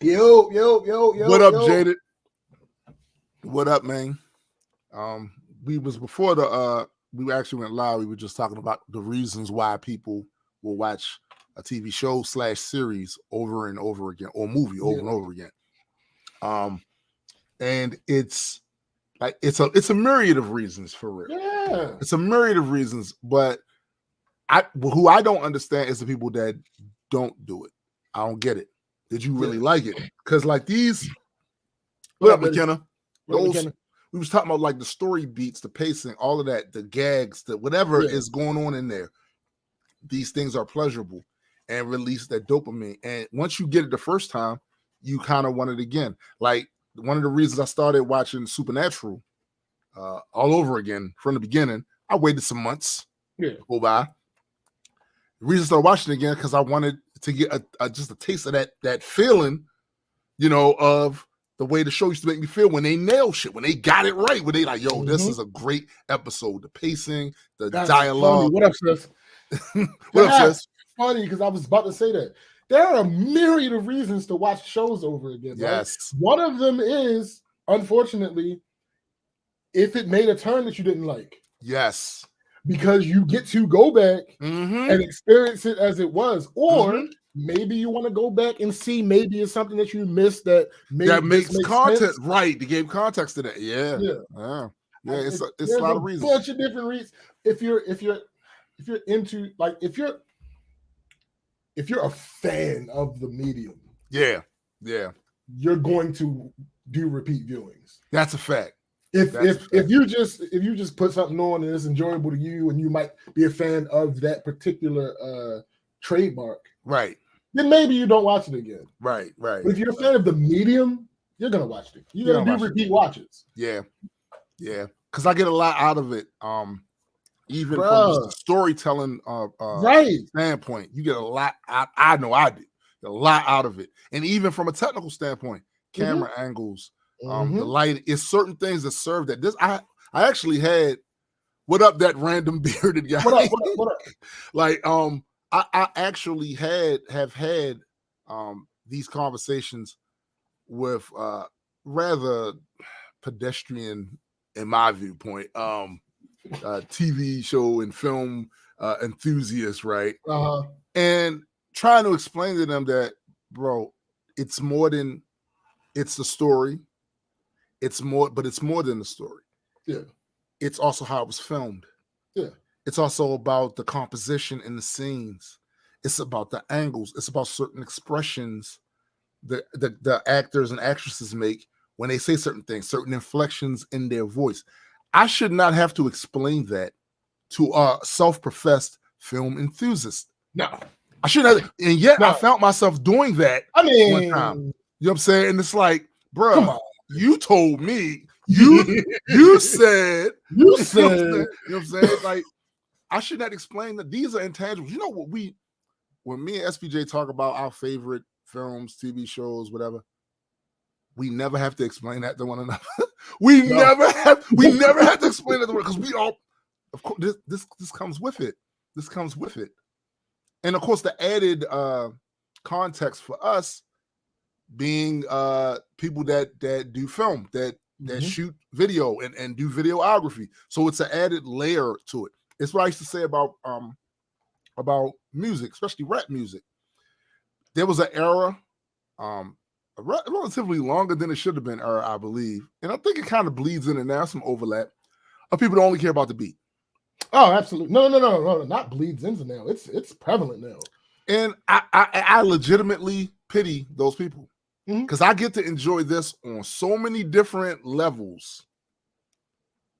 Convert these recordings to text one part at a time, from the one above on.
Yo. What up, Jaded? What up, man? We was before we actually went live. We were just talking about the reasons why people will watch a TV show / series over and over again, or movie over and over again. And it's like it's a myriad of reasons for real. Yeah, it's a myriad of reasons, but who I don't understand is the people that don't do it. I don't get it. Did you really like it? Because like these, what up, McKenna? We was talking about like the story beats, the pacing, all of that, the gags, the whatever is going on in there. These things are pleasurable and release that dopamine. And once you get it the first time, you kind of want it again. Like one of the reasons I started watching Supernatural all over again from the beginning, I waited some months to go by. The reason I started watching it again because I wanted to get just a taste of that feeling, of the way the show used to make me feel when they nailed shit, when they got it right, when they like, yo, this is a great episode. The pacing, that's dialogue. Funny. What up, sis? What up, sis? Funny, because I was about to say that. There are a myriad of reasons to watch shows over again. Yes. Right? One of them is, unfortunately, if it made a turn that you didn't like. Yes. Because you get to go back and experience it as it was. Or maybe you want to go back and see maybe it's something that you missed that makes content right. They gave context to that. Yeah. It's a lot of reasons. A bunch of different reasons. If you're into, like, if you're a fan of the medium, you're going to do repeat viewings. That's a fact. If you just put something on and it's enjoyable to you, and you might be a fan of that particular trademark, right? Then maybe you don't watch it again, right? But if you're a fan of the medium, you're gonna watch it. You're gonna do repeat watches. Yeah, because I get a lot out of it. Even from the storytelling standpoint, you get a lot. I know I do a lot out of it, and even from a technical standpoint, camera angles. The light is certain things that serve that. This I actually had. What up, that random bearded guy? What up? Like I actually have had these conversations with rather pedestrian, in my viewpoint, TV show and film enthusiasts, right? And trying to explain to them that, bro, it's more than it's the story. It's more than the story. Yeah. It's also how it was filmed. Yeah. It's also about the composition in the scenes. It's about the angles. It's about certain expressions the actors and actresses make when they say certain things, certain inflections in their voice. I should not have to explain that to a self-professed film enthusiast. No. I shouldn't have, and yet I found myself doing that one time. You know what I'm saying? And it's like, bro, come on. You told me, you said, you know what I'm saying? Like, I should not explain that these are intangibles. You know what when me and SPJ talk about our favorite films, TV shows, whatever, we never have to explain that to one another. we never have to explain that to one, because we all, of course, this comes with it. This comes with it. And of course, the added context for us being people that do film, that shoot video and do videography. So it's an added layer to it. It's what I used to say about music, especially rap music. There was an era, relatively longer than it should have been era, I believe. And I think it kind of bleeds in and now, some overlap of people that only care about the beat. Oh, absolutely. No, not bleeds into now. It's prevalent now. And I legitimately pity those people. Because I get to enjoy this on so many different levels.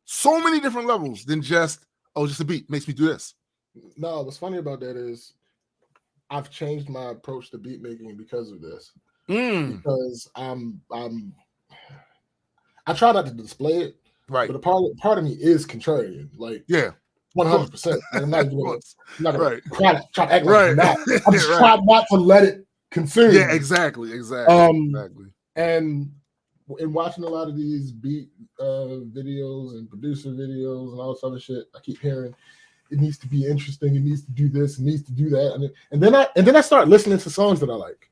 So many different levels than just a beat makes me do this. No, what's funny about that is I've changed my approach to beat making because of this. Because I try not to display it. Right. But a part of me is contrarian. Like, 100%. I'm not going to try to act like that. I'm just trying not to let it consume. Yeah, exactly. And in watching a lot of these beat videos and producer videos and all this other shit, I keep hearing it needs to be interesting. It needs to do this. It needs to do that. And then I start listening to songs that I like.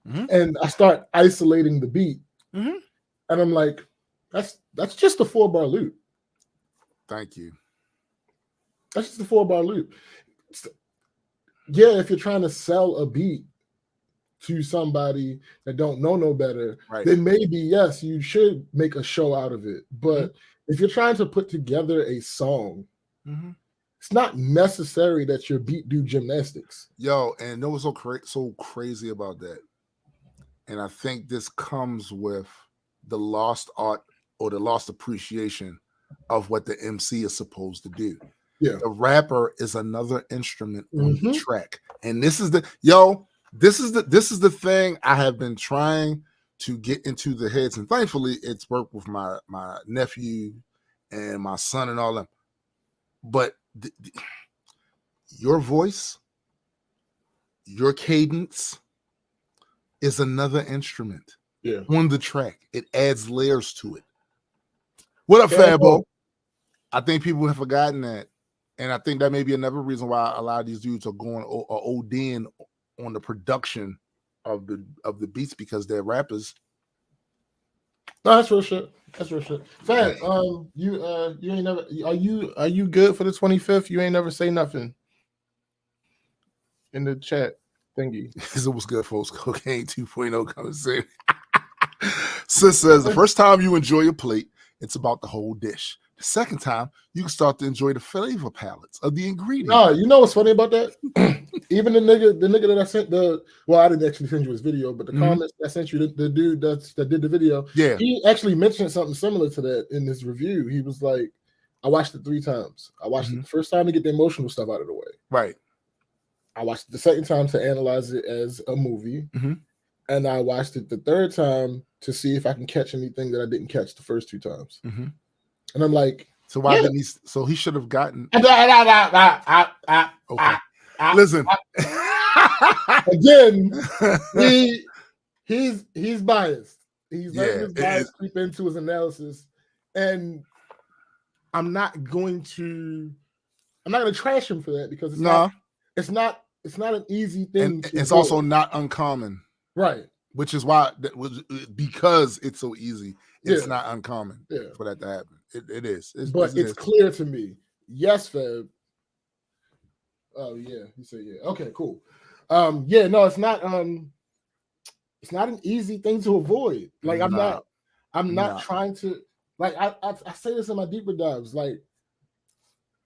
and I start isolating the beat, and I'm like, that's just a 4-bar loop. Thank you. That's just a 4-bar loop. Yeah, if you're trying to sell a beat to somebody that don't know no better, then maybe, yes, you should make a show out of it. But if you're trying to put together a song, it's not necessary that your beat do gymnastics. Yo, and it was so crazy about that. And I think this comes with the lost art or the lost appreciation of what the MC is supposed to do. Yeah. The rapper is another instrument on the track. And this is the thing I have been trying to get into the heads. And thankfully it's worked with my nephew and my son and all them. But your voice, your cadence is another instrument on the track. It adds layers to it. What up, Fabo? I think people have forgotten that. And I think that may be another reason why a lot of these dudes are going ODing on the production of the beats, because they're rappers. No, that's real shit. That's real shit. Fam, you ain't never. Are you good for the 25th? You ain't never say nothing in the chat thingy. It was good, folks. Cocaine 2.0 coming soon. Sis says the first time you enjoy your plate, it's about the whole dish. The second time, you can start to enjoy the flavor palettes of the ingredients. No, you know what's funny about that? Even the nigga that I sent I didn't actually send you his video, but the comments I sent you, the dude that did the video, he actually mentioned something similar to that in his review. He was like, I watched it 3 times. I watched it the first time to get the emotional stuff out of the way. Right. I watched it the second time to analyze it as a movie. And I watched it the third time to see if I can catch anything that I didn't catch the first 2 times. And I'm like, so why didn't he? So he should have gotten. Okay. Listen. Again, he's biased. He's letting his bias creep into his analysis, and I'm not going to trash him for that, because it's not an easy thing. And it's also not uncommon, right? Which is why because it's so easy, it's not uncommon for that to happen. It is. It's clear to me. Yes, Feb. Oh yeah, you say yeah. Okay, cool. No, it's not an easy thing to avoid. Like I'm not trying to, like I say this in my deeper dives. Like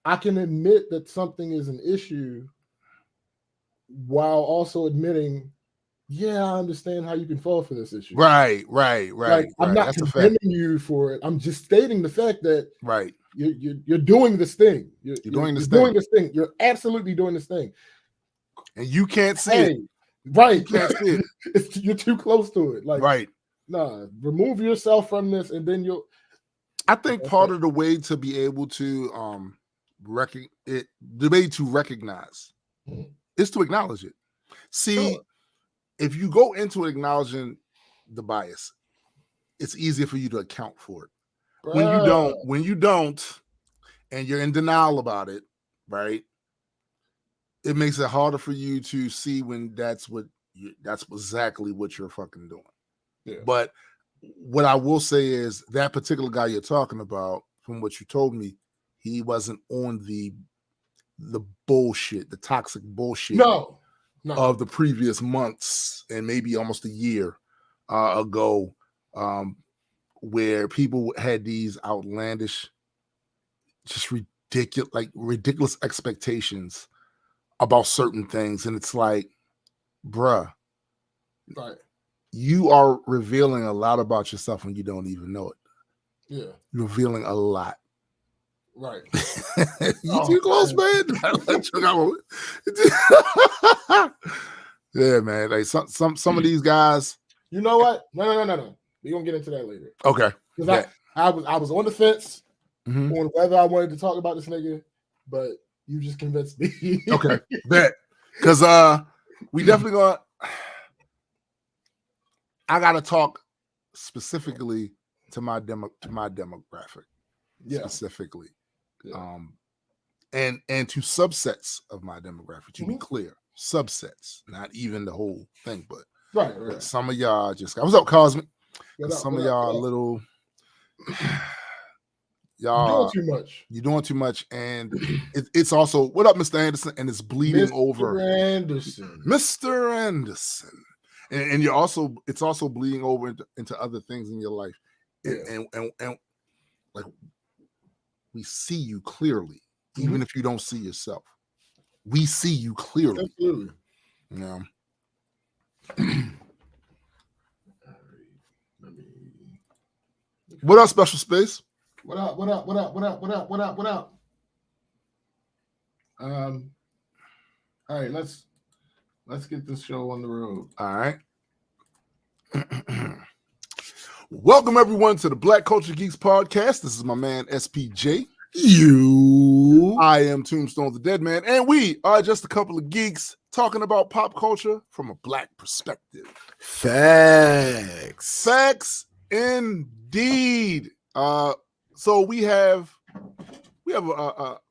I can admit that something is an issue while also admitting, yeah, I understand how you can fall for this issue. Right. Like, I'm not condemning you for it. I'm just stating the fact that you're doing this thing. You're doing this thing. You're absolutely doing this thing. And you can't see it. Right. You can't see it. You're too close to it. Like, nah, remove yourself from this, and then you'll. I think part of the way to be able to recognize is to acknowledge it. See, if you go into acknowledging the bias, it's easier for you to account for it. When you don't, and you're in denial about it, right? It makes it harder for you to see when that's exactly what you're fucking doing. Yeah. But what I will say is that particular guy you're talking about, from what you told me, he wasn't on the bullshit, the toxic bullshit of the previous months and maybe almost a year ago, where people had these outlandish, just ridiculous expectations about certain things. And it's like, bruh, you are revealing a lot about yourself when you don't even know it. Yeah. You're revealing a lot. Right. You too close, man. Yeah, man. Like some of these guys. You know what? No. We're gonna get into that later. Okay. Because I was on the fence on whether I wanted to talk about this nigga, but you just convinced me. Okay. Bet. Because we definitely gonna. I gotta talk specifically to my demographic. Specifically. Yeah. And to subsets of my demographic, to be clear, subsets, not even the whole thing, but Right. Some of y'all just got. What's up, Cosmic? Some of y'all little. Y'all doing too much. You're doing too much, and it's also what up, Mr. Anderson, and it's bleeding over. Mr. Anderson, and you're also it's also bleeding over into other things in your life, and like we see you clearly, even if you don't see yourself. We see you clearly. Absolutely. Yeah. What up, Special Space? What up? All right, let's get this show on the road. All right. Welcome everyone to the Black Culture Geeks podcast. This is my man SPJ. I am Tombstone the Dead Man, and we are just a couple of geeks talking about pop culture from a black perspective. Facts indeed. So we have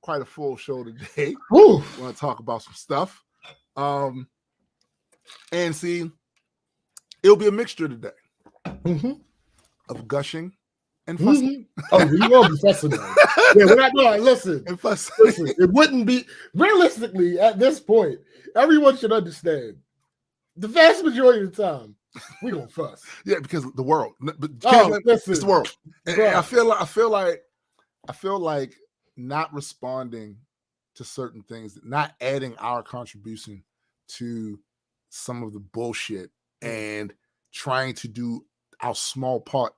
quite a full show today. We want to talk about some stuff. And see, it'll be a mixture today of gushing and fussing. Oh, you will be fussing. Yeah, we're not doing. Listen, it wouldn't be realistically at this point. Everyone should understand. The vast majority of the time, we gonna fuss. Yeah, because the world. But listen, it's the world. And I feel like not responding to certain things, not adding our contribution to some of the bullshit, and trying to do our small part,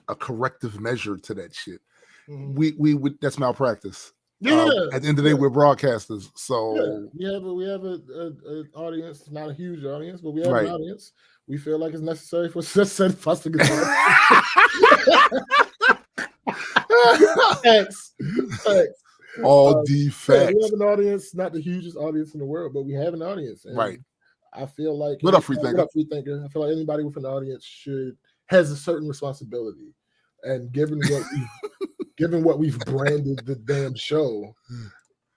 a corrective measure to that shit. We would that's malpractice. Yeah. At the end of the day, we're broadcasters, so we have an audience, not a huge audience, but we have an audience. We feel like it's necessary for said fussing. Thanks. All defects. We have an audience, not the hugest audience in the world, but we have an audience. Right. I feel like What up, free thinker? I feel like anybody with an audience has a certain responsibility, and given what we've branded the damn show,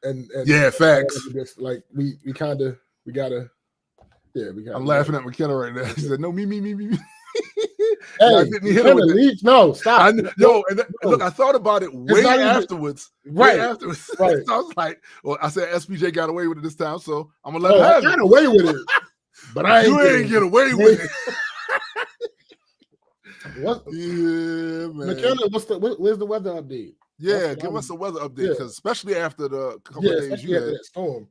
and facts. Like we gotta. I'm laughing at McKenna right now. He said, "No, me." Hey, no, stop. Look, I thought about it way afterwards. Right. So I was like, well, I said SPJ got away with it this time, so I'm gonna let him have it. I got away with it, but you ain't get away with it. Yeah, man. McKenna, where's the weather update? Yeah, give us a weather update, because especially after the couple of days you had that storm.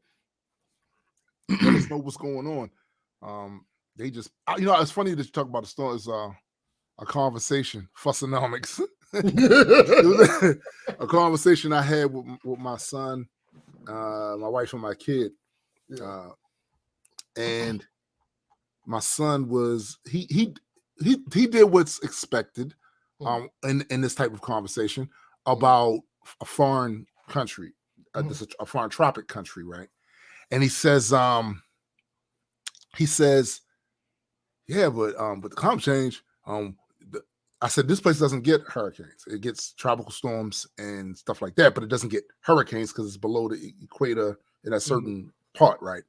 Let us know what's going on. They just, it's funny that you talk about the storm. It's a conversation, fussonomics. A conversation I had with my son, my wife, and my kid. And my son was he did what's expected in this type of conversation about a foreign country, a foreign tropic country, right? And he says, yeah, but the climate change, I said, this place doesn't get hurricanes. It gets tropical storms and stuff like that, but it doesn't get hurricanes because it's below the equator in a certain part, right?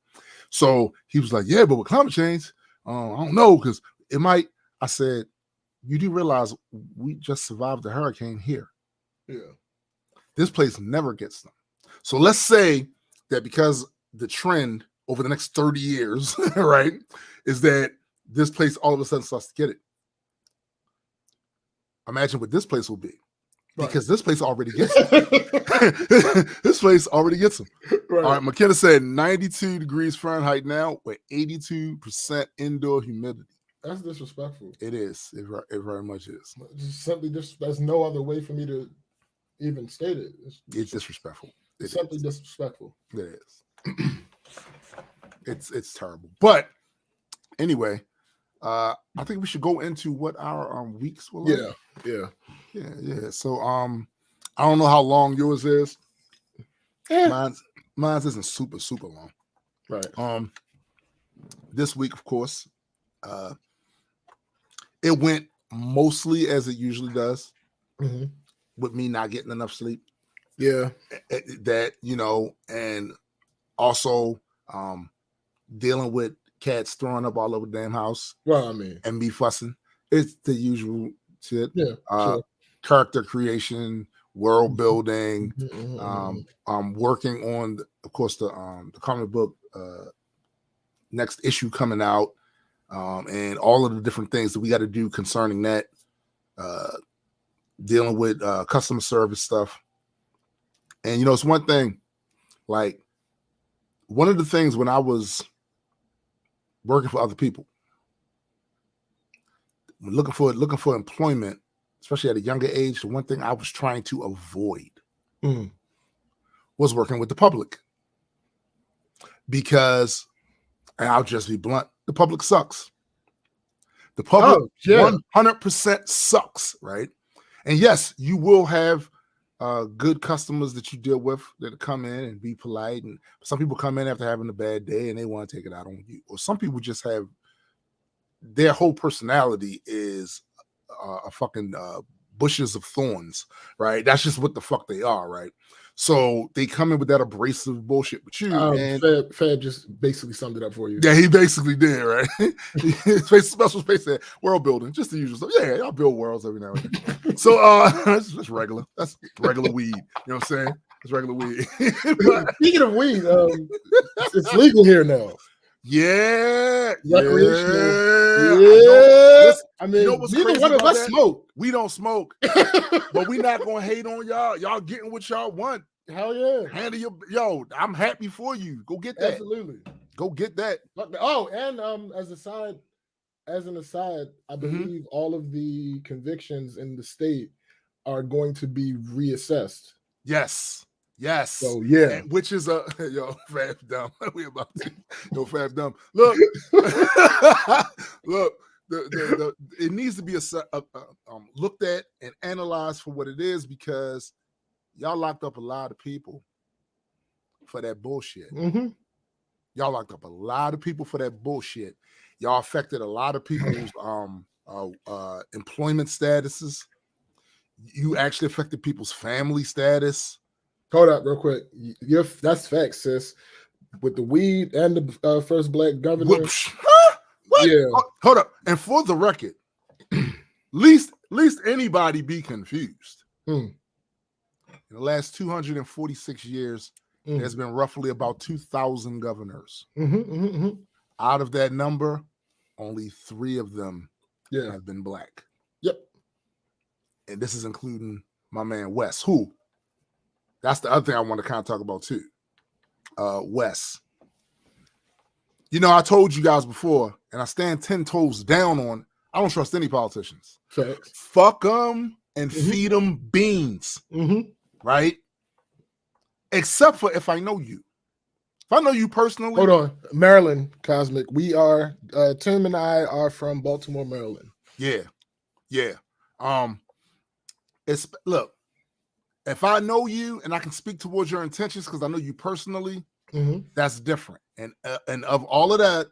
So he was like, yeah, but with climate change, I don't know, because it might. I said, you do realize we just survived the hurricane here. Yeah. This place never gets them. So let's say that because the trend over the next 30 years, right, is that this place all of a sudden starts to get it. Imagine what this place will be, because this place already gets them. This place already gets them. Right. All right, McKenna said 92 degrees Fahrenheit now with 82% indoor humidity. That's disrespectful. It is. It very much is. There's no other way for me to even state it. It's disrespectful. It's simply disrespectful. It is. It's terrible. But anyway, I think we should go into what our weeks were like. Yeah. So I don't know how long yours is. Mine's isn't super long. Right. This week, of course, it went mostly as it usually does, with me not getting enough sleep. Yeah. That, and also dealing with cats throwing up all over the damn house. Well, I mean, and me fussing. It's the usual shit. Yeah, sure. Character creation, world building, working on, of course, the comic book next issue coming out, and all of the different things that we got to do concerning that. Dealing with customer service stuff. And it's one thing, like one of the things when I was working for other people, looking for employment, especially at a younger age, the one thing I was trying to avoid was working with the public. Because, and I'll just be blunt, the public sucks. The public 100% sucks, right? And yes, you will have good customers that you deal with that come in and be polite. And some people come in after having a bad day and they want to take it out on you. Or some people just have their whole personality is a fucking bushes of thorns, right? That's just what the fuck they are, right? So they come in with that abrasive bullshit with you. And Fed just basically summed it up for you. Yeah, he basically did, right? Special space there, world building, just the usual stuff. Yeah, y'all build worlds every now and then. So that's just regular. That's regular weed. You know what I'm saying? It's regular weed. Speaking of weed, it's legal here now. Yeah. Recreational. Yeah. I mean, neither one of us smoke. We don't smoke. But we not gonna hate on y'all. Y'all getting what y'all want. Hell yeah. Handle yo, I'm happy for you. Go get that. Absolutely. Go get that. Oh, and as an aside, I believe all of the convictions in the state are going to be reassessed. Yes. So yeah, and which is Fab dumb. We about to Fab dumb. Look, look. It needs to be looked at and analyzed for what it is, because y'all locked up a lot of people for that bullshit. Y'all locked up a lot of people for that bullshit. Y'all affected a lot of people's employment statuses. You actually affected people's family status. Hold up real quick. That's facts, sis. With the weed and the first black governor. What? Yeah. Hold up. And for the record, least anybody be confused. In the last 246 years, there's been roughly about 2,000 governors. Out of that number, only 3 of them have been black. Yep. And this is including my man Wes, who, that's the other thing I want to kind of talk about too. Wes. I told you guys before, and I stand 10 toes down on, I don't trust any politicians. Facts. Fuck them and feed them beans. Right? Except for if I know you. If I know you personally. Hold on. Maryland, Cosmic. We are, Tim and I are from Baltimore, Maryland. Yeah. Look, if I know you and I can speak towards your intentions because I know you personally, that's different. And of all of that,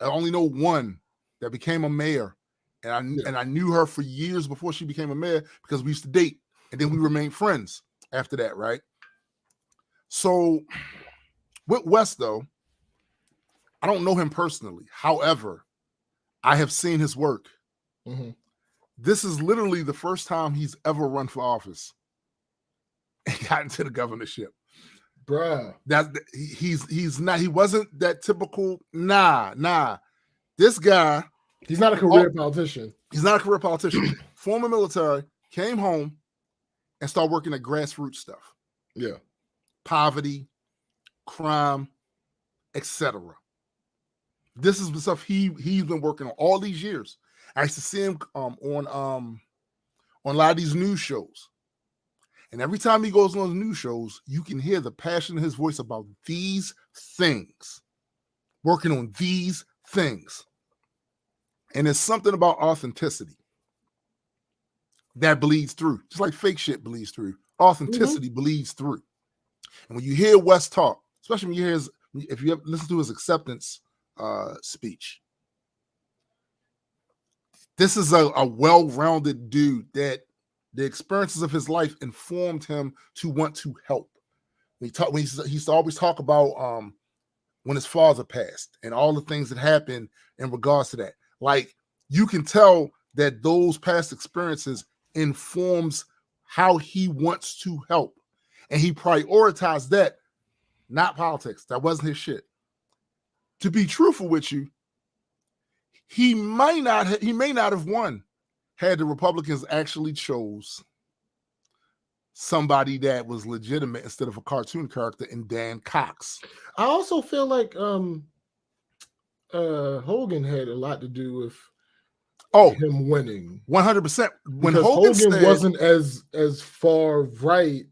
I only know one that became a mayor, and I knew her for years before she became a mayor because we used to date, and then we remained friends after that, right? So with Wes, though, I don't know him personally. However, I have seen his work. This is literally the first time he's ever run for office and got into the governorship. Bruh. He's not, he wasn't that typical. Nah. This guy. He's not a career politician. He's not a career politician. Former military, came home and started working at grassroots stuff. Yeah. Poverty, crime, etc. This is the stuff he's been working on all these years. I used to see him on a lot of these news shows. And every time he goes on the news shows, you can hear the passion in his voice about these things, working on these things. And there's something about authenticity that bleeds through, just like fake shit bleeds through. Authenticity bleeds through. And when you hear Wes talk, especially when you hear if you listen to his acceptance speech, this is a well-rounded dude that the experiences of his life informed him to want to help. He used to always talk about when his father passed and all the things that happened in regards to that. Like, you can tell that those past experiences informs how he wants to help. And he prioritized that, not politics. That wasn't his shit. To be truthful with you, he may not have won had the Republicans actually chose somebody that was legitimate instead of a cartoon character in Dan Cox. I also feel like Hogan had a lot to do with him winning. 100%. When Hogan wasn't as far right.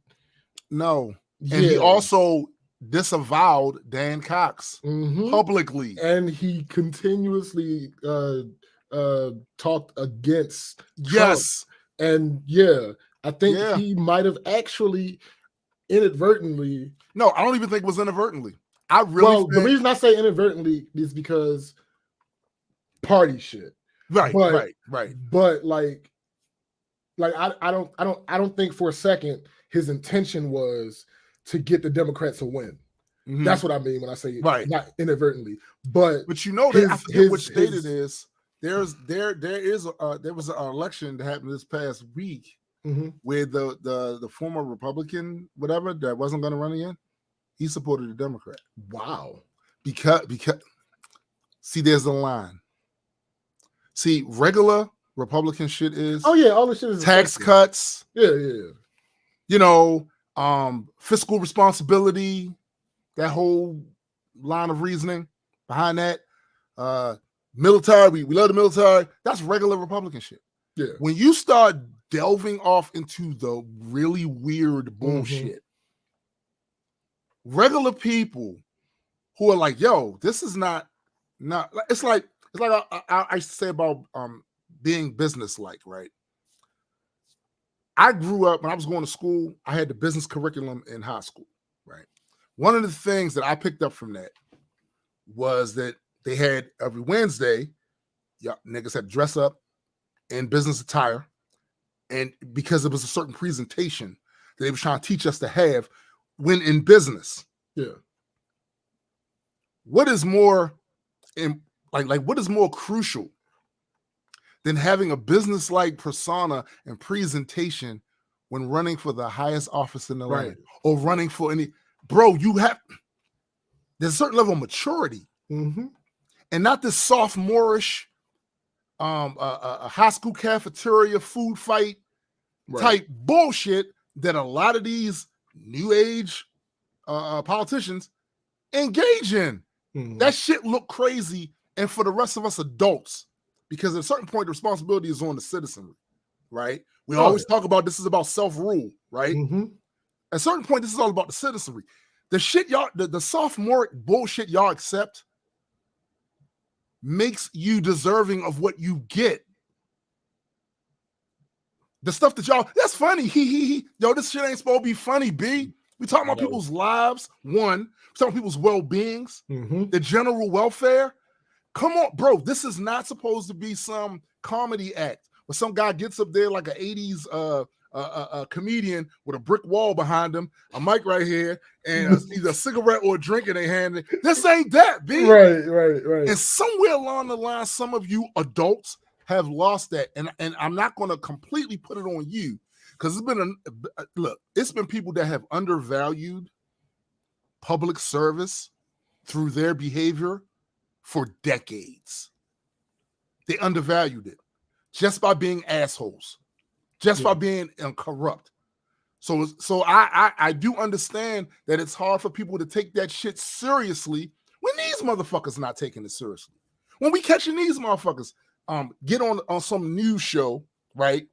No. And he also disavowed Dan Cox publicly. And he continuously talked against Trump. And I think he might have actually inadvertently. No, I don't even think it was inadvertently. The reason I say inadvertently is because party shit. Right. But like I don't think for a second his intention was to get the Democrats to win. Mm-hmm. That's what I mean when I say not inadvertently. But you know that I forget which state it is. There was an election that happened this past week where the former Republican, whatever, that wasn't going to run again, he supported the Democrat. Wow. Because see, there's a line. See, regular Republican shit is all the shit is tax cuts. Yeah. You know, fiscal responsibility, that whole line of reasoning behind that. Military, we love the military. That's regular Republican shit. Yeah. When you start delving off into the really weird bullshit, regular people who are like, yo, this is not it's like I used to say about being business-like, right? I grew up, when I was going to school, I had the business curriculum in high school, right? One of the things that I picked up from that was that they had every Wednesday, niggas had to dress up in business attire, and because it was a certain presentation that they were trying to teach us to have when in business. Yeah. What is more what is more crucial than having a business-like persona and presentation when running for the highest office in the land or running for any? Bro, there's a certain level of maturity and not this sophomorish a high school cafeteria food fight type bullshit that a lot of these new age politicians engage in. That shit look crazy. And for the rest of us adults, because at a certain point, the responsibility is on the citizenry, right? We always talk about this is about self-rule, right? At a certain point, this is all about the citizenry. The shit y'all, the sophomoric bullshit y'all accept makes you deserving of what you get. The stuff that y'all, that's funny. Yo, this shit ain't supposed to be funny, B. We talking about people's lives, one. We talking about people's well-beings, the general welfare. Come on, bro. This is not supposed to be some comedy act where some guy gets up there like an 80s comedian with a brick wall behind him, a mic right here, and either a cigarette or a drink in their hand. This ain't that, B. Right. And somewhere along the line, some of you adults have lost that. And I'm not going to completely put it on you, because it's been people that have undervalued public service through their behavior for decades. They undervalued it just by being assholes, just by being corrupt. So I do understand that it's hard for people to take that shit seriously when these motherfuckers not taking it seriously. When we catching these motherfuckers get on some news show, right?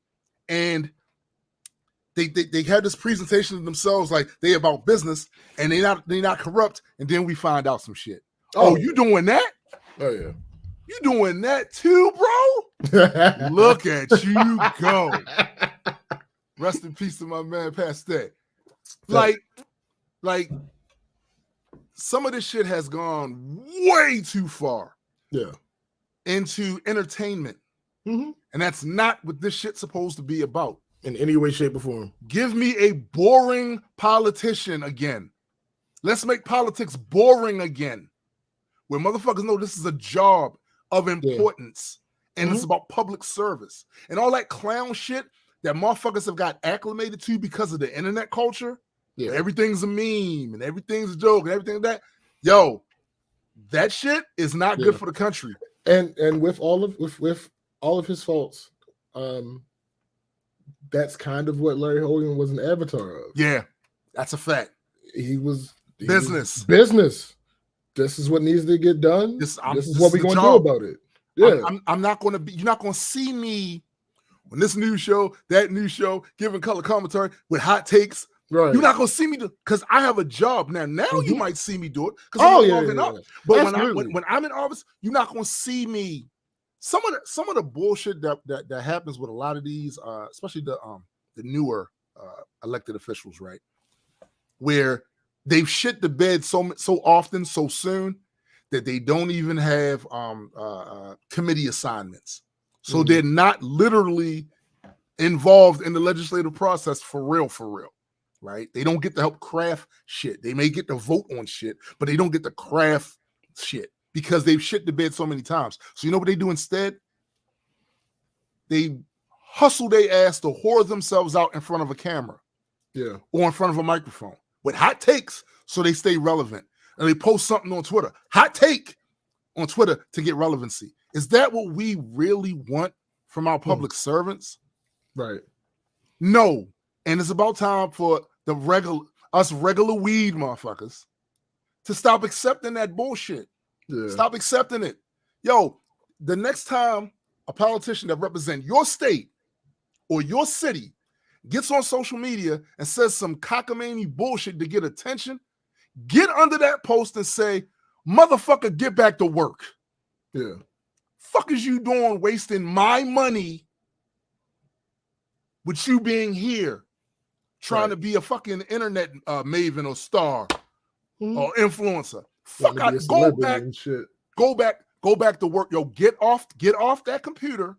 And they have this presentation of themselves like they about business and they not corrupt, and then we find out some shit. Oh, you doing that? Oh yeah. You doing that too, bro? Look at you go. Rest in peace to my man Pasteur. Like some of this shit has gone way too far. Yeah. Into entertainment. And that's not what this shit's supposed to be about. In any way, shape, or form. Give me a boring politician again. Let's make politics boring again. where motherfuckers know this is a job of importance and it's about public service and all that clown shit that motherfuckers have got acclimated to because of the internet culture. Yeah, everything's a meme and everything's a joke and everything like that. Yo, that shit is not good for the country. And with all of his faults, that's kind of what Larry Hogan was an avatar of. Yeah, that's a fact. He was business. This is what needs to get done. This is what we're going to do about it. Yeah, I'm not going to be. You're not going to see me on this news show, that news show, giving color commentary with hot takes. Right. You're not going to see me because I have a job now. Now you might see me do it because I'm walking up. But when I'm in office, you're not going to see me. Some of the bullshit that happens with a lot of these, especially the newer elected officials, right, where they've shit the bed so often, so soon that they don't even have committee assignments. So they're not literally involved in the legislative process for real, right? They don't get to help craft shit. They may get to vote on shit, but they don't get to craft shit because they've shit the bed so many times. So you know what they do instead? They hustle their ass to whore themselves out in front of a camera. Yeah. Or in front of a microphone with hot takes so they stay relevant. And they post something on Twitter. Hot take on Twitter to get relevancy. Is that what we really want from our public servants? Right. No. And it's about time for us regular weed motherfuckers to stop accepting that bullshit. Yeah. Stop accepting it. Yo, the next time a politician that represents your state or your city gets on social media and says some cockamamie bullshit to get attention, get under that post and say, motherfucker, get back to work. Yeah. Fuck is you doing wasting my money with you being here trying to be a fucking internet maven or star or influencer? Fuck out, go back to work. Yo, get off that computer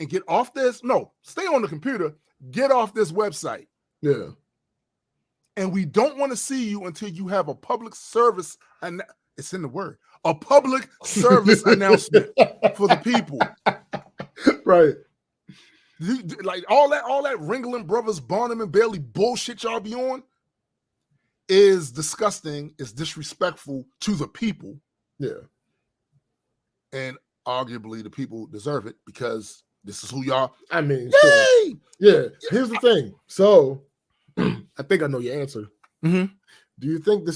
and get off this. No, stay on the computer. Get off this website. Yeah. And we don't want to see you until you have a public service, and it's in the word, a public service announcement for the people. Right. Like all that Ringling Brothers, Barnum and Bailey bullshit y'all be on is disgusting, is disrespectful to the people. Yeah. And arguably the people deserve it because this is who y'all. I mean, sure. Yeah. Here's the thing. So I think I know your answer. Mm-hmm. Do you think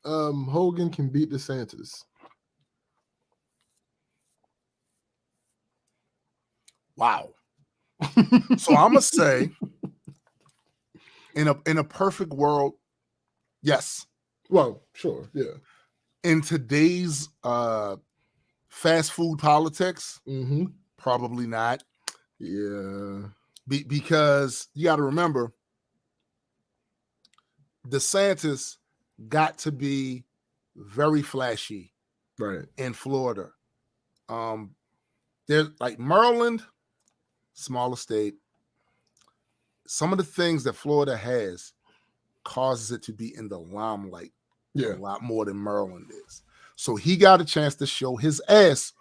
Hogan can beat DeSantis? Wow. So I'm gonna say, in a perfect world, yes. Well, sure, yeah. In today's fast food politics, probably not. Yeah. Because you got to remember, DeSantis got to be very flashy, right? In Florida, there's like Maryland, smaller state. Some of the things that Florida has causes it to be in the limelight a lot more than Maryland is. So he got a chance to show his ass.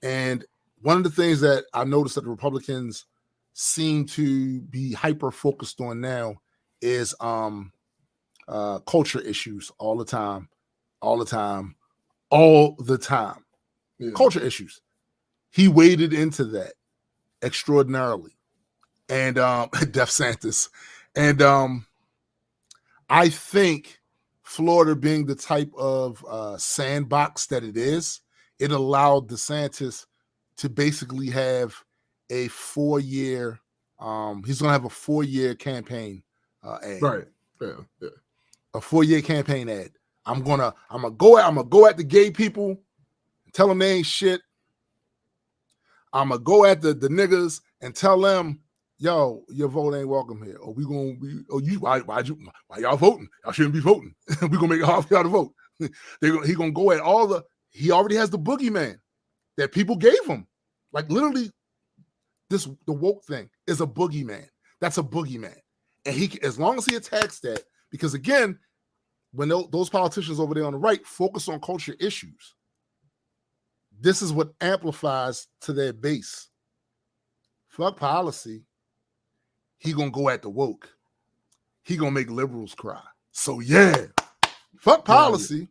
And one of the things that I noticed that the Republicans seem to be hyper focused on now is culture issues all the time. Yeah. Culture issues. He waded into that extraordinarily. And Def Santis. And I think Florida being the type of sandbox that it is, it allowed DeSantis to basically have a 4-year, he's going to have a 4-year campaign ad. Right. Yeah. A 4-year campaign ad. I'm gonna go at the gay people, tell them they ain't shit. I'm gonna go at the niggas and tell them, yo, your vote ain't welcome here. Or we gonna be, why y'all voting? Y'all shouldn't be voting. We gonna make it hard for y'all to vote. He gonna go at he already has the boogeyman that people gave him. Like literally, the woke thing is a boogeyman. That's a boogeyman. And as long as he attacks that, because again, when those politicians over there on the right focus on culture issues, this is what amplifies to their base. Fuck policy. He gonna go at the woke. He gonna make liberals cry. So yeah, fuck policy.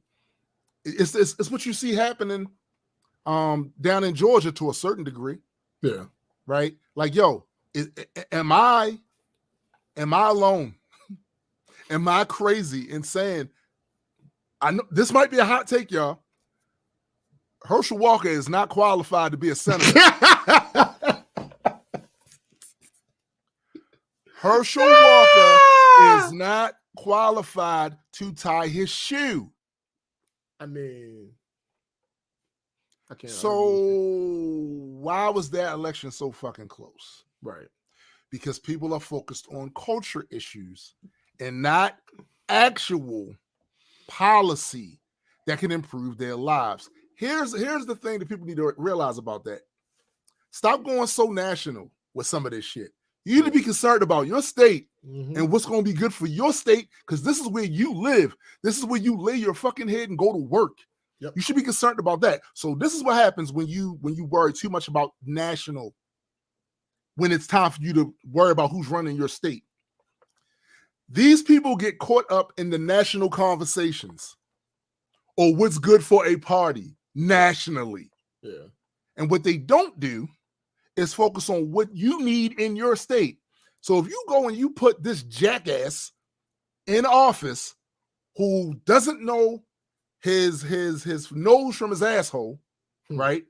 It's what you see happening down in Georgia to a certain degree. Yeah. Right? Like, yo, am I alone? Am I crazy in saying, I know this might be a hot take, y'all. Herschel Walker is not qualified to be a senator. Herschel Walker is not qualified to tie his shoe. I mean, I can't. So why was that election so fucking close? Right. Because people are focused on culture issues and not actual policy that can improve their lives. Here's the thing that people need to realize about that. Stop going so national with some of this shit. You need to be concerned about your state and what's going to be good for your state, because this is where you live. This is where you lay your fucking head and go to work. Yep. You should be concerned about that. So this is what happens when you worry too much about national, when it's time for you to worry about who's running your state. These people get caught up in the national conversations or what's good for a party nationally. Yeah. And what they don't do is focus on what you need in your state. So if you go and you put this jackass in office who doesn't know his nose from his asshole, right?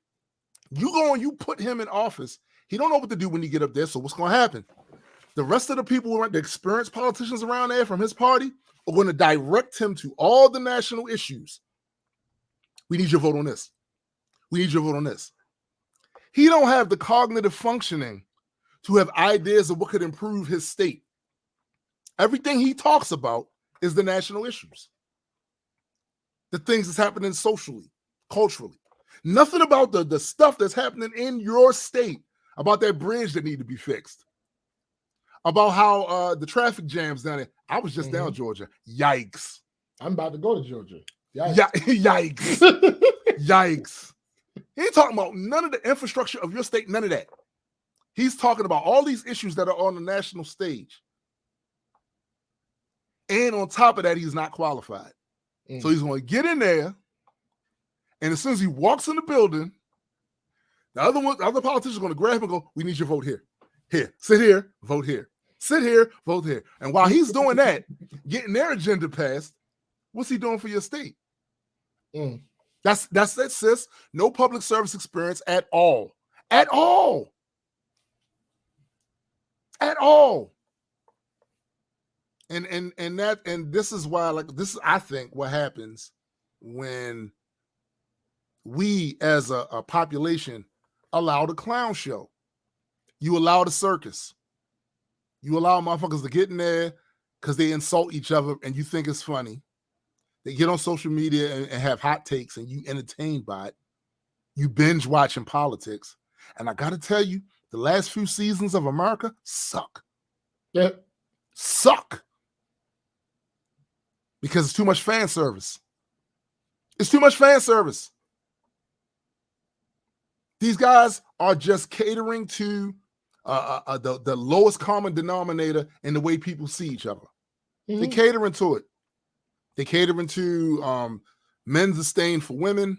You go and you put him in office. He don't know what to do when you get up there. So what's going to happen? The rest of the people, the experienced politicians around there from his party, are going to direct him to all the national issues. We need your vote on this. We need your vote on this. He don't have the cognitive functioning to have ideas of what could improve his state. Everything he talks about is the national issues. The things that's happening socially, culturally. Nothing about the stuff that's happening in your state, about that bridge that need to be fixed, about how the traffic jams down there. I was just down Georgia. Yikes. I'm about to go to Georgia. Yikes. Yikes. He ain't talking about none of the infrastructure of your state, none of that. He's talking about all these issues that are on the national stage. And on top of that, he's not qualified. So he's going to get in there, and as soon as he walks in the building, the other politicians are going to grab him and go, we need your vote here. Here, sit here, vote here. Sit here, vote here. And while he's doing that, getting their agenda passed, what's he doing for your state? That's it, sis. No public service experience at all. At all. At all. And this is why, this is, I think, what happens when we as a population allow the clown show. You allow the circus. You allow motherfuckers to get in there because they insult each other and you think it's funny. They get on social media and have hot takes and you entertained by it. You binge watching politics. And I got to tell you, the last few seasons of America suck. Yeah. Suck. Because it's too much fan service. It's too much fan service. These guys are just catering to the lowest common denominator in the way people see each other. They're catering to it. They catering to men's disdain for women.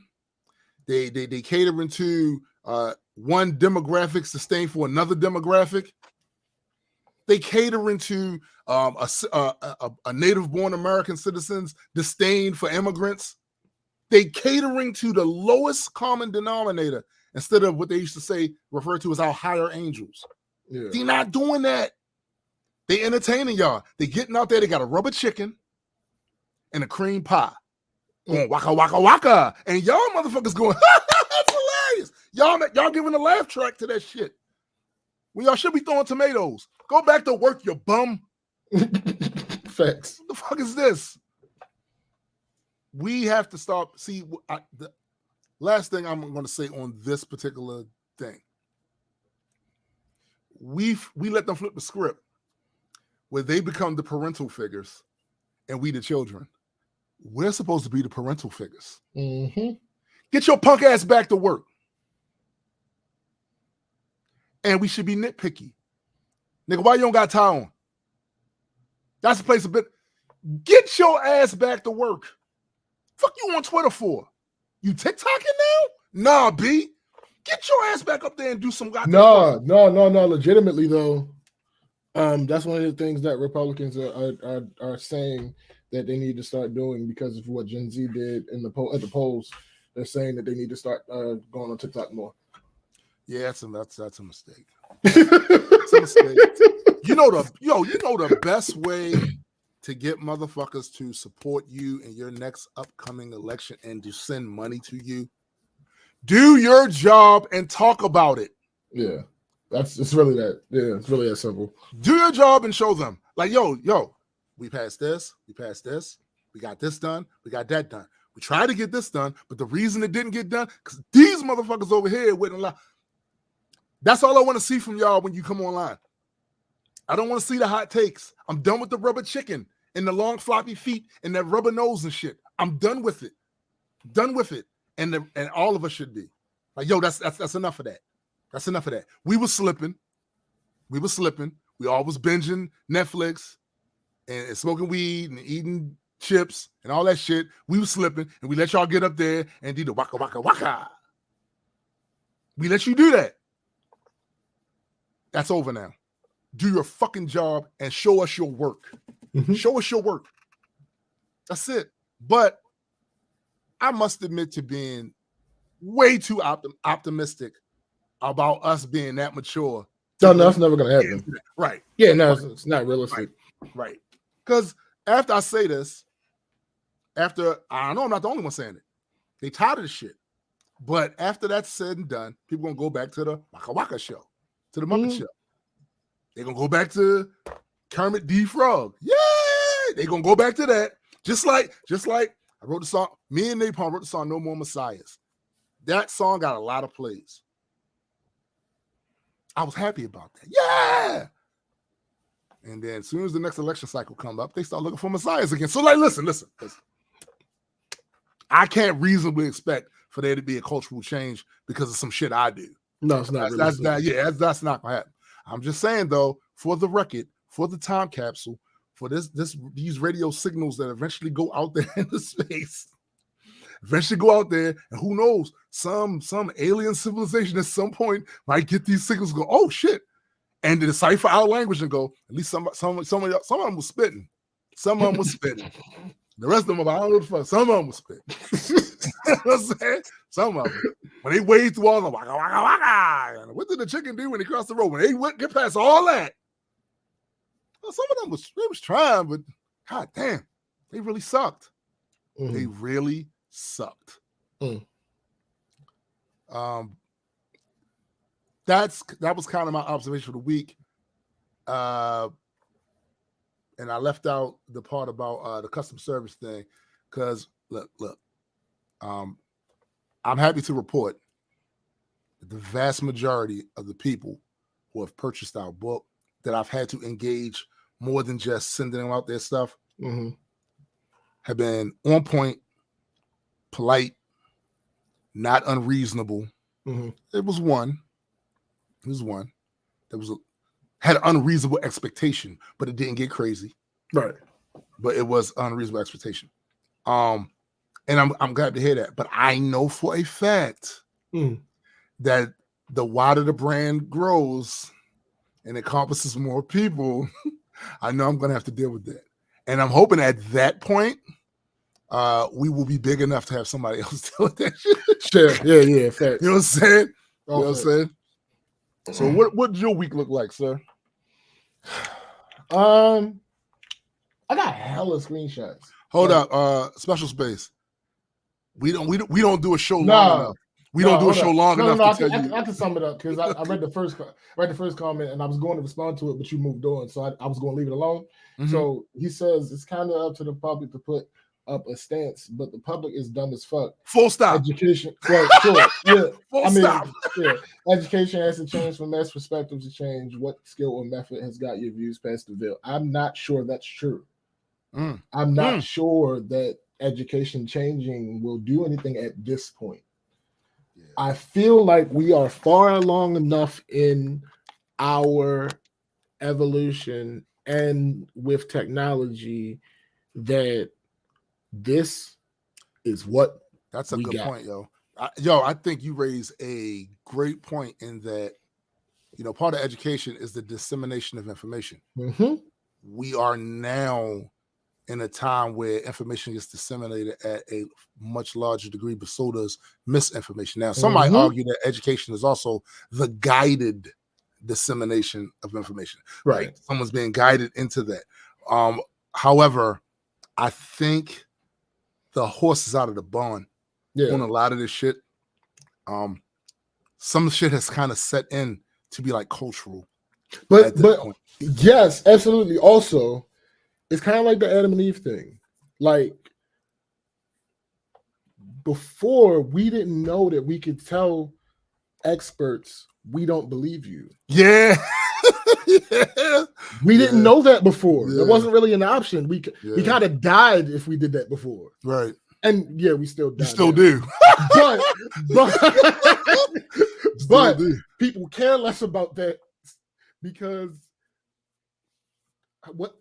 They catering to one demographic's disdain for another demographic. They catering to a native-born American citizen's disdain for immigrants. They catering to the lowest common denominator instead of what they used to say, refer to as our higher angels. Yeah. They're not doing that. They entertaining y'all. They getting out there. They got a rubber chicken and a cream pie. Going waka, waka, waka. And y'all motherfuckers going, that's hilarious. Y'all giving a laugh track to that shit. When y'all should be throwing tomatoes. Go back to work, you bum. Facts. What the fuck is this? We have to stop. See, the last thing I'm going to say on this particular thing. We let them flip the script where they become the parental figures and we the children. we're supposed to be the parental figures. Mm-hmm. Get your punk ass back to work. And we should be nitpicky. Nigga, why you don't got tie on? That's the place a bit. Get your ass back to work. Fuck you on Twitter for? You TikToking now? Nah, B. Get your ass back up there and do some goddamn. No. Legitimately though, that's one of the things that Republicans are saying that they need to start doing because of what Gen Z did in at the polls. They're saying that they need to start going on TikTok more. Yeah, that's a mistake. It's a mistake. You know the best way to get motherfuckers to support you in your next upcoming election and to send money to you? Do your job and talk about it. Yeah. It's really that. Yeah, it's really that simple. Do your job and show them. Like, yo, we passed this, we got this done, we got that done. We tried to get this done, but the reason it didn't get done, because these motherfuckers over here wouldn't allow. That's all I want to see from y'all when you come online. I don't want to see the hot takes. I'm done with the rubber chicken and the long floppy feet and that rubber nose and shit. I'm done with it. Done with it. And all of us should be. Like, yo, that's enough of that. That's enough of that. We were slipping. We all was binging Netflix and smoking weed and eating chips and all that shit. We was slipping, and we let y'all get up there and do the waka waka waka. We let you do that. That's over now. Do your fucking job and show us your work. Mm-hmm. Show us your work. That's it. But I must admit to being way too optimistic about us being that mature. No, that's never going to happen. Right. Yeah, no, it's not realistic. Right. Because after I say this, I know I'm not the only one saying it. They tired of the shit. But after that's said and done, people going to go back to the Waka Waka show, to the Muppet show. They're going to go back to Kermit D. Frog. Yay! They're going to go back to that. Just like I wrote the song, me and Napalm wrote the song No More Messiahs. That song got a lot of plays. I was happy about that. Yeah! And then as soon as the next election cycle comes up, they start looking for messiahs again. So like, listen. I can't reasonably expect for there to be a cultural change because of some shit I do. No, it's not. That's not gonna happen. I'm just saying though, for the record, for the time capsule, for these radio signals that eventually go out there into space, eventually go out there, and who knows, some alien civilization at some point might get these signals and go, oh shit, and to decipher our language and go, at least some of them was spitting. Some of them was spitting. The rest of them, I don't know the fuck. Some of them was spitting. You know what I'm saying? Some of them. When they wade through all the waka waka waka, what did the chicken do when they crossed the road? When they get past all that, well, some of them was trying, but god damn, they really sucked. Mm-hmm. They really sucked. Mm. That was kind of my observation for the week. And I left out the part about the custom service thing because look, I'm happy to report that the vast majority of the people who have purchased our book that I've had to engage more than just sending them out their stuff have been on point, polite, not unreasonable. Mm-hmm. It was one that had an unreasonable expectation, but it didn't get crazy. Right. But it was unreasonable expectation. And I'm glad to hear that. But I know for a fact that the wider the brand grows and encompasses more people, I know I'm going to have to deal with that. And I'm hoping at that point, we will be big enough to have somebody else deal with that shit. Sure. Yeah. Fact. You know what I'm saying? You know what I'm saying? So what did your week look like, sir? I got hella screenshots. Hold up, special space. We don't do a show long enough. We don't do a show long enough to tell you. I can sum it up because I read the first comment and I was going to respond to it, but you moved on, so I was going to leave it alone. Mm-hmm. So he says it's kind of up to the public to put up a stance, but the public is dumb as fuck. Full stop. Education, well, sure, yeah. Full stop. Yeah. Education has to change for mass perspectives to change. What skill or method has got your views past the veil? I'm not sure that's true. I'm not sure that education changing will do anything at this point. Yeah. I feel like we are far along enough in our evolution and with technology that this is what that's a good point, yo. I think you raise a great point in that, part of education is the dissemination of information. Mm-hmm. We are now in a time where information gets disseminated at a much larger degree, but so does misinformation. Now, some might argue that education is also the guided dissemination of information. Right. Like someone's being guided into that. However, I think the horse is out of the barn on a lot of this shit. Some shit has kind of set in to be like cultural. But yes, absolutely. Also, it's kind of like the Adam and Eve thing. Like before, we didn't know that we could tell experts we don't believe you. Yeah. We didn't know that before. It wasn't really an option. We kind of died if we did that before. Right. And we still die. You still do. But people care less about that because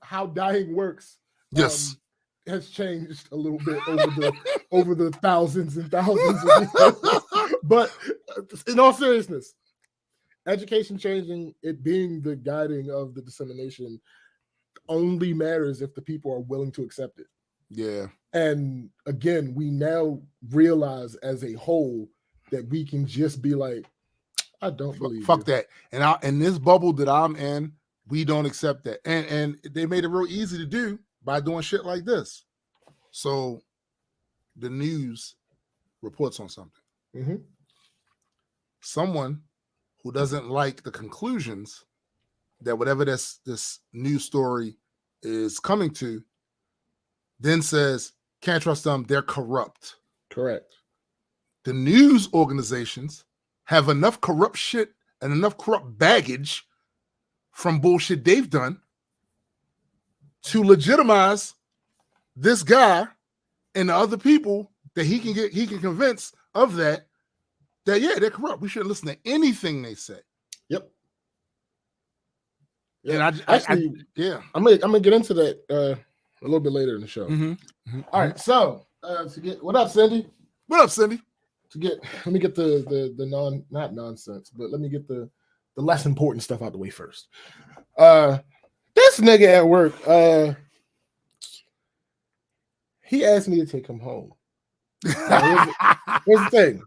how dying works has changed a little bit over the thousands and thousands of years. But in all seriousness, education changing, it being the guiding of the dissemination, only matters if the people are willing to accept it. Yeah. And again, we now realize as a whole that we can just be like, I don't believe fuck that. And in this bubble that I'm in, we don't accept that. And they made it real easy to do by doing shit like this. So the news reports on something. Mm-hmm. Someone who doesn't like the conclusions that whatever this news story is coming to then says, can't trust them, they're corrupt. Correct. The news organizations have enough corrupt shit and enough corrupt baggage from bullshit they've done to legitimize this guy and the other people that he can convince of that they're corrupt. We shouldn't listen to anything they say. Yep. And I'm gonna get into that a little bit later in the show. Mm-hmm. Mm-hmm. All right, so what up, Cindy? What up, Cindy? Let me get the not nonsense, but let me get the less important stuff out the way first. This nigga at work, he asked me to take him home. Now, here's the thing.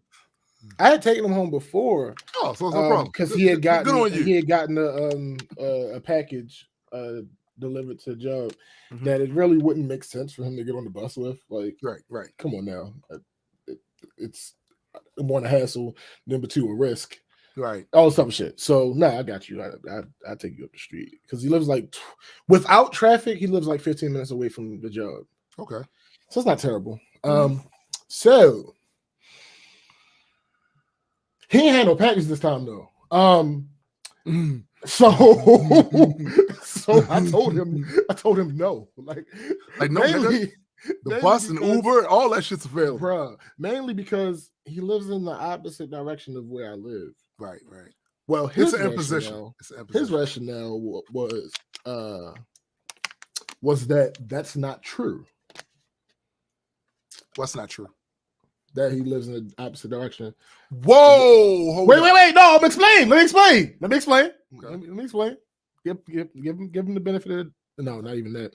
I had taken him home before. Oh, so it's no problem. Because he had gotten a package delivered to a job that it really wouldn't make sense for him to get on the bus with. Like, right. Come on now. It's one, a hassle, number two, a risk. Right. All this type of shit. So, I got you. I take you up the street. Because he lives like, without traffic, he lives like 15 minutes away from the job. Okay. So it's not terrible. So he ain't had no package this time though. So I told him no. Like no, mainly, the bus and Uber, all that shit's available. Bruh, mainly because he lives in the opposite direction of where I live. Right. Well, It's an imposition. His rationale was that's not true. What's not true? That he lives in the opposite direction. Whoa! Wait! No, Let me explain. Okay. Let me explain. Give him the benefit of no, not even that.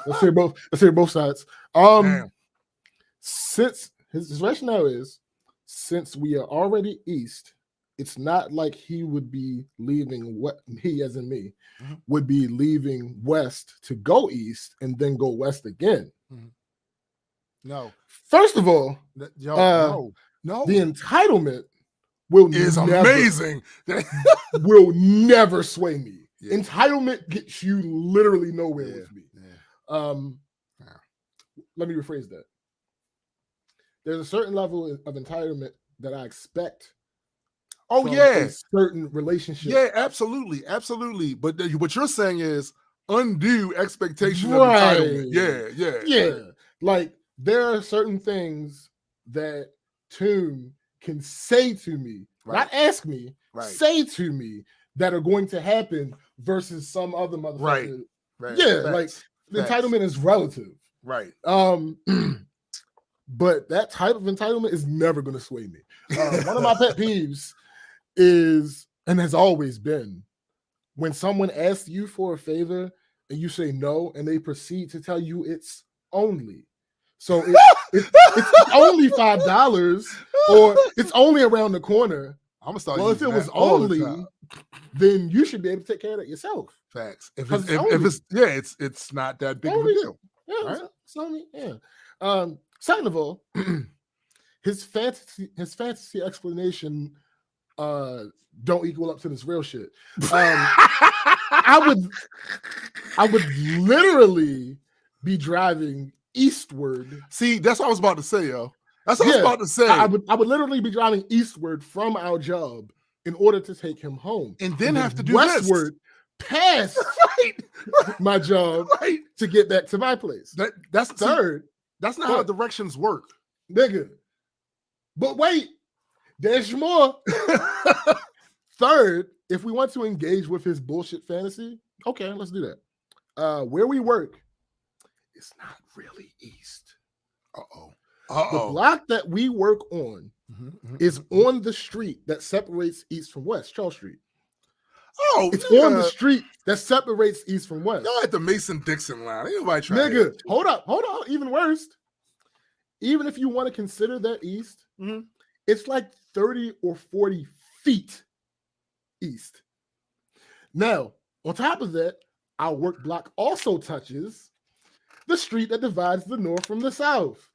Let's hear both sides. Since his rationale is, since we are already east, it's not like he would be leaving he as in me would be leaving west to go east and then go west again. Mm-hmm. No. First of all, no. The entitlement is amazing. Will never sway me. Yeah. Entitlement gets you literally nowhere with me. Yeah. Let me rephrase that. There's a certain level of entitlement that I expect. Oh yeah, a certain relationship. Yeah, absolutely. But what you're saying is undue expectation of entitlement. Yeah. Like, there are certain things that Tune can say to me, not ask me, say to me that are going to happen versus some other motherfucker. Right. Yeah, like the entitlement is relative. Right. But that type of entitlement is never going to sway me. One of my pet peeves is, and has always been, when someone asks you for a favor and you say no, and they proceed to tell you it's only. So it's only $5, or it's only around the corner. I'm gonna start. Well, if it was only, then you should be able to take care of that yourself. Facts. If it's not that big of a deal. Yeah, right? It's only, yeah. Second of all, his fantasy explanation don't equal up to this real shit. I would literally be driving eastward. See, that's what I was about to say, yo. That's what I was about to say. I would literally be driving eastward from our job in order to take him home, and then have to do westward past my job to get back to my place. That's third. That's not how directions work, nigga. But wait, there's more. Third, if we want to engage with his bullshit fantasy, okay, let's do that. Where we work, it's not really east. The block that we work on is on the street that separates east from west, Charles Street. It's on the street that separates east from west. Y'all at the Mason-Dixon line. Ain't nobody trying. Nigga, hold up. Even worse. Even if you want to consider that east, it's like 30 or 40 feet east. Now, on top of that, our work block also touches the street that divides the north from the south.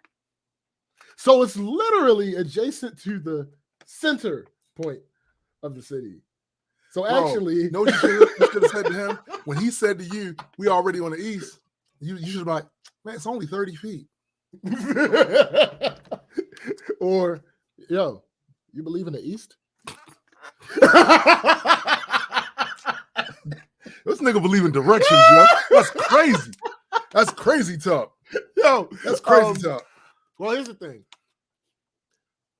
So it's literally adjacent to the center point of the city. So actually, no, you should have said to him when he said to you, "We already on the east." You should have been like, "Man, it's only 30 feet." Or, yo, you believe in the east? This nigga believe in directions, yo. That's crazy. That's crazy talk. Yo, that's crazy talk. Well, here's the thing.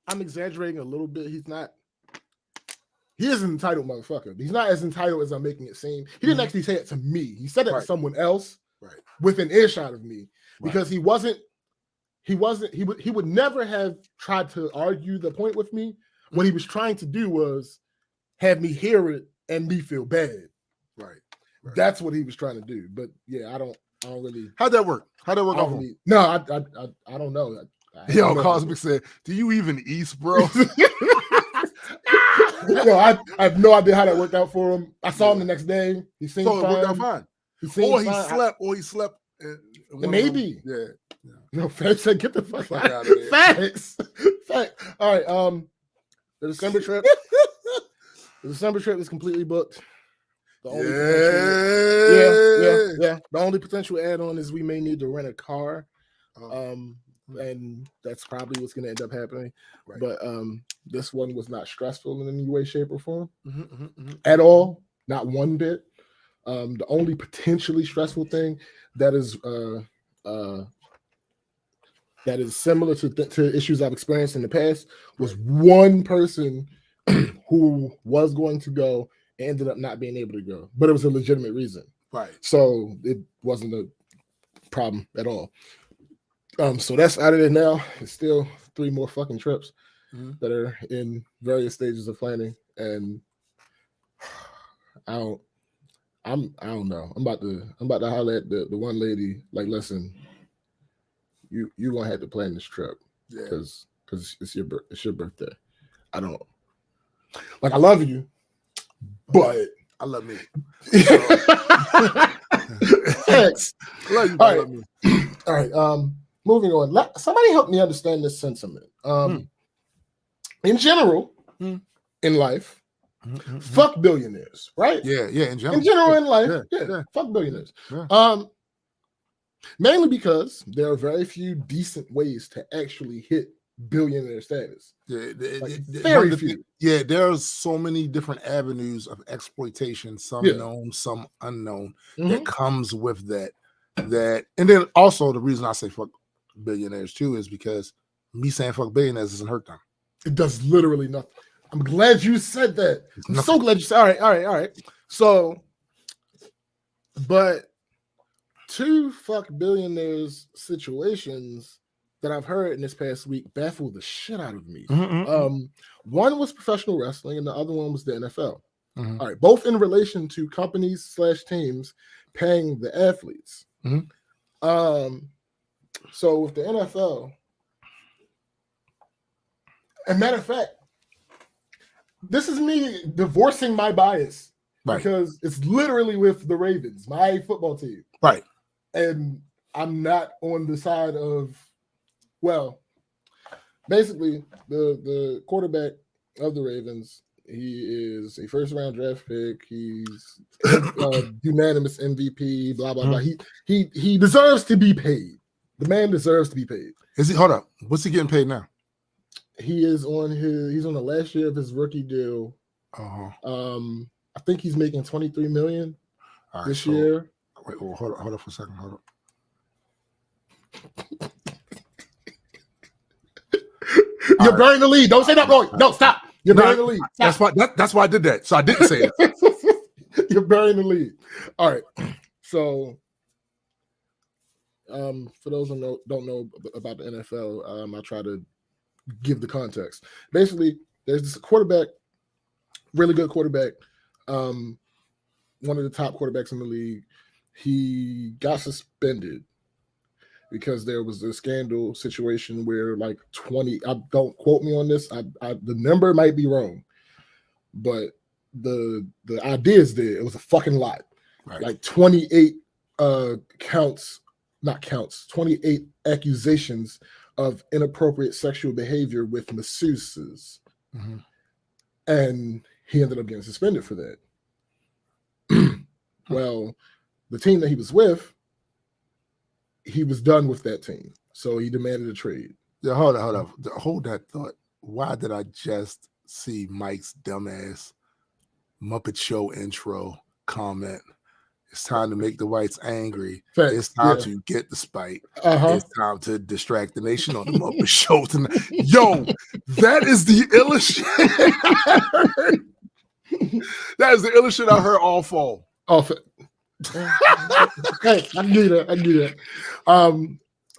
I'm exaggerating a little bit. He is an entitled motherfucker. He's not as entitled as I'm making it seem. He didn't actually say it to me. He said it to someone else within earshot of me, because he would never have tried to argue the point with me. What he was trying to do was have me hear it and me feel bad. Right. That's what he was trying to do. But yeah, I don't really. How'd that work? How'd that work out for me? No, I don't know. Yo, Cosmic said, "Do you even east, bro?" No, I have no idea how that worked out for him. I saw him the next day. He seemed fine. It worked out fine. He slept. Maybe. Yeah. No, Facts said, "Get the fuck out of here." Facts. All right. The December trip. The December trip is completely booked. The only yeah. The only potential add-on is we may need to rent a car. And that's probably what's going to end up happening. Right. But this one was not stressful in any way, shape, or form at all. Not one bit. The only potentially stressful thing that is similar to issues I've experienced in the past was one person who was going to go and ended up not being able to go, but it was a legitimate reason. Right. So it wasn't a problem at all. So that's out of it now. It's still 3 more fucking trips that are in various stages of planning, and I don't know. I'm about to holler at the one lady. Like, listen, you gonna have to plan this trip because it's your birthday. I don't like. I love you, but I love me. Thanks. I love you, but I love me. All right. Moving on. Somebody help me understand this sentiment. In general, in life, fuck billionaires, right? Yeah. In general. In general, in life, fuck billionaires. Yeah. Mainly because there are very few decent ways to actually hit billionaire status. Very few. Yeah, there's so many different avenues of exploitation, some known, some unknown, that comes with that. And then also the reason I say fuck billionaires too is because me saying fuck billionaires doesn't hurt them. It does literally nothing. I'm glad you said that. I'm so glad you said. All right. So, but 2 fuck billionaires situations that I've heard in this past week baffled the shit out of me. One was professional wrestling, and the other one was the NFL. All right, both in relation to companies / teams paying the athletes. So with the NFL, and matter of fact, this is me divorcing my bias because it's literally with the Ravens, my football team. Right. And I'm not on the side of, well, basically the quarterback of the Ravens, he is a first-round draft pick. He's unanimous MVP, blah, blah, blah. He deserves to be paid. The man deserves to be paid. Is he? Hold up. What's he getting paid now? He's on the last year of his rookie deal. I think he's making $23 million this year. Wait, hold up for a second. Hold up. You're burying the lead. Don't say that, Roy. No, stop. You're burying the lead. Stop. That's why I did that. So I didn't say it. You're burying the lead. All right. So, for those who don't know about the NFL, I'll try to give the context. Basically, there's this quarterback, really good quarterback, one of the top quarterbacks in the league. He got suspended because there was a scandal situation where like 20, don't quote me on this, the number might be wrong, but the idea is there. It was a fucking lot. Right. Like 28 28 accusations of inappropriate sexual behavior with masseuses. And he ended up getting suspended for that. Well, the team that he was with, he was done with that team. So he demanded a trade. Yeah, hold that thought. Why did I just see Mike's dumbass Muppet Show intro comment? It's time to make the whites angry. Facts. It's time to get the spite. It's time to distract the nation on the Muppet Show tonight. Yo, that is the illest shit I heard. That is the illest shit I heard all fall. Hey, I knew that.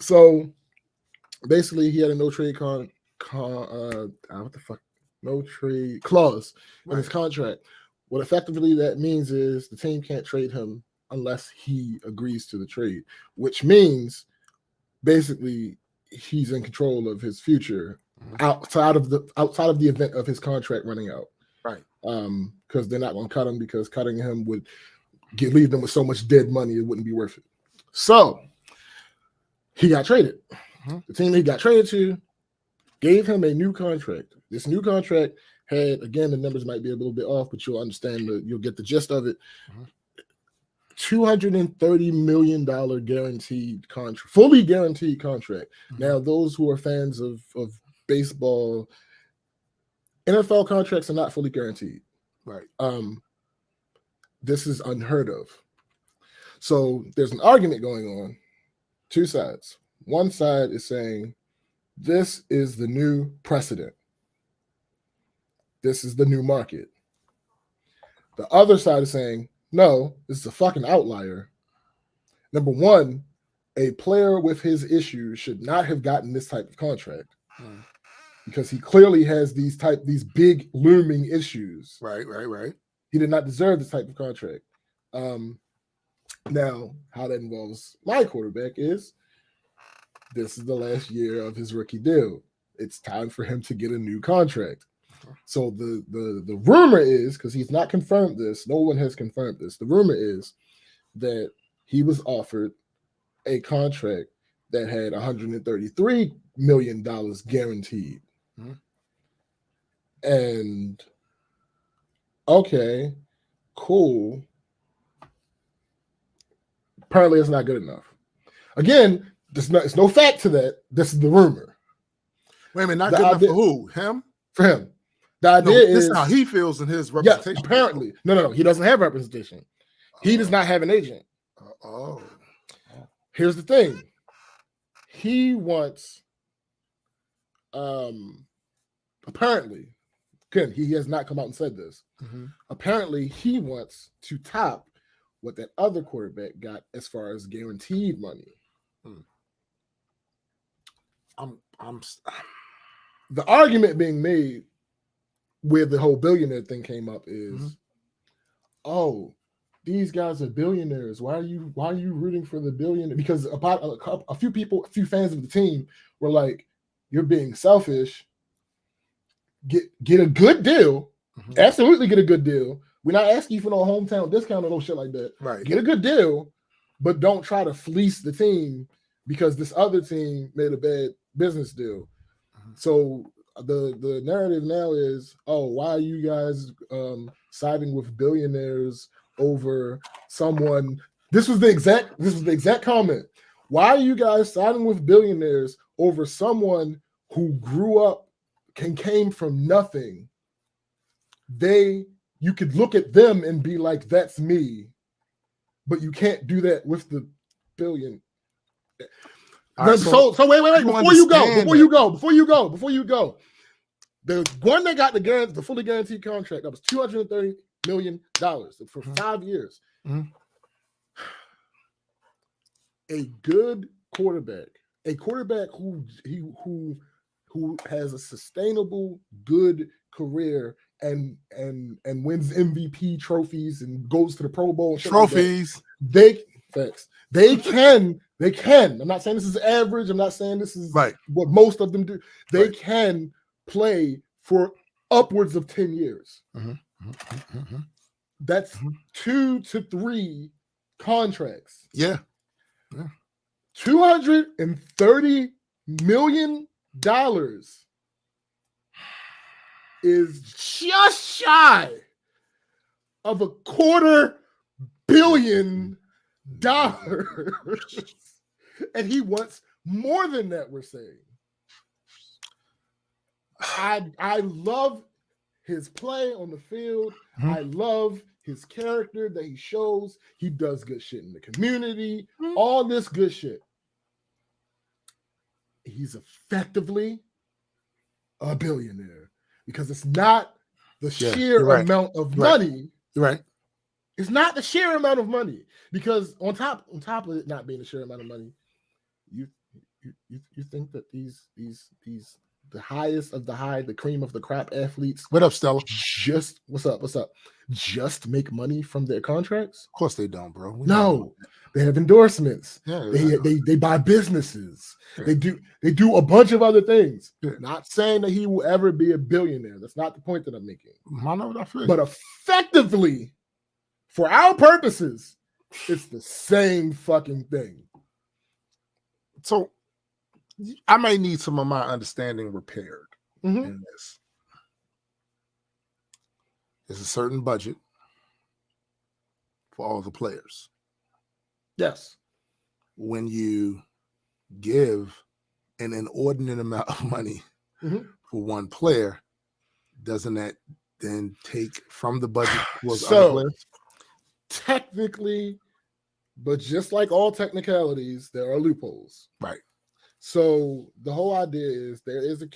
So basically, he had a no trade clause in his contract. What effectively that means is the team can't trade him unless he agrees to the trade, which means basically he's in control of his future outside of the event of his contract running out. Right. Because they're not going to cut him, because cutting him would leave them with so much dead money it wouldn't be worth it. So he got traded. The team he got traded to gave him a new contract. This new contract had, again, the numbers might be a little bit off, but you'll understand you'll get the gist of it. $230 million guaranteed contract, fully guaranteed contract. Now, those who are fans of baseball, NFL contracts are not fully guaranteed. Right. This is unheard of. So there's an argument going on, 2 sides. One side is saying this is the new precedent. This is the new market. The other side is saying, no, this is a fucking outlier. Number one, a player with his issues should not have gotten this type of contract because he clearly has these big looming issues. Right. He did not deserve this type of contract. Now, how that involves my quarterback is this is the last year of his rookie deal. It's time for him to get a new contract. So the rumor is, because he's not confirmed this, no one has confirmed this. The rumor is that he was offered a contract that had $133 million guaranteed. And okay, cool. Apparently, it's not good enough. Again, it's no fact to that. This is the rumor. Wait a minute, not good enough for who? Him? For him. The idea is this is how he feels in his representation. Yeah, apparently. No. He doesn't have representation. He does not have an agent. Here's the thing. he wants, apparently, again, he has not come out and said this. Mm-hmm. Apparently, he wants to top what that other quarterback got as far as guaranteed money. The argument being made where the whole billionaire thing came up is, oh, these guys are billionaires. Why are you rooting for the billionaire? Because a few fans of the team were like, you're being selfish. Get a good deal. Absolutely get a good deal. We're not asking you for no hometown discount or no shit like that. Right. Get a good deal, but don't try to fleece the team because this other team made a bad business deal. So the narrative now is, oh, why are you guys siding with billionaires over someone? This was the exact comment. Why are you guys siding with billionaires over someone who grew up and came from nothing? You could look at them and be like, that's me, but you can't do that with the billion. Right, so wait. Before you go. The one that got the fully guaranteed contract, that was $230 million for 5 years. A good quarterback, who has a sustainable, good career and wins MVP trophies and goes to the Pro Bowl and trophies. They can. I'm not saying this is average. I'm not saying this is what most of them do. They can play for upwards of 10 years. That's 2 to 3 contracts. Yeah. $230 million is just shy of $250 million. And he wants more than that, we're saying. I love his play on the field. I love his character that he shows. He does good shit in the community, all this good shit. He's effectively a billionaire because it's not the sheer amount of money. Right. It's not the sheer amount of money, because on top of it not being the sheer amount of money, you think that these the highest of the high, the cream of the crop athletes. What up, Stella? What's up? Just make money from their contracts? Of course they don't, bro. No, they have endorsements. Yeah, they buy businesses. Yeah. They do a bunch of other things. Yeah. Not saying that he will ever be a billionaire. That's not the point that I'm making. I know what I feel. But effectively, for our purposes, it's the same fucking thing. So I may need some of my understanding repaired in this. There's a certain budget for all the players. Yes. When you give an inordinate amount of money for one player, doesn't that then take from the budget towards other players? Technically, but just like all technicalities, there are loopholes. Right. So the whole idea is there is a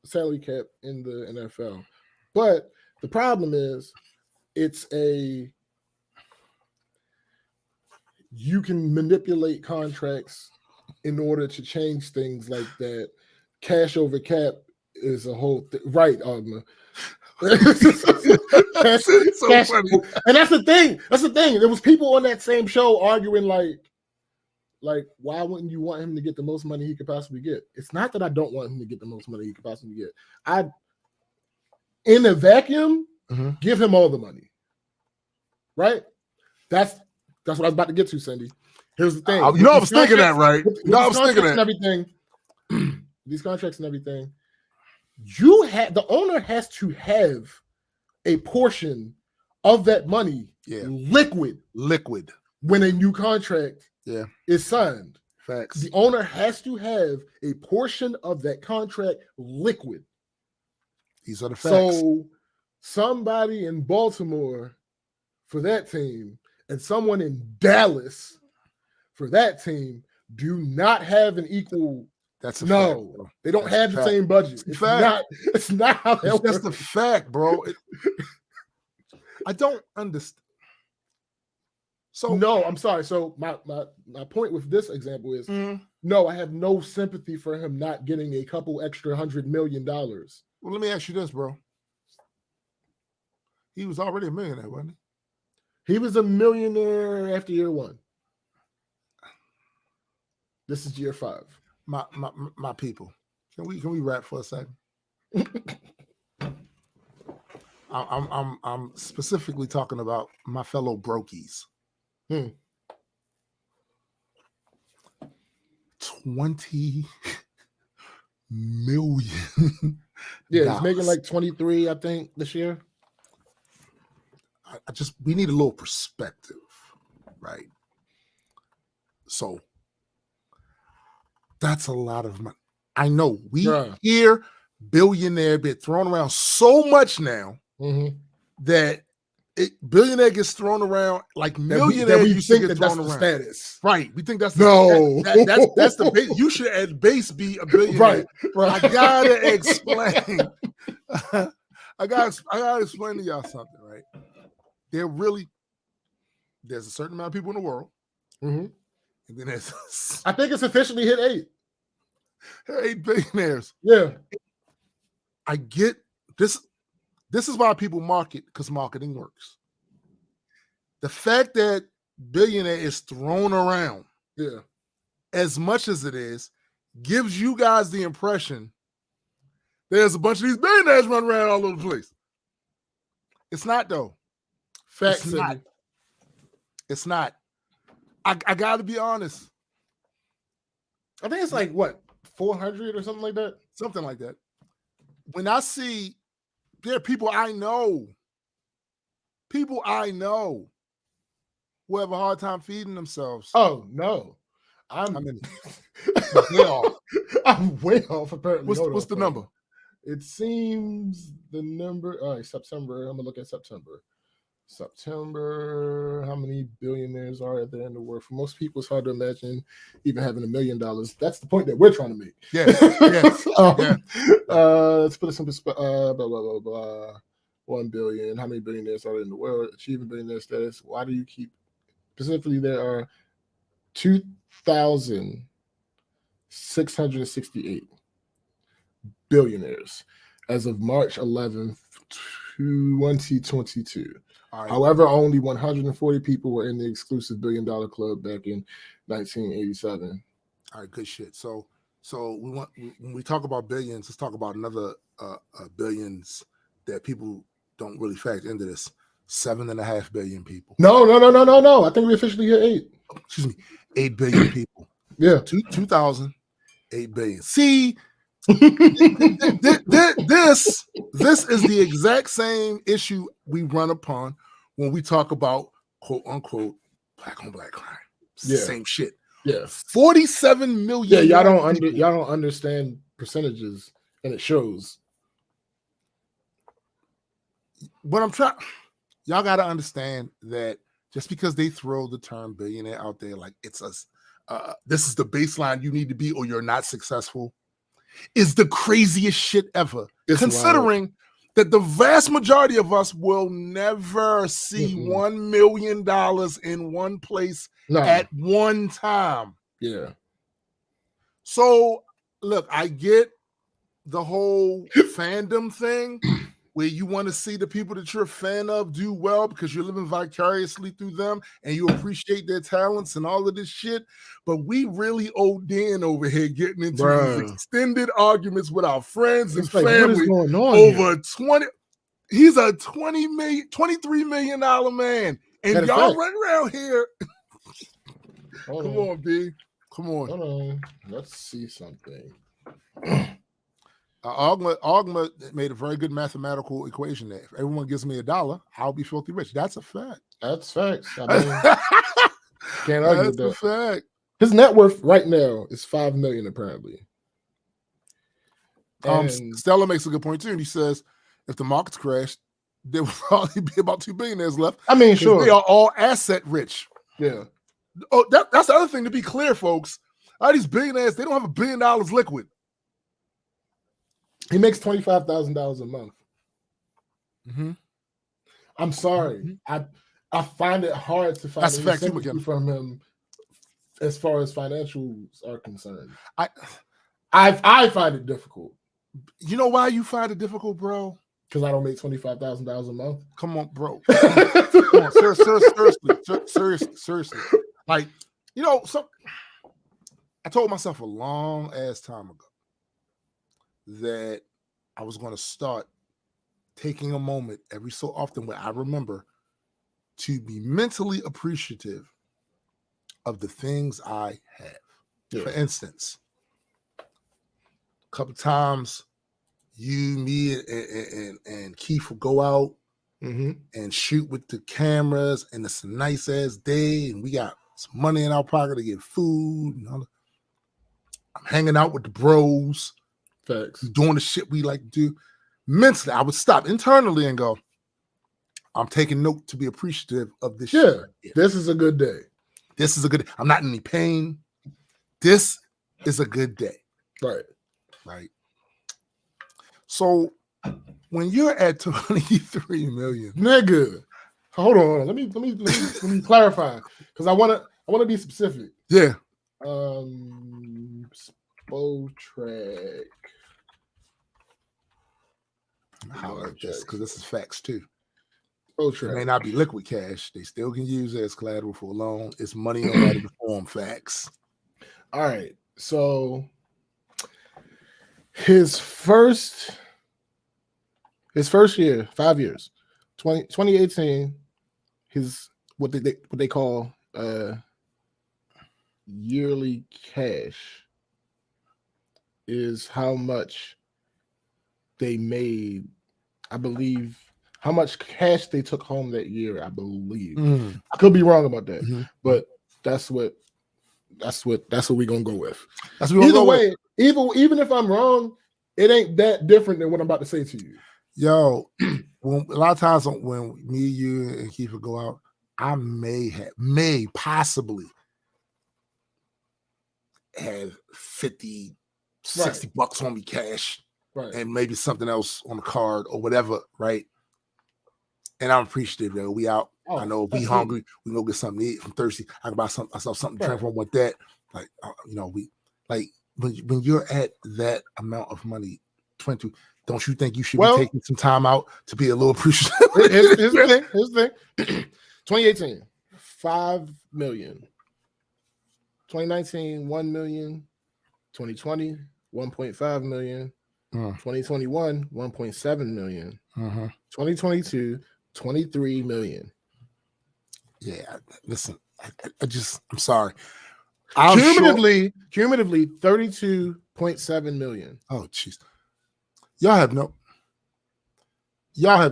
salary cap in the NFL, but the problem is you can manipulate contracts in order to change things like that. Cash over cap is a whole thing. Right, Agma. So funny. And that's the thing. There was people on that same show arguing like, why wouldn't you want him to get the most money he could possibly get? It's not that I don't want him to get the most money he could possibly get. In a vacuum, give him all the money. Right? That's what I was about to get to, Cindy. Here's the thing. I was thinking that, right? I was thinking that. Everything. These contracts and everything. The owner has to have a portion of that money liquid when a new contract is signed. Facts. The owner has to have a portion of that contract liquid. These are the facts. So somebody in Baltimore for that team and someone in Dallas for that team do not have an equal. That's a no. Fact, they don't have the same budget. It's not how that works. That's the fact, bro. I don't understand. So no, I'm sorry. So my point with this example is no, I have no sympathy for him not getting a couple extra $100 million. Well, let me ask you this, bro. He was already a millionaire, wasn't he? He was a millionaire after year 1. This is year 5. My people. Can we rap for a second? I'm specifically talking about my fellow brokies. 20 million. Yeah, he's making like 23, I think, this year. We need a little perspective, right? So that's a lot of money. I know we hear billionaire bit thrown around so much now that billionaire gets thrown around like millionaire. We think that that's the status, right? We think that's that's the base. You should at base be a billionaire, right? I gotta explain. I gotta explain to y'all something, right? There's a certain amount of people in the world, and then there's. I think it's officially hit 8. 8 billionaires. Yeah, I get this. This is why people market, because marketing works. The fact that billionaire is thrown around, as much as it is, gives you guys the impression there's a bunch of these billionaires running around all over the place. It's not, though. Facts. It's not. I got to be honest. I think it's like, what, 400 or something like that? Something like that. When I see there are people I know who have a hard time feeding themselves. Oh, no. I'm way off. I'm way off, apparently. What's the number? It seems the number, all right, September. I'm going to look at September. How many billionaires are there in the world? For most people, it's hard to imagine even having $1 million. That's the point that we're trying to make. Yeah. Let's put it in perspective. Blah, blah, blah, blah. 1 billion. How many billionaires are there in the world? Achieving billionaire status. Why do you keep... Specifically, there are 2,668 billionaires as of March 11th, 2022. Right. However, only 140 people were in the exclusive $1 billion club back in 1987. All right, good shit. So when we talk about billions, let's talk about another billions that people don't really factor into this. 7.5 billion people. No. I think we officially hit 8. Excuse me, 8 billion people. Yeah, 2,000, 8 billion. See, this is the exact same issue we run upon when we talk about quote unquote black on black crime. Yeah, same shit. Yeah, 47 million. Yeah, y'all don't understand percentages, and it shows. What I'm trying, y'all got to understand that just because they throw the term billionaire out there, like it's us, this is the baseline you need to be, or you're not successful, is the craziest shit ever. It's considering wild. That the vast majority of us will never see $1 million in one place at one time. Yeah. So look, I get the whole fandom thing where you want to see the people that you're a fan of do well because you're living vicariously through them and you appreciate their talents and all of this shit. But we really OD'ing over here getting into these extended arguments with our friends and family over 20. He's a $23 million man. And y'all run around here. Come on, B. Come on. Hold on. Let's see something. Ogma made a very good mathematical equation there. If everyone gives me $1, I'll be filthy rich. That's a fact. That's facts. I mean, can't argue with that. That's a fact. His net worth right now is $5 million, apparently. Stella makes a good point too. And he says, if the markets crash, there will probably be about 2 billionaires left. I mean, sure. They are all asset rich. Yeah. Oh, that's the other thing to be clear, folks. All these billionaires, they don't have $1 billion liquid. He makes $25,000 a month. Mm-hmm. I'm sorry. Mm-hmm. I find it hard to find any sympathy from him as far as financials are concerned. I find it difficult. You know why you find it difficult, bro? Because I don't make $25,000 a month. Come on, bro. Come on, seriously. Like, you know, I told myself a long ass time ago that I was going to start taking a moment every so often where I remember to be mentally appreciative of the things I have. Yeah. For instance, a couple times you, me, and Keith will go out and shoot with the cameras, and it's a nice ass day, and we got some money in our pocket to get food. And all I'm hanging out with the bros. Facts. Doing the shit we like to do. Mentally, I would stop internally and go, I'm taking note to be appreciative of this shit. Yeah, this is a good day. This is a good, I'm not in any pain. This is a good day. Right. So when you're at 23 million, nigga, hold on. Let me clarify, because I want to be specific. Yeah. Spotrac. Just because this is facts too. It may not be liquid cash. They still can use it as collateral for a loan. It's money on that form. Facts. All right. So his first year, 5 years, 2018, his what they call yearly cash is how much they made, I believe, how much cash they took home that year, I believe. I could be wrong about that, but that's what we're gonna go with. Either way, even if I'm wrong, it ain't that different than what I'm about to say to you. Yo, a lot of times when me, you, and Keith would go out, I may possibly have 50, 60 bucks on me cash. Right. And maybe something else on the card or whatever, right? And I'm appreciative that we out. I know if we hungry, we go get something to eat. If I'm thirsty, I can buy something to drink from with that. Like, we like when you're at that amount of money, 22, don't you think you should be taking some time out to be a little appreciative? Here's the thing. 2018, 5 million. 2019, 1 million. 2020, 1.5 million. 2021, 1.7 million. 2022, 23 million. Yeah, listen, I'm sorry. Cumulatively, 32.7 million. Oh, jeez. Y'all have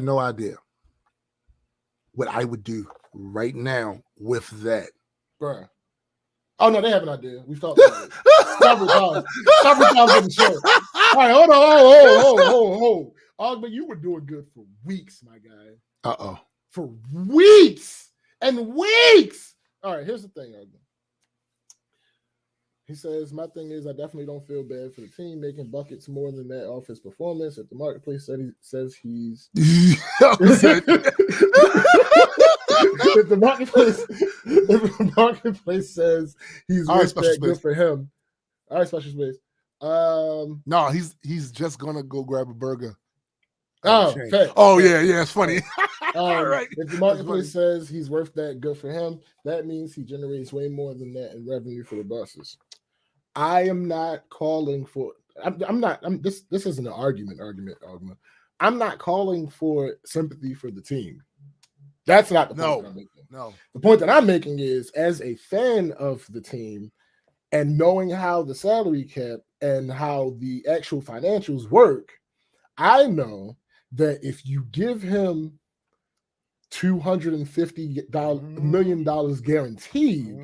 no idea what I would do right now with that. Bruh. Oh, no, they have an idea. We've talked about it. Several times on the show. All right, hold on. Ogman, you were doing good for weeks, my guy. Uh-oh. For weeks and weeks. All right, here's the thing, Ogman. He says, my thing is, I definitely don't feel bad for the team making buckets more than that off his performance. If the marketplace says he's... If the marketplace says he's worth that, good for him. All right, special space. No, he's just gonna go grab a burger. Yeah, it's funny. All right. If the marketplace says he's worth that, good for him. That means he generates way more than that in revenue for the bosses. I am not calling for. This isn't an argument. I'm not calling for sympathy for the team. That's not the point that I'm making. No. The point that I'm making is, as a fan of the team and knowing how the salary cap and how the actual financials work, I know that if you give him $250 million guaranteed,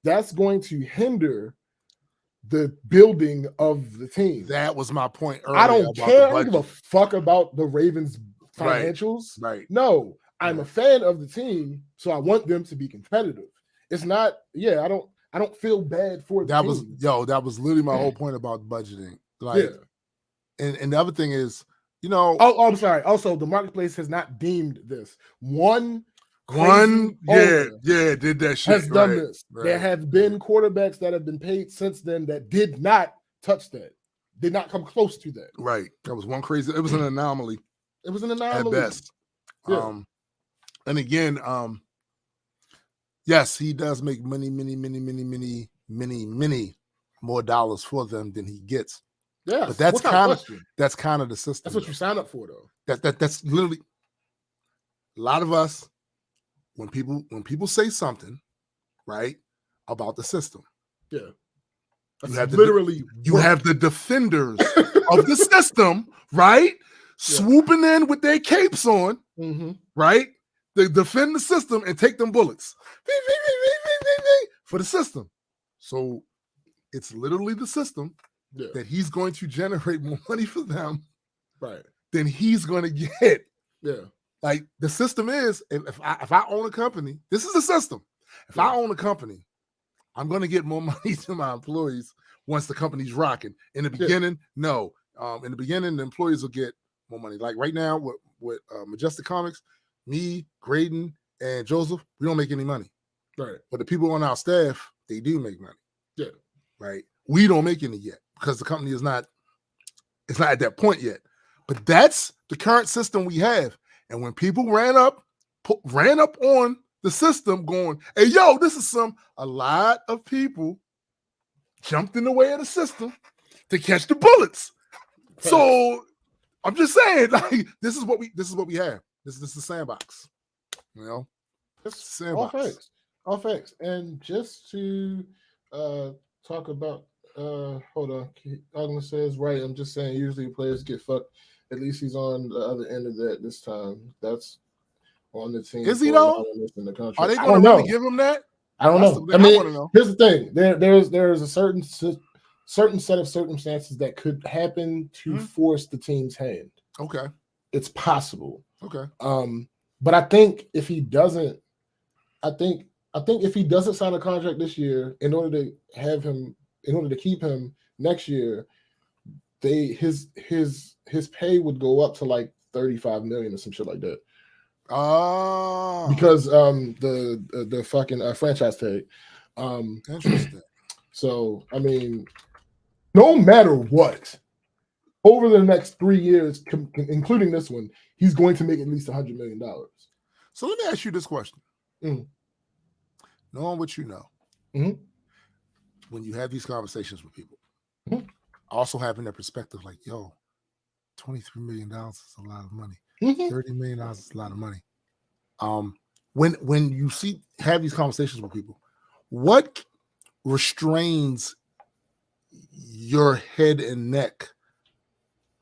that's going to hinder the building of the team. That was my point earlier. I don't care. I don't give a fuck about the Ravens' financials. Right. No, I'm a fan of the team, so I want them to be competitive. It's not, I I don't feel bad for that was literally my whole point about budgeting. Like, and the other thing is, I'm sorry. Also, the marketplace has not deemed this. One did that shit. Has done this. Right. There have been quarterbacks that have been paid since then that did not touch that. Did not come close to that. Right. That was one crazy. It was an anomaly. It was an anomaly at best. Yeah. And again, yes, he does make many more dollars for them than he gets. Yeah, but that's kind of the system. That's what you sign up for, though. That's literally a lot of us. When people say something, right, about the system, that's you have the defenders of the system, right, swooping in with their capes on, right, they defend the system and take them bullets for the system. So it's literally the system that he's going to generate more money for them, right, than he's going to get. Yeah. Like the system is, if I own a company, this is the system. If I own a company, I'm going to get more money to my employees once the company's rocking. In the beginning, no. In the beginning, the employees will get more money. Like right now with Majestic Comics, me, Graydon, and Joseph, we don't make any money. Right. But the people on our staff, they do make money. Yeah. Right. We don't make any yet because the company is not. It's not at that point yet. But that's the current system we have. And when people ran up on the system going, hey, yo, this is a lot of people jumped in the way of the system to catch the bullets. Okay. So I'm just saying, like, this is what we have. This is the sandbox. It's sandbox. All facts. And just to talk about hold on. Ogden says, right, I'm just saying usually players get fucked. At least he's on the other end of that this time. That's on the team. Is he though? In the country. Are they going to really give him that? I don't know. I mean, here's the thing. There's a certain set of circumstances that could happen to force the team's hand. Okay, it's possible. Okay. But I think if he doesn't, if he doesn't sign a contract this year, in order to keep him next year, his pay would go up to like 35 million or some shit like that. Oh, because the fucking franchise tag. Interesting. So I mean, no matter what, over the next 3 years, including this one, he's going to make at least $100 million. So let me ask you this question. Knowing what you know, when you have these conversations with people, also having that perspective, like, yo, $23 million is a lot of money. $30 million is a lot of money. When you have these conversations with people, what restrains your head and neck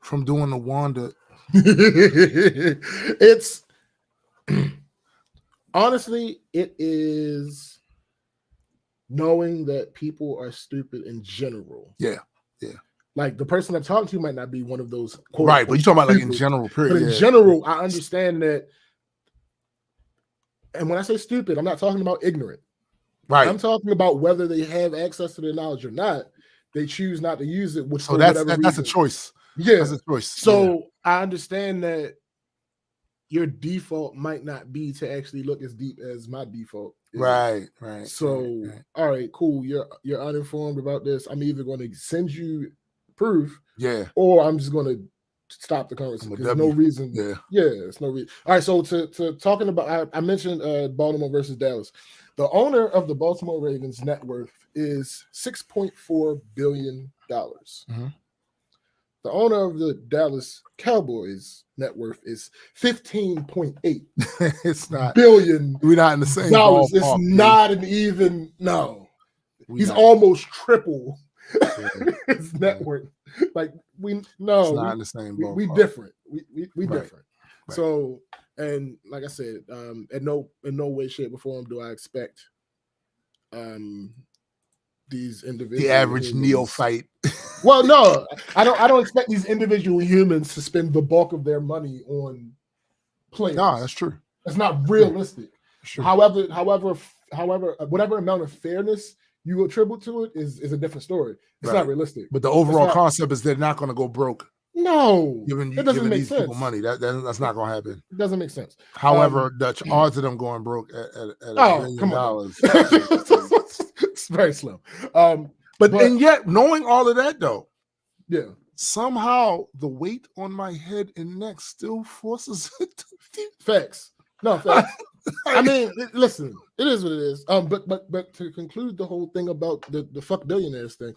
from doing the Wanda? It's honestly, it is knowing that people are stupid in general. Yeah. Like the person I'm talking to might not be one of those, right? But you're talking about like in general, period. But in general, I understand that. And when I say stupid, I'm not talking about ignorant. Right. I'm talking about whether they have access to the knowledge or not. They choose not to use it. So that's a choice. Yeah, that's a choice. So I understand that your default might not be to actually look as deep as my default is. Right. So, all right, cool. You're uninformed about this. I'm either going to send you proof, or I'm just going to stop the conversation. There's no reason. It's no reason. All right, so to talking about, I mentioned Baltimore versus Dallas. The owner of the Baltimore Ravens' net worth is $6.4 billion. The owner of the Dallas Cowboys' net worth is $15.8 it's not billion. We're not in the same dollars. It's not an even he's almost triple his net worth. Like it's not in the same ballpark. We different. We different. Right. So, and like I said, in no way, shape, or form do I expect these individuals, the average neophyte. Well, no, I don't expect these individual humans to spend the bulk of their money on players. No, that's true. That's not realistic. Sure. However, whatever amount of fairness you attribute to it is a different story. It's not realistic. But the overall concept is they're not going to go broke. No, it doesn't make sense. People money that's not going to happen. It doesn't make sense. However, the odds of them going broke at $1 billion. It's very slow. But and yet, knowing all of that though, yeah, somehow the weight on my head and neck still forces it to be facts. No, facts. I mean, listen, it is what it is. But to conclude the whole thing about the fuck billionaires thing,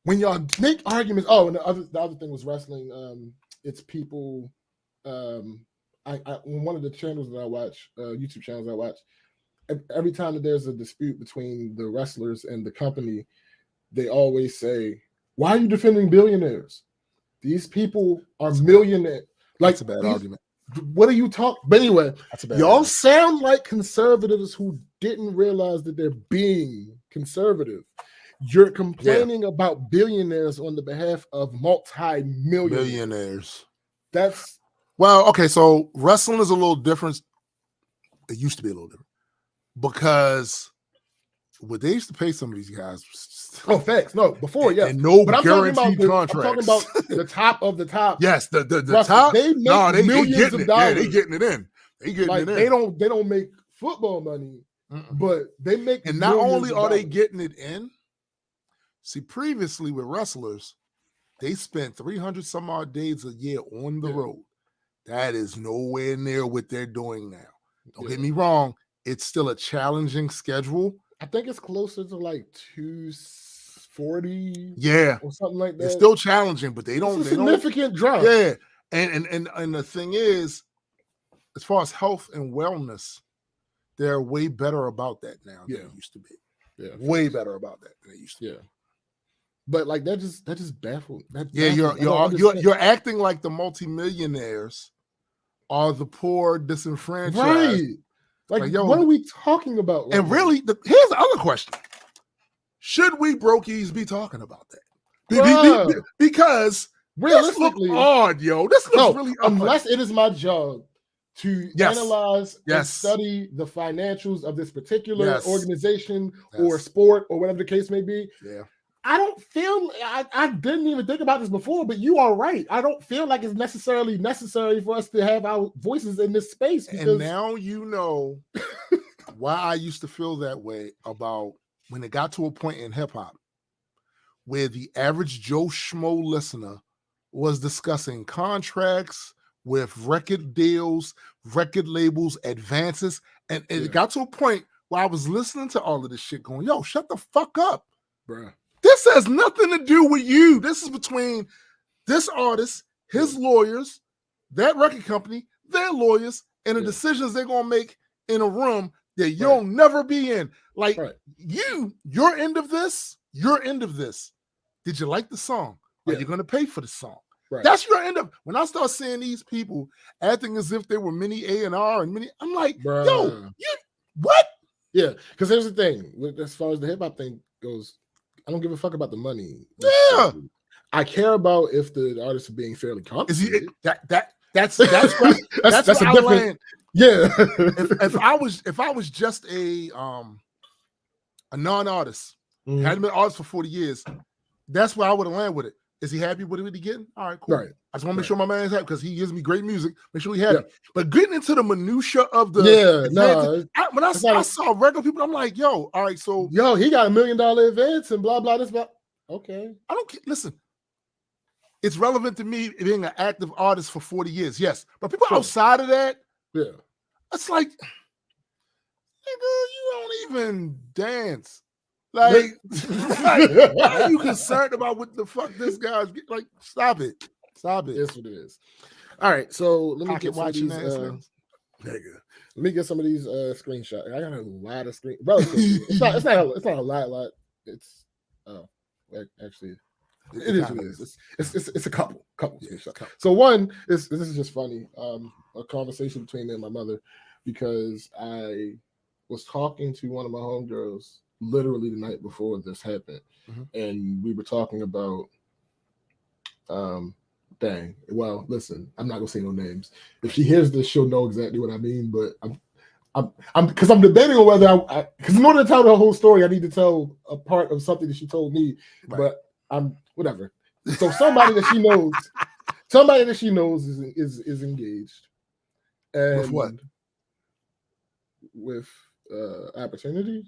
when y'all make arguments, and the other thing was wrestling. It's people. I one of the channels that I watch, YouTube channels I watch, every time that there's a dispute between the wrestlers and the company, they always say, "Why are you defending billionaires? These people are millionaires." Like, that's a bad argument. What are you talking? But anyway, y'all sound like conservatives who didn't realize that they're being conservative. You're complaining about billionaires on the behalf of multi-millionaires. That's okay. So wrestling is a little different. It used to be a little different because what they used to pay some of these guys. Facts. No, before, yeah. And no guaranteed contracts. I'm talking about the top of the top. Yes, the top. They make millions of dollars. They getting it in. They don't make football money, but they make. And not only are they getting it in. See, previously with wrestlers, they spent 300 some odd days a year on the road. That is nowhere near what they're doing now. Don't get me wrong. It's still a challenging schedule. I think it's closer to like 240, or something like that. It's still challenging, but they don't. It's a significant drop. Yeah, and the thing is, as far as health and wellness, they're way better about that now than they used to be. Yeah, way better about that than they used to. Yeah, but like that just baffled. You're acting like the multimillionaires are the poor disenfranchised. Right. Like what are we talking about? Right and now? Really, here's the other question. Should we brokies be talking about that? Because realistically, this looks odd, yo. This looks really odd. Unless it is my job to analyze and study the financials of this particular organization or sport or whatever the case may be. Yeah. I don't feel I didn't even think about this before, but you are right. I don't feel like it's necessary for us to have our voices in this space. And now you know why I used to feel that way about when it got to a point in hip hop where the average Joe Schmo listener was discussing contracts with record deals, record labels, advances, and it got to a point where I was listening to all of this shit going, yo, shut the fuck up, bruh. This has nothing to do with you. This is between this artist, his lawyers, that record company, their lawyers, and the decisions they're going to make in a room that you'll never be in. Like your end of this, did you like the song? Are you going to pay for the song? Right. That's your end of. When I start seeing these people acting as if they were mini A&R and mini, I'm like, yo, what? Yeah, because here's the thing. As far as the hip hop thing goes, I don't give a fuck about the money. Yeah, I care about if the artists are being fairly compensated. That's a different. Yeah. if I was just a non-artist, hadn't been an artist for 40 years, that's where I would have landed with it. Is he happy with what he getting? All right, cool. Right. I just want to make sure my man's happy because he gives me great music. Make sure he's happy. Yeah. But getting into the minutia of the when I saw regular people, I'm like, yo, all right, so he got $1 million events and blah blah this blah. Okay, I don't listen. It's relevant to me being an active artist for 40 years, yes. But people outside of that, it's like, nigga, you don't even dance. Like, why are you concerned about what the fuck this guy's like? Stop it. That's what it is. All right, so let me get some of these. Let me get some of these screenshots. I got a lot of screen. It's not a lot. It's actually it is what it is. It's a couple screenshots. So one is this is just funny. A conversation between me and my mother because I was talking to one of my homegirls literally the night before this happened, and we were talking about well, listen, I'm not gonna say no names. If she hears this, she'll know exactly what I mean, but I'm debating on whether because in order to tell the whole story, I need to tell a part of something that she told me. Right. But I'm whatever. So somebody that she knows is engaged. And with what? With opportunity.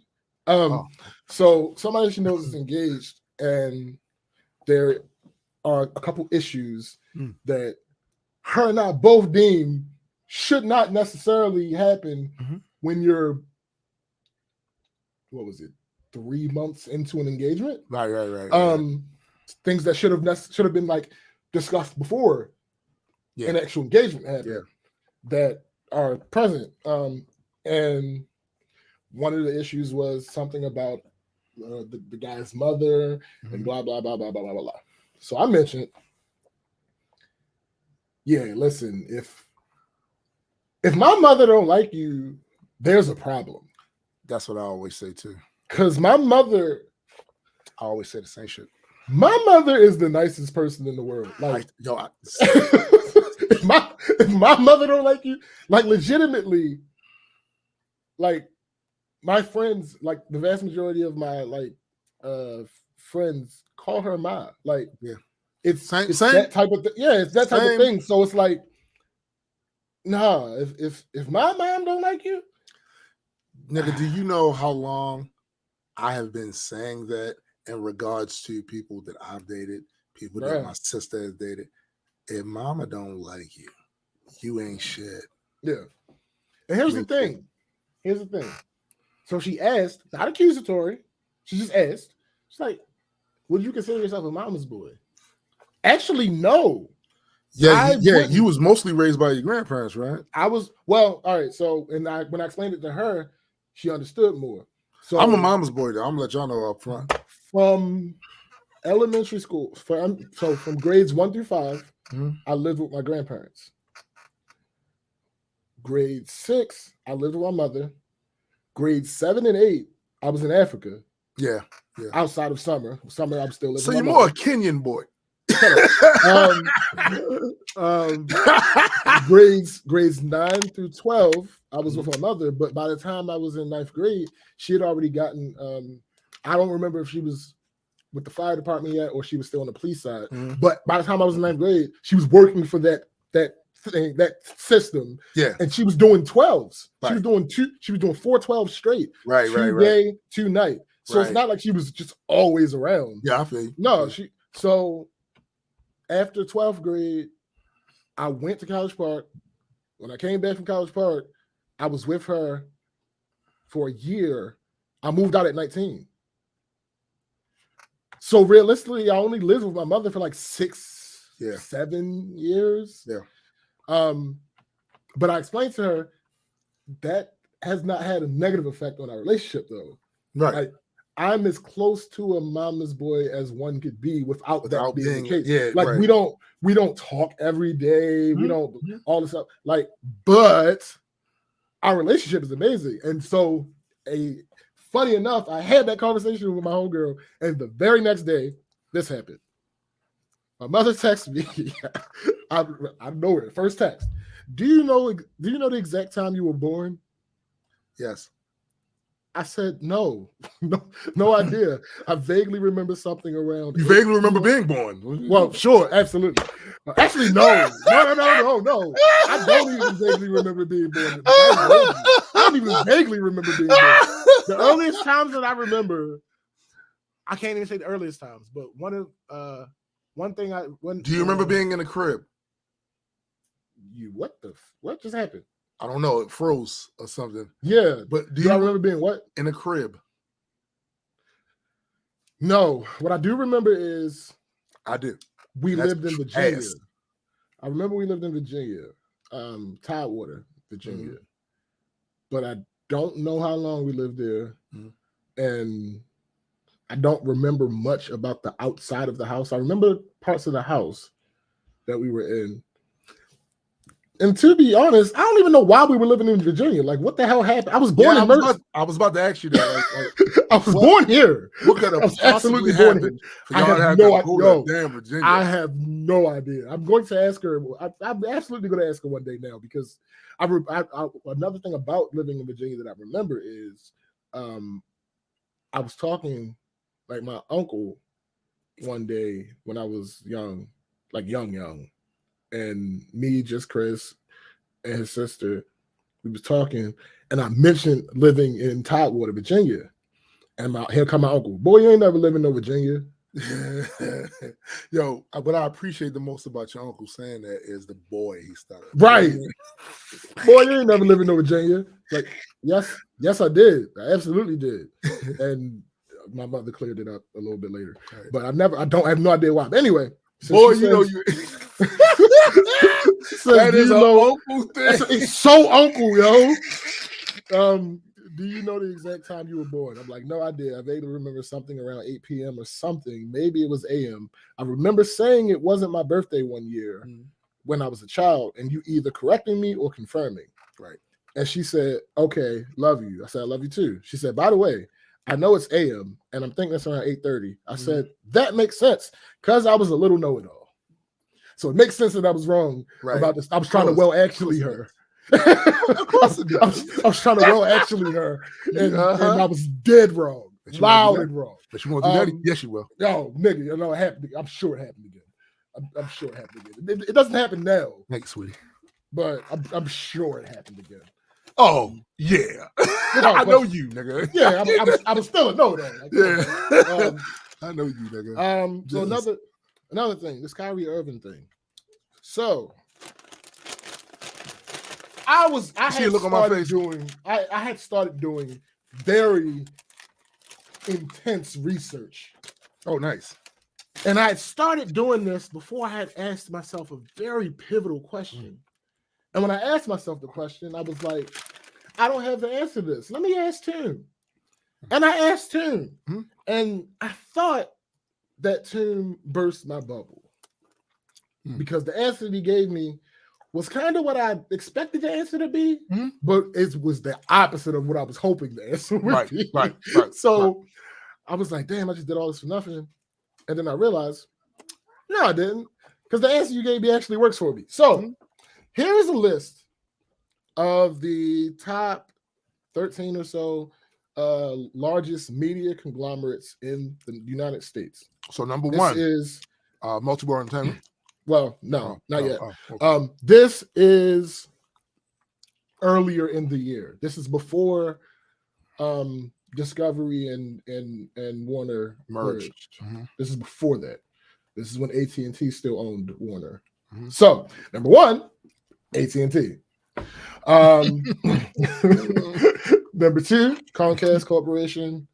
So somebody she knows is engaged, and there are a couple issues that her and I both deem should not necessarily happen when you're, what was it, 3 months into an engagement? Right. Things that should have been like discussed before an actual engagement happened that are present. And one of the issues was something about the guy's mother and blah, blah, blah, blah, blah, blah, blah. So I mentioned, listen, if my mother don't like you, there's a problem. That's what I always say too. Because my mother, I always say the same shit. My mother is the nicest person in the world. Like, if my mother don't like you, like legitimately, like my friends, like the vast majority of my friends call her Ma. Like, it's that type of it's that type of thing. So it's like, nah, if my mom don't like you, nigga, do you know how long I have been saying that in regards to people that I've dated, people that my sister has dated? If mama don't like you, you ain't shit. Yeah. And here's the thing. So she asked, not accusatory. She just asked. She's like, would you consider yourself a mama's boy? Actually, no. Yeah. You was mostly raised by your grandparents, right? I was. Well, all right. So, when I explained it to her, she understood more. So I'm a mama's boy, though. I'm gonna let y'all know up front. From elementary school, from grades 1 through 5, I lived with my grandparents. Grade 6, I lived with my mother. Grades 7 and 8, I was in Africa. Yeah. Outside of summer, I'm still living. So you're more a Kenyan boy. Grades 9 through 12, I was with my mother, but by the time I was in 9th grade, she had already gotten. I don't remember if she was with the fire department yet or she was still on the police side. But by the time I was in 9th grade, she was working for that system. Yeah, and she was doing 12s. Right. She was doing 4 12s straight. Right. 2 day, 2 night. So it's not like she was just always around. Yeah, I feel you. No, so after 12th grade, I went to College Park. When I came back from College Park, I was with her for a year. I moved out at 19. So realistically, I only lived with my mother for like 6, 7 years. Yeah. But I explained to her that has not had a negative effect on our relationship, though. Right. Like, I'm as close to a mama's boy as one could be without that being the case. Yeah, like we don't talk every day. We don't all this stuff. Like, but our relationship is amazing. And so, funny enough, I had that conversation with my homegirl, and the very next day, this happened. My mother texted me. I know it. First text. Do you know the exact time you were born? Yes. I said, no idea. I vaguely remember something around. You vaguely remember being born? Well, sure, absolutely. Actually, no. I don't even vaguely remember being born. I don't even vaguely remember being born. The earliest times that I remember, I can't even say the earliest times, but one thing do you remember being in a crib? What just happened? I don't know. It froze or something. Yeah. But do you remember being what? In a crib. No. What I do remember is I do. We lived in Virginia. I remember we lived in Virginia. Tidewater, Virginia. But I don't know how long we lived there. And I don't remember much about the outside of the house. I remember parts of the house that we were in. And to be honest, I don't even know why we were living in Virginia. Like, what the hell happened? I was born in Mercer. I was about to ask you that. I was born here. What could have possibly happened for y'all to have to go to damn Virginia? I have no idea. I'm going to ask her. I'm absolutely going to ask her one day now, because another thing about living in Virginia that I remember is I was talking like my uncle one day when I was young, like young. And me, just Chris, and his sister, we was talking, and I mentioned living in Tidewater, Virginia. And here come my uncle. Boy, you ain't never lived in no Virginia. Yo, what I appreciate the most about your uncle saying that is the boy he started. Right. Boy, you ain't never lived in no Virginia. Like, yes, I did. I absolutely did. And my mother cleared it up a little bit later. Right. But I have no idea why. But anyway. Boy, you know you. That is an uncle thing. It's so uncle, yo. Do you know the exact time you were born? I'm like, no, I did. I vaguely remember something around 8 p.m. or something. Maybe it was a.m. I remember saying it wasn't my birthday one year when I was a child, and you either correcting me or confirming. Right. And she said, okay, love you. I said, I love you too. She said, by the way, I know it's a.m. and I'm thinking it's around 8:30. I said, that makes sense, because I was a little know-it-all. So it makes sense that I was wrong about this. I was trying to actually her. Of course it does. I was trying to actually her, and I was dead wrong, loud and wrong. But you won't do that? Yes, you will. No, nigga, you know it happened. I'm sure it happened again. I'm sure it happened again. It doesn't happen now. Thanks, sweetie. But I'm sure it happened again. Oh yeah, I know you, nigga. Yeah, I was still a no though. Like, yeah, I know you, nigga. So another thing, this Kyrie Irving thing. So I had started doing very intense research. Oh, nice. And I had started doing this before I had asked myself a very pivotal question. And when I asked myself the question, I was like, I don't have the answer to this. Let me ask Tim. And I asked Tim. And I thought that Tim burst my bubble. Because the answer that he gave me was kind of what I expected the answer to be, but it was the opposite of what I was hoping the answer would be. Right. So I was like, damn, I just did all this for nothing. And then I realized, no, I didn't. Because the answer you gave me actually works for me. So here is a list of the top 13 or so largest media conglomerates in the United States. So number one is Multiple Entertainment. Well, no, not yet. Okay. This is earlier in the year. This is before Discovery and Warner merged. This is before that. This is when AT&T still owned Warner. So, number one, AT&T. Number two, Comcast Corporation.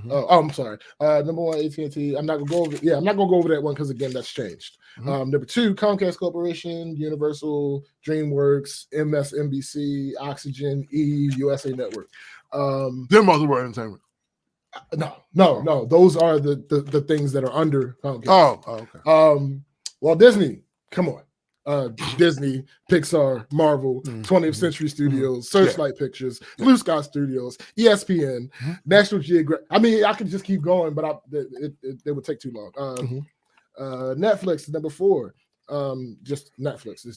I'm sorry. Number one, AT&T. I'm not gonna go over. Yeah, I'm not gonna go over that one because again, that's changed. Number two, Comcast Corporation, Universal, DreamWorks, MSNBC, Oxygen, E, USA Network. They're Multiple Entertainment. No. Those are the things that are under Comcast. Okay. Well, Disney. Come on. Disney, Pixar, Marvel, 20th Century Studios, Searchlight Pictures, Blue Sky Studios, ESPN, National Geographic. I mean, I could just keep going, but it would take too long. Netflix is number 4. Just Netflix.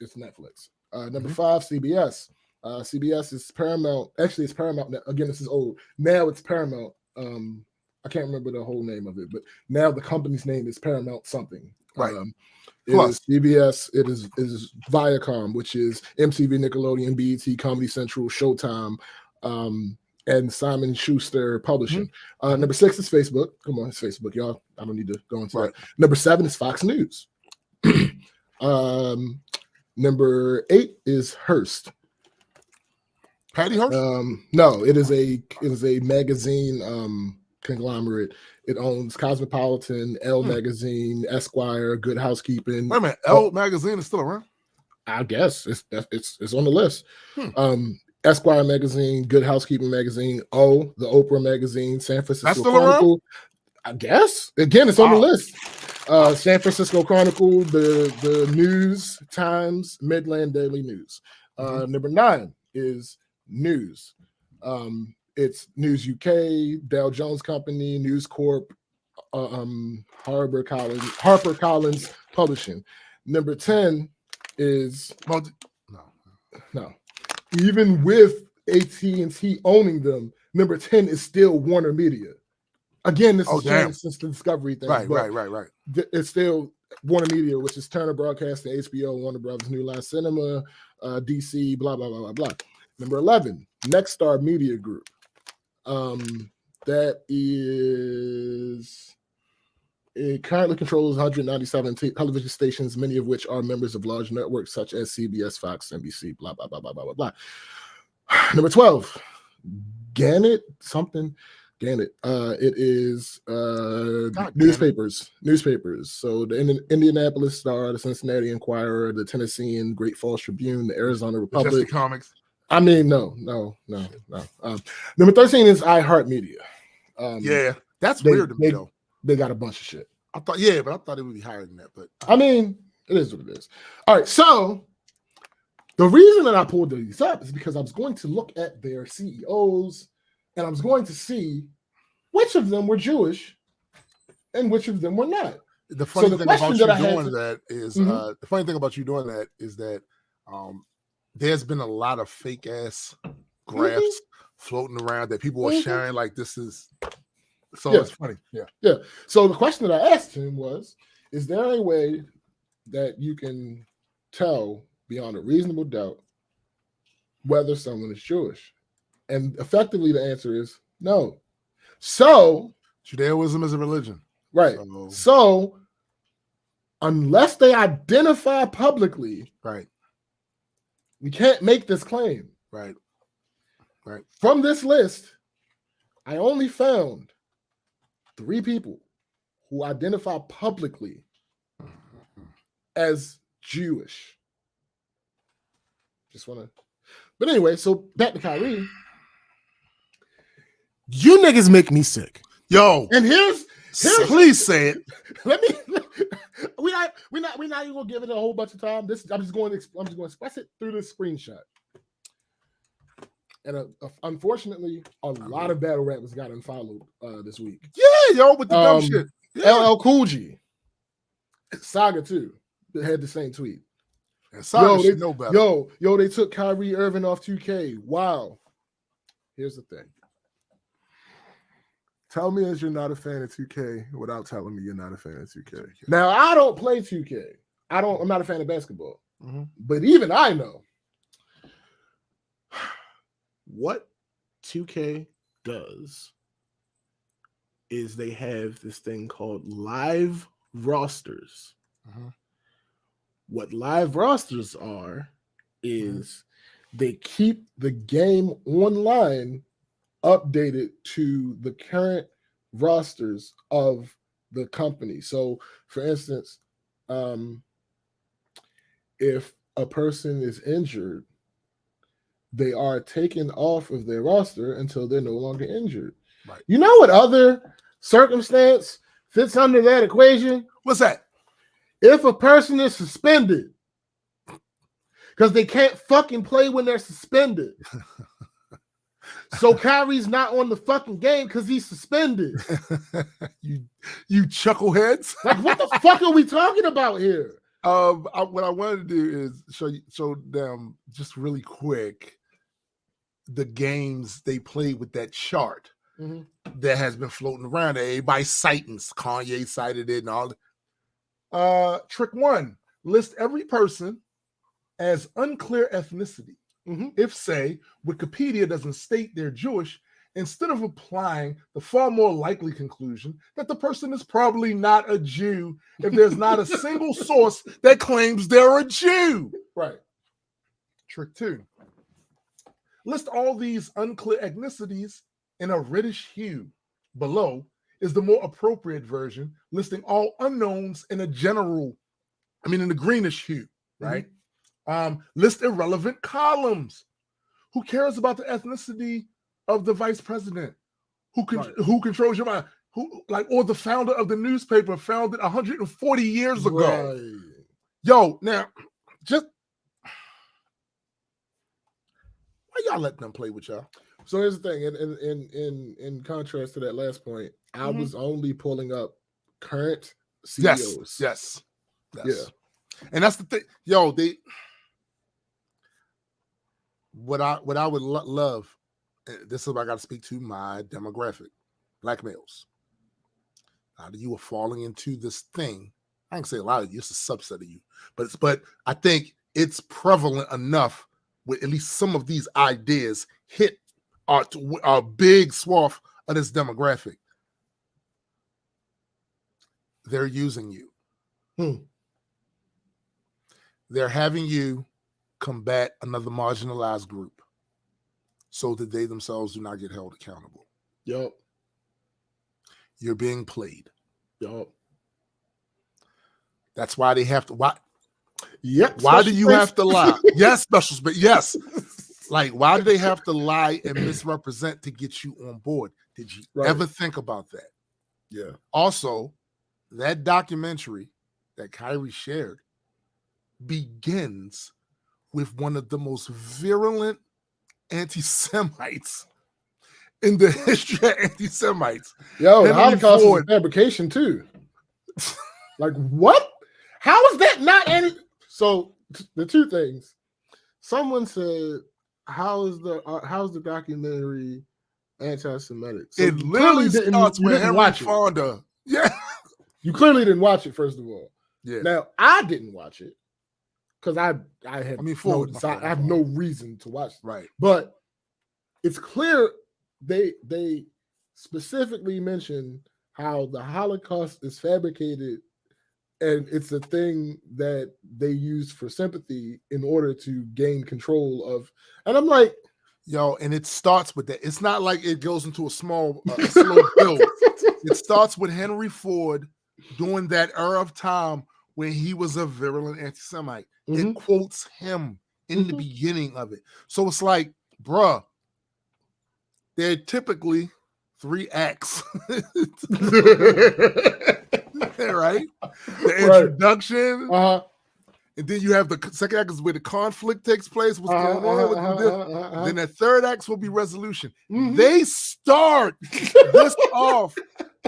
It's Netflix. Number 5, CBS. CBS is Paramount. Actually, it's Paramount. Again, this is old. Now it's Paramount. I can't remember the whole name of it, but now the company's name is Paramount something. Right. It is CBS. It is Viacom, which is MTV, Nickelodeon, BET, Comedy Central, Showtime, and Simon Schuster Publishing. Number 6 is Facebook. Come on, it's Facebook, y'all. I don't need to go into that. Number 7 is Fox News. Number 8 is Hearst. Patty Hearst? No, it is a magazine conglomerate. It owns Cosmopolitan, Elle Magazine, Esquire, Good Housekeeping. Wait a minute, Elle Magazine is still around? I guess it's on the list. Esquire Magazine, Good Housekeeping Magazine, the Oprah Magazine, San Francisco That's still Chronicle. around? I guess. Again, it's on the list. San Francisco Chronicle, the News Times, Midland Daily News. Number 9 is News. It's News UK, Dow Jones Company, News Corp, HarperCollins Publishing. Number 10 is no. Even with AT&T owning them, number 10 is still Warner Media. Again, this has changed since the Discovery thing. Right. It's still Warner Media, which is Turner Broadcasting, HBO, Warner Brothers, New Line Cinema, DC, blah, blah, blah, blah, blah. Number 11, Nexstar Media Group. That is... It currently controls 197 television stations, many of which are members of large networks such as CBS, Fox, NBC, blah, blah, blah, blah, blah, blah, blah. Number 12, Gannett. It is newspapers. So the Indianapolis Star, the Cincinnati Enquirer, the Tennessean, Great Falls Tribune, the Arizona Republic. Just the comics. I mean, no. Number 13 is iHeartMedia. That's weird to me, though. They got a bunch of shit. But I thought it would be higher than that. But I mean, it is what it is. All right, so the reason that I pulled these up is because I was going to look at their CEOs and I was going to see which of them were Jewish and which of them were not. The funny thing about you doing that is that there's been a lot of fake ass graphs floating around that people are sharing like this is. So it's funny. Yeah. So the question that I asked him was, is there any way that you can tell beyond a reasonable doubt whether someone is Jewish? And effectively the answer is no. So Judaism is a religion. Right. So unless they identify publicly, we can't make this claim. Right. From this list, I only found 3 people who identify publicly as Jewish. But anyway, so back to Kyrie. You niggas make me sick. Yo. And here's please say it. We're not even gonna give it a whole bunch of time. I'm just going to express it through this screenshot. And unfortunately, a lot of battle rappers got unfollowed this week. Yeah, yo, with the dumb shit. Yeah. LL Cool G, Saga too, had the same tweet. And Saga should know better. Yo, they took Kyrie Irving off 2K. Wow. Here's the thing. Tell me as you're not a fan of 2K without telling me you're not a fan of 2K. Now, I don't play 2K. I'm not a fan of basketball. But even I know what 2K does is they have this thing called live rosters. What live rosters are is they keep the game online updated to the current rosters of the company. So, for instance, if a person is injured, they are taken off of their roster until they're no longer injured. Right. You know what other circumstance fits under that equation? What's that? If a person is suspended because they can't fucking play when they're suspended. So Kyrie's not on the fucking game because he's suspended. you chuckleheads. Like, what the fuck are we talking about here? What I wanted to do is show them just really quick the games they played with that chart that has been floating around. Everybody citing, Kanye cited it and all. Trick 1: list every person as unclear ethnicity. If, say, Wikipedia doesn't state they're Jewish, instead of applying the far more likely conclusion that the person is probably not a Jew if there's not a single source that claims they're a Jew. Right. Trick 2: list all these unclear ethnicities in a reddish hue. Below is the more appropriate version, listing all unknowns in a in the greenish hue, right? List irrelevant columns. Who cares about the ethnicity of the vice president? Who controls your mind? or the founder of the newspaper founded 140 years ago. Right. Yo, now, just why y'all let them play with y'all? So here's the thing, in contrast to that last point, I was only pulling up current CEOs. Yes. Yeah. And that's the thing. Yo, what I would love, this is what I got to speak to my demographic, Black males. A lot of you are falling into this thing. I can say a lot of you, it's a subset of you, but I think it's prevalent enough with at least some of these ideas hit our big swath of this demographic. They're using you. They're having you combat another marginalized group so that they themselves do not get held accountable. Yup. You're being played. Yup. That's why they have to. Why? Yep. Why do you have to lie? Yes, special space. Yes. Like, why do they have to lie and misrepresent to get you on board? Did you ever think about that? Yeah. Also, that documentary that Kyrie shared begins with one of the most virulent anti-Semites in the history of anti-Semites. Yo, the Holocaust is a fabrication too. Like, what? How is that not any? So the two things. Someone said, how's the documentary anti-Semitic? So it literally starts with Henry Fonda. Yeah. You clearly didn't watch it, first of all. Yeah. Now, I didn't watch it because I have no reason to watch it. Right. But it's clear they specifically mention how the Holocaust is fabricated and it's a thing that they use for sympathy in order to gain control of. And I'm like, yo, and it starts with that. It's not like it goes into a slow build. It starts with Henry Ford during that era of time when he was a virulent anti-Semite. It quotes him in the beginning of it. So it's like, bruh, they're typically 3 acts. Right? The introduction. And then you have the second act is where the conflict takes place. What's going on? Then the third act will be resolution. They start this off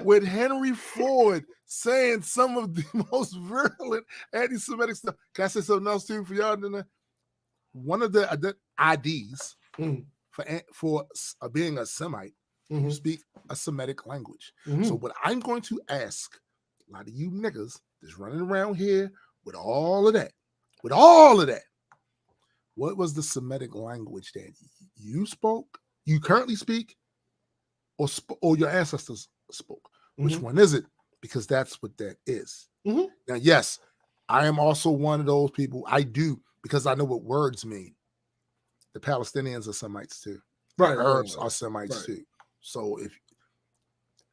with Henry Ford saying some of the most virulent anti-Semitic stuff. Can I say something else too for y'all? One of the IDs for being a Semite, you speak a Semitic language. So what I'm going to ask a lot of you niggas that's running around here with all of that, what was the Semitic language that you spoke, you currently speak, or your ancestors spoke? Which one is it? Because that's what that is. Now, yes, I am also one of those people. I do, because I know what words mean. The Palestinians are Semites too. Right. The Arabs are Semites too. So if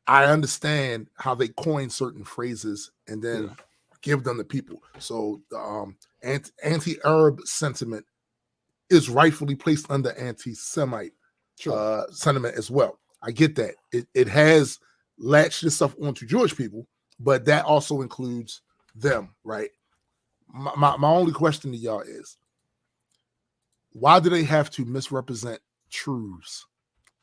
I understand how they coin certain phrases and then give them to people. So anti-Arab sentiment is rightfully placed under anti-Semite sentiment as well. I get that. It has latched itself onto Jewish people, but that also includes them, right? My only question to y'all is, why do they have to misrepresent truths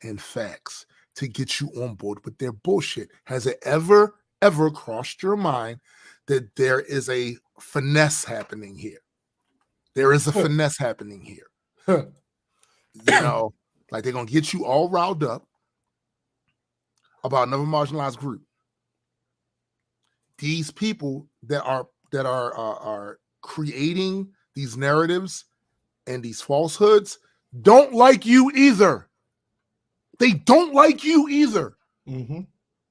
and facts to get you on board with their bullshit? Has it ever crossed your mind that there is a finesse happening here? There is a finesse happening here. You know, like they're gonna get you all riled up about another marginalized group. These people that are creating these narratives and these falsehoods don't like you either. They don't like you either.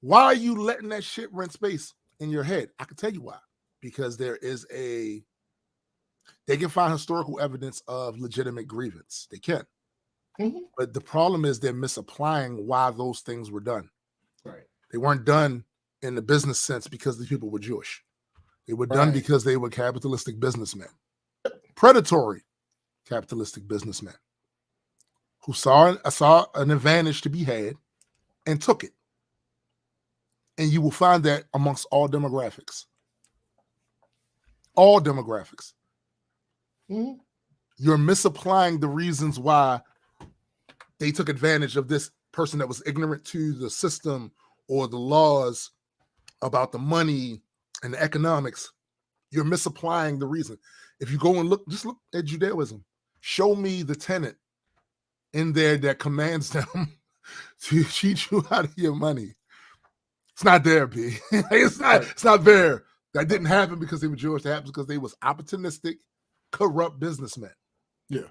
Why are you letting that shit rent space in your head? I can tell you why. Because they can find historical evidence of legitimate grievance. They can. But the problem is they're misapplying why those things were done. Right. They weren't done in the business sense because these people were Jewish. They were done because they were capitalistic businessmen. Predatory capitalistic businessmen who saw an advantage to be had and took it. And you will find that amongst all demographics. All demographics. Mm-hmm. You're misapplying the reasons why they took advantage of this person that was ignorant to the system or the laws about the money and the economics. You're misapplying the reason. If you go and just look at Judaism. Show me the tenet in there that commands them to cheat you out of your money. It's not there, B. It's not there. That didn't happen because they were Jewish. That happened because they was opportunistic, corrupt businessmen. Yeah.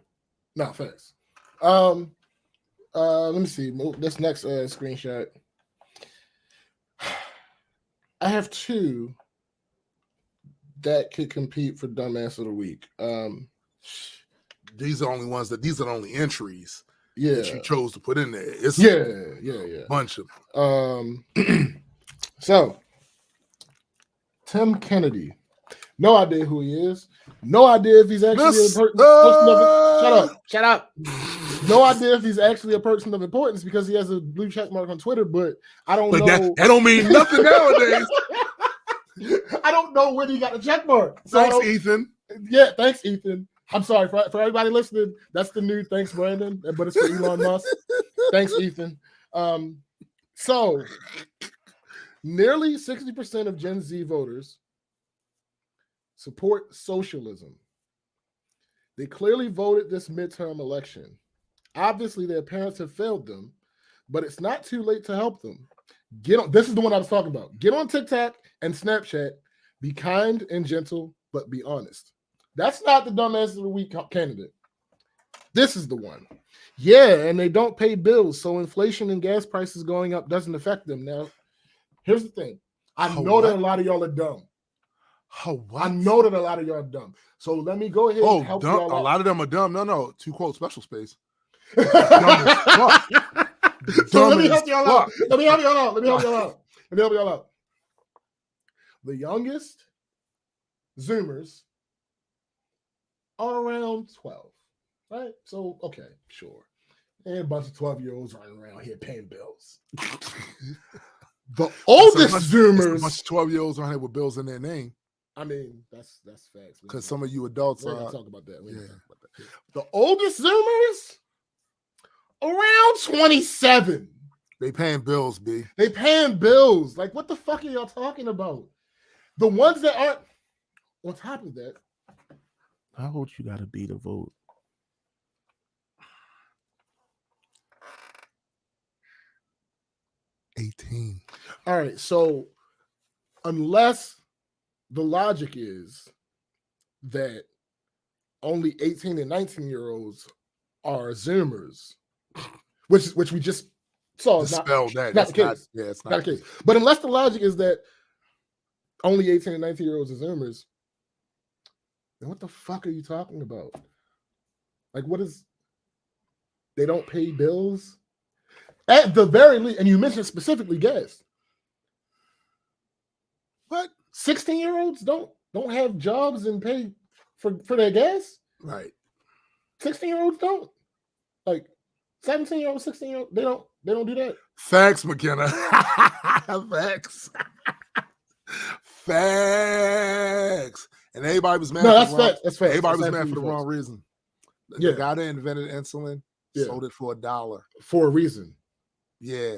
No, thanks. Let me see. This next screenshot. I have two that could compete for Dumbass of the Week. These are the only entries that you chose to put in there. It's a bunch of So Tim Kennedy. No idea who he is. No idea if he's actually a person of Shut up. No idea if he's actually a person of importance because he has a blue check mark on Twitter, but I don't know. That don't mean nothing nowadays. I don't know when he got the check mark. Thanks, Ethan. Yeah, thanks, Ethan. I'm sorry for everybody listening. That's the new thanks, Brandon, but it's for Elon Musk. Thanks, Ethan. So nearly 60% of Gen Z voters support socialism. They clearly voted this midterm election. Obviously, their parents have failed them, but it's not too late to help them. This is the one I was talking about. Get on TikTok and Snapchat. Be kind and gentle, but be honest. That's not the Dumbass of the Week candidate. This is the one. Yeah, and they don't pay bills, so inflation and gas prices going up doesn't affect them. Now, here's the thing. I know that a lot of y'all are dumb. I know that a lot of y'all are dumb. So let me go ahead and help y'all out. A lot of them are dumb. No. 2 quotes, special space. So let me help y'all out. Let me help y'all out. The youngest Zoomers are around 12, right? So, okay, sure. And a bunch of 12-year-olds running around here paying bills. The oldest Zoomers. A bunch of 12-year-olds around here with bills in their name. I mean, that's facts. Because some of you adults we're gonna talk about that. The oldest Zoomers around 27. They paying bills, B. They paying bills. Like, what the fuck are y'all talking about? The ones that aren't on top of that. How old you gotta be to vote? $18. All right, so unless the logic is that only 18 and 19-year-olds are Zoomers, which we just saw is not the case. It's not the case. But unless the logic is that only 18 and 19-year-olds are Zoomers, then what the fuck are you talking about? Like, what is... They don't pay bills? At the very least, and you mentioned specifically gas. What? 16-year-olds don't have jobs and pay for their gas? Right. 16-year-olds don't. Like 17-year-olds, 16-year-olds, they don't do that. Facts, McKenna. Facts. And everybody was mad. No, that's facts. That's facts. Everybody was mad for the wrong reason. The guy that invented insulin sold it for $1 for a reason. Yeah.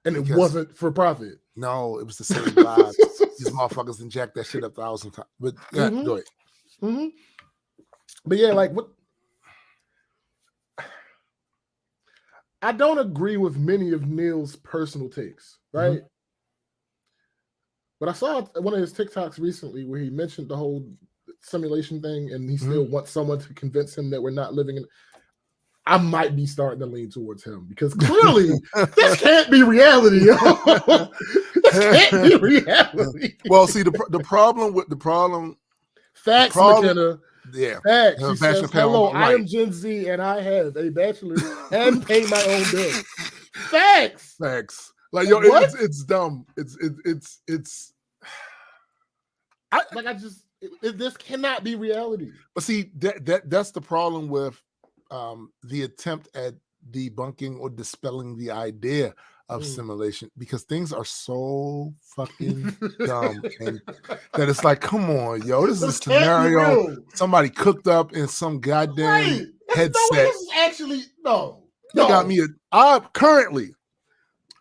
And it wasn't for profit. No, it was to save lives. These motherfuckers inject that shit 1,000 times. But go ahead. Mm-hmm. But yeah, like what? I don't agree with many of Neil's personal takes, right? Mm-hmm. But I saw one of his TikToks recently where he mentioned the whole simulation thing, and he still wants someone to convince him that we're not living in. I might be starting to lean towards him because clearly this can't be reality. This can't be reality. Well, see, the problem. Facts, McKenna. Yeah. Facts. She says, hello, I am Gen Z and I have a bachelor's and pay my own bills. Facts. Facts. Like, yo, it's dumb. It's this cannot be reality. But see, that's the problem with the attempt at debunking or dispelling the idea of simulation because things are so fucking dumb and that it's like, come on, yo, this is a scenario somebody cooked up in some goddamn headset. No way this is actually no. You got me. Currently,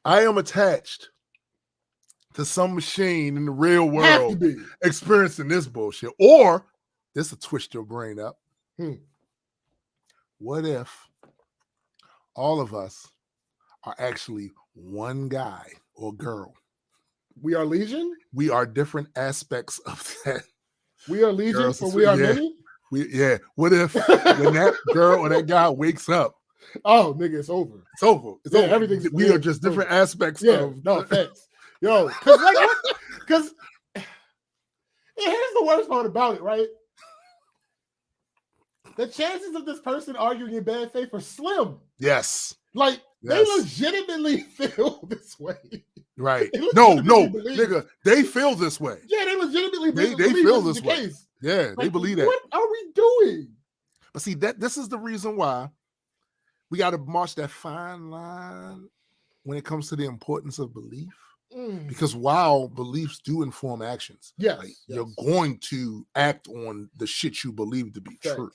I am attached to some machine in the real world experiencing this bullshit. Or this will twist your brain up. What if all of us are actually one guy or girl? We are Legion? We are different aspects of that. We are Legion, for we are many? What if when that girl or that guy wakes up? Oh, nigga, it's over. It's over. It's over. Everything's we are just different aspects of. No offense. Yo, because here's the worst part about it, right? The chances of this person arguing in bad faith are slim. Yes. Like, they legitimately feel this way. Right. No, nigga, they feel this way. Yeah, they legitimately they feel this way. Case. Yeah, like, they believe that. What are we doing? But see, this is the reason why we got to march that fine line when it comes to the importance of belief. Because while beliefs do inform actions, you're going to act on the shit you believe to be true.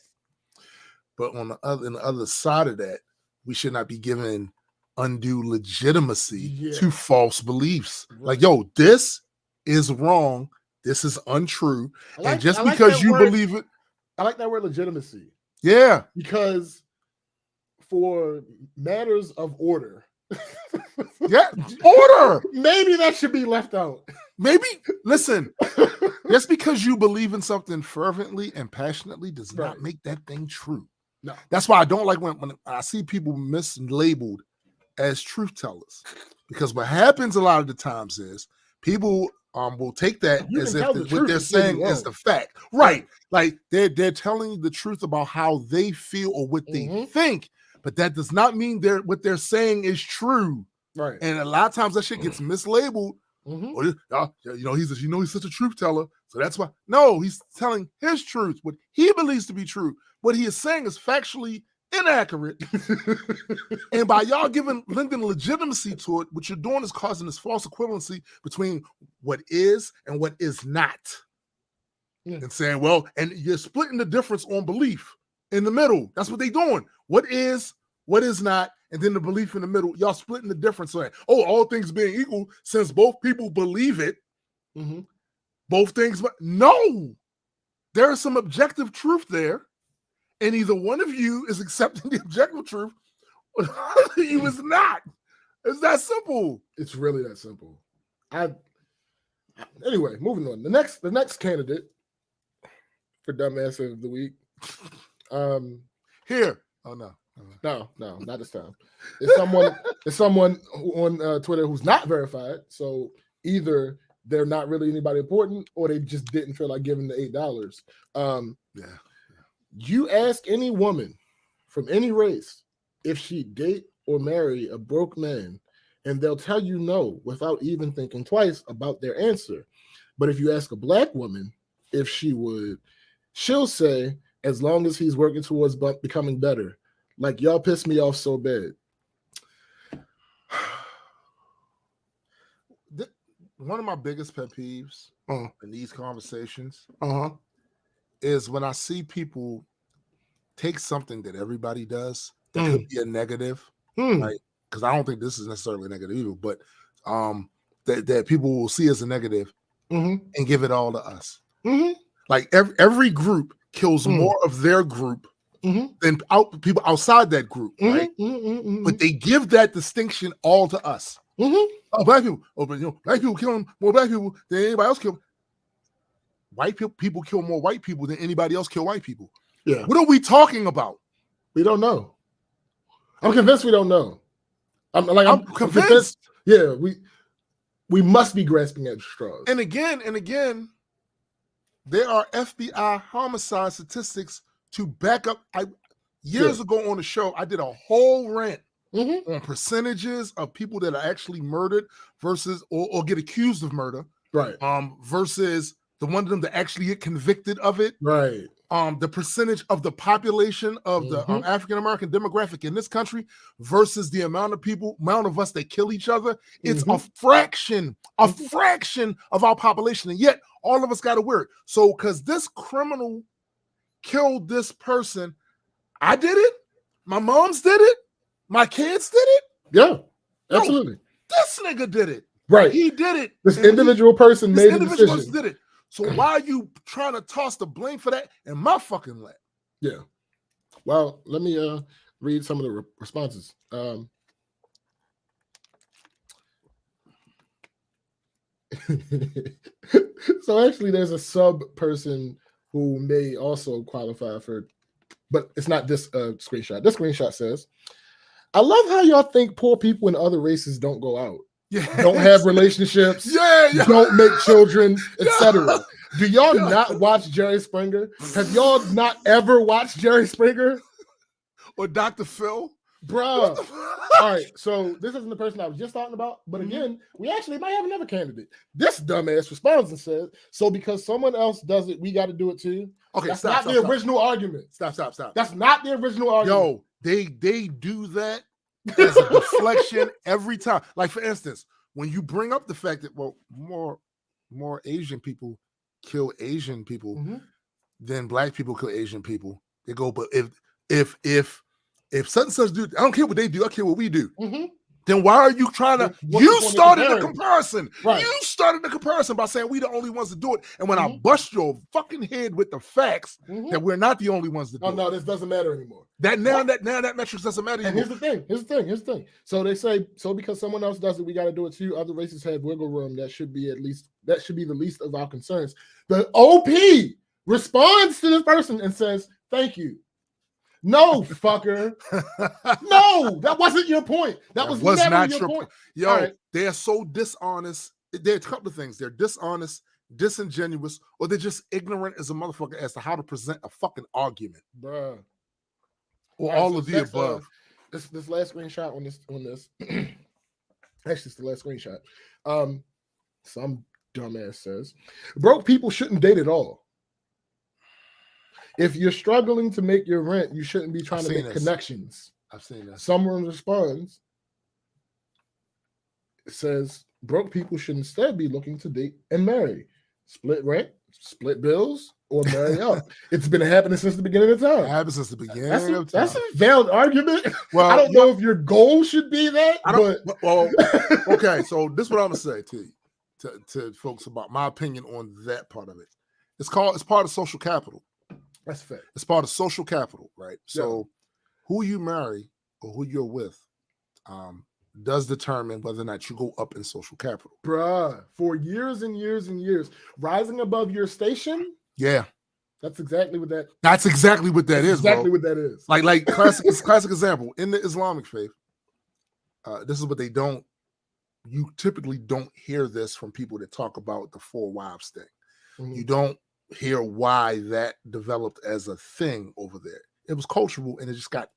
But on the other side of that, we should not be given undue legitimacy to false beliefs. Like, yo, this is wrong. This is untrue. And just because you believe it. I like that word legitimacy. Yeah. Because for matters of order. Order. Maybe that should be left out. Maybe, listen, just because you believe in something fervently and passionately does not make that thing true. No. That's why I don't like when I see people mislabeled as truth tellers. Because what happens a lot of the times is people will take that as if what they're saying is the fact. Right. Like they're telling you the truth about how they feel or what they think, but that does not mean what they're saying is true. Right. And a lot of times that shit gets mislabeled. Or, he's such a truth teller. So that's why. No, he's telling his truth, what he believes to be true. What he is saying is factually inaccurate. And by y'all lending legitimacy to it, what you're doing is causing this false equivalency between what is and what is not. And saying, well, and you're splitting the difference on belief in the middle. That's what they're doing. What is not, and then the belief in the middle. Y'all splitting the difference. Saying, all things being equal, since both people believe it, both things, but no, there is some objective truth there. And either one of you is accepting the objective truth, or the other of you is not. It's that simple. It's really that simple. Anyway, moving on. The next candidate for dumbass of the week. Here. Oh no. No, not this time. It's someone on Twitter who's not verified. So either they're not really anybody important, or they just didn't feel like giving the $8. You ask any woman from any race if she'd date or marry a broke man, and they'll tell you no without even thinking twice about their answer. But if you ask a black woman if she would, she'll say, as long as he's working towards becoming better. Like, y'all piss me off so bad. One of my biggest pet peeves in these conversations is when I see people take something that everybody does that could be a negative, right? Because I don't think this is necessarily a negative either, but that people will see as a negative and give it all to us. Like every group kills more of their group than people outside that group, right? But they give that distinction all to us. Oh, black people. Oh, but black people killing more black people than anybody else kill. White people kill more white people than anybody else kill white people. Yeah. What are we talking about? We don't know. I'm convinced we don't know. I'm convinced. Yeah, we must be grasping at straws. And again, there are FBI homicide statistics to back up. Years ago on the show, I did a whole rant on percentages of people that are actually murdered versus or get accused of murder, right? Versus the one of them that actually get convicted of it, right? the percentage of the population of the African American demographic in this country versus the amount of us that kill each other, it's a fraction of our population, and yet all of us got to wear it. So, because this criminal killed this person, I did it. My mom's did it. My kids did it. Yeah, absolutely. No, this nigga did it. Right. He did it. This individual person made the decision. Did it. So why are you trying to toss the blame for that in my fucking lap? Yeah. Well, let me read some of the responses. So actually, there's a sub person who may also qualify for, but it's not this screenshot. This screenshot says, "I love how y'all think poor people in other races don't go out. Don't have relationships, don't make children, etc. Do y'all not watch Jerry Springer? Have y'all not ever watched Jerry Springer? Or Dr. Phil? Bruh." All right, so this isn't the person I was just talking about, but again, we actually might have another candidate. This dumbass responds and says, "So because someone else does it, we got to do it too." Okay, that's not the original argument. Stop. That's not the original argument. Yo, they do that as a deflection every time. Like, for instance, when you bring up the fact that, well, more Asian people kill Asian people than black people kill Asian people, they go, but if such and such do, I don't care what they do, I care what we do. Then why are you trying to? You started the comparison. Right. You started the comparison by saying we the only ones to do it. And when I bust your fucking head with the facts that we're not the only ones to do it. No, this doesn't matter anymore. That metrics doesn't matter anymore. And here's the thing. So they say, so because someone else does it, we got to do it too. Other races have wiggle room. That should be the least of our concerns. The OP responds to this person and says, "Thank you." No, fucker. No, that wasn't your point. That was not your point. Yo, they are so dishonest. There are a couple of things. They're dishonest, disingenuous, or they're just ignorant as a motherfucker as to how to present a fucking argument. Bruh. Or all of the above. This last screenshot on this. Actually, it's the last screenshot. Some dumbass says, "Broke people shouldn't date at all. If you're struggling to make your rent, you shouldn't be trying to make connections." I've seen that. Someone responds, it says, "Broke people should instead be looking to date and marry. Split rent, split bills, or marry up. It's been happening since the beginning of time." It happened since the beginning of time. That's a valid argument. Well, I don't know if your goal should be that, but well, okay. So this is what I'm gonna say to folks about my opinion on that part of it. It's part of social capital. That's fair. It's part of social capital, right? So who you marry or who you're with does determine whether or not you go up in social capital. Bruh, for years and years and years, rising above your station. Yeah. That's exactly what that is. Exactly what that is. Like classic example. In the Islamic faith, this is what they don't, you typically don't hear this from people that talk about the 4 wives thing. You don't hear why that developed as a thing over there. It was cultural and it just got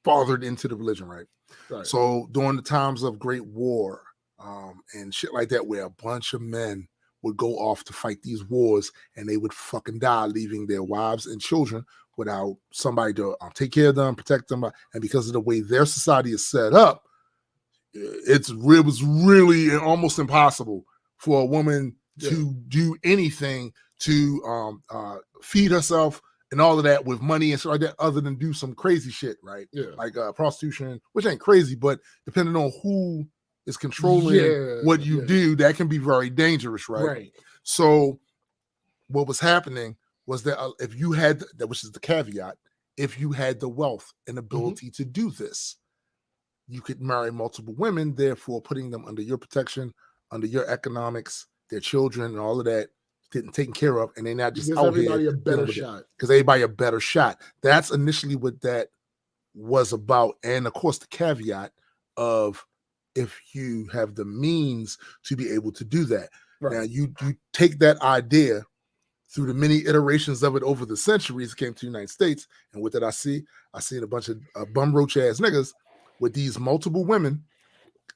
fathered into the religion, right? So during the times of Great War and shit like that, where a bunch of men would go off to fight these wars and they would fucking die, leaving their wives and children without somebody to take care of them, protect them. And because of the way their society is set up, it was really almost impossible for a woman to do anything to feed herself and all of that with money and stuff like that, other than do some crazy shit, right? Yeah. Like prostitution, which ain't crazy, but depending on who is controlling what you do, that can be very dangerous, right? So what was happening was that if you had, which is the caveat, if you had the wealth and ability to do this, you could marry multiple women, therefore putting them under your protection, under your economics, their children and all of that, getting taken care of, and they're not just out here. Everybody a better shot. Because everybody a better shot. That's initially what that was about. And of course, the caveat of if you have the means to be able to do that. Now, you take that idea through the many iterations of it over the centuries, it came to the United States, and what did I see? I seen a bunch of bum roach ass niggas with these multiple women.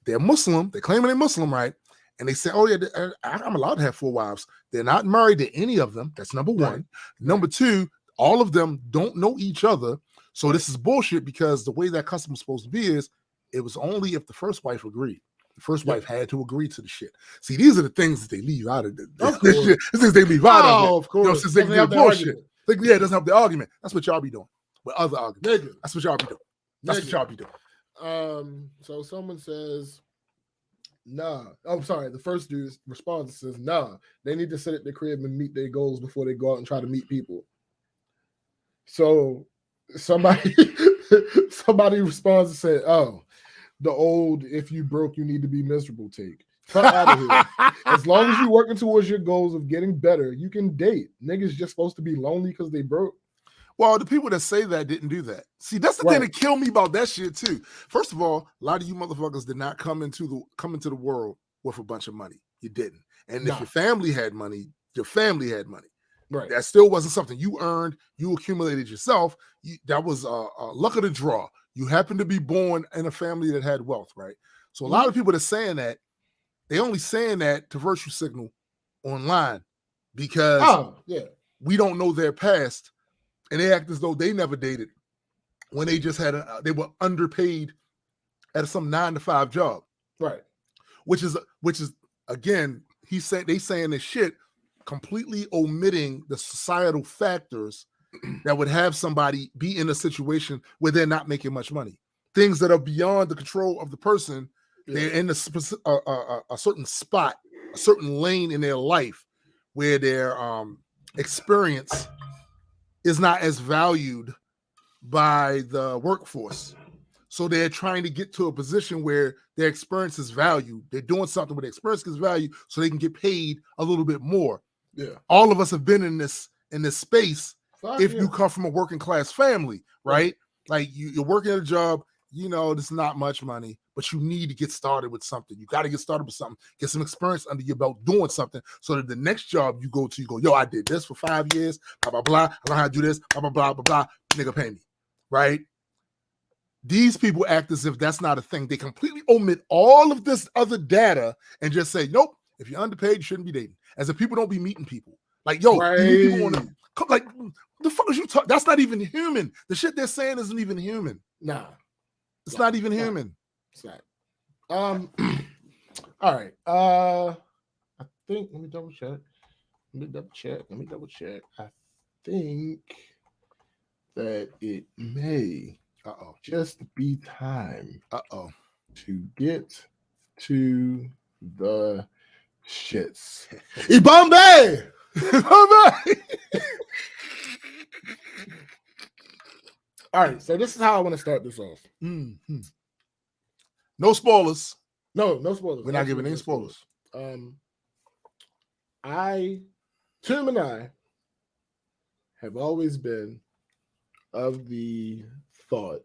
They're Muslim. They're claiming they're Muslim, right? And they say, "Oh yeah, I'm allowed to have 4 wives." They're not married to any of them. That's number one. Number two, All of them don't know each other. So this is bullshit because the way that custom was supposed to be is it was only if the first wife agreed. The first wife had to agree to the shit. See, these are the things that they leave out of this shit. These things they leave out of it. Of course. Since they can do bullshit. Like, yeah, it doesn't have the argument. That's what y'all be doing. With other arguments. Nigga. That's what y'all be doing. That's what y'all be doing. So someone says, nah. I'm sorry. The first dude responds and says, nah. They need to sit at the crib and meet their goals before they go out and try to meet people. So somebody responds and said, oh, the old if you broke, you need to be miserable take. Fuck out of here. As long as you're working towards your goals of getting better, you can date. Niggas just supposed to be lonely because they broke. Well, the people that say that didn't do that. See, that's the thing that killed me about that shit too. First of all, a lot of you motherfuckers did not come into the world with a bunch of money. You didn't. And if your family had money, your family had money. Right. That still wasn't something you earned. You accumulated yourself. That was a luck of the draw. You happened to be born in a family that had wealth, right? So a lot of people that are saying that, they only saying that to virtue signal online because we don't know their past, and they act as though they never dated when they just had they were underpaid at some 9-to-5 job, right? Which is again, they saying this shit, completely omitting the societal factors that would have somebody be in a situation where they're not making much money. Things that are beyond the control of the person. They're in a certain spot, a certain lane in their life where their experience is not as valued by the workforce. So they're trying to get to a position where their experience is valued. They're doing something where their experience is valued so they can get paid a little bit more. Yeah. All of us have been in this space. If you come from a working class family, right? Like you're working at a job, there's not much money, but you need to get started with something. You got to get started with something, get some experience under your belt doing something so that the next job you go, yo, I did this for 5 years, blah, blah, blah. I learned how to do this, blah, blah, blah, blah, blah. Nigga, pay me, right? These people act as if that's not a thing. They completely omit all of this other data and just say, nope, if you're underpaid, you shouldn't be dating. As if people don't be meeting people. Like, yo, people want to come, like, the fuck is you talking? That's not even human. The shit they're saying isn't even human. Nah. It's not even human. It's not. All right. I think, let me double check. I think that it may just be time to get to the shits. Yibambe! All right, so this is how I want to start this off. Mm-hmm. No spoilers. No spoilers. We're not giving any spoilers. Tim and I have always been of the thought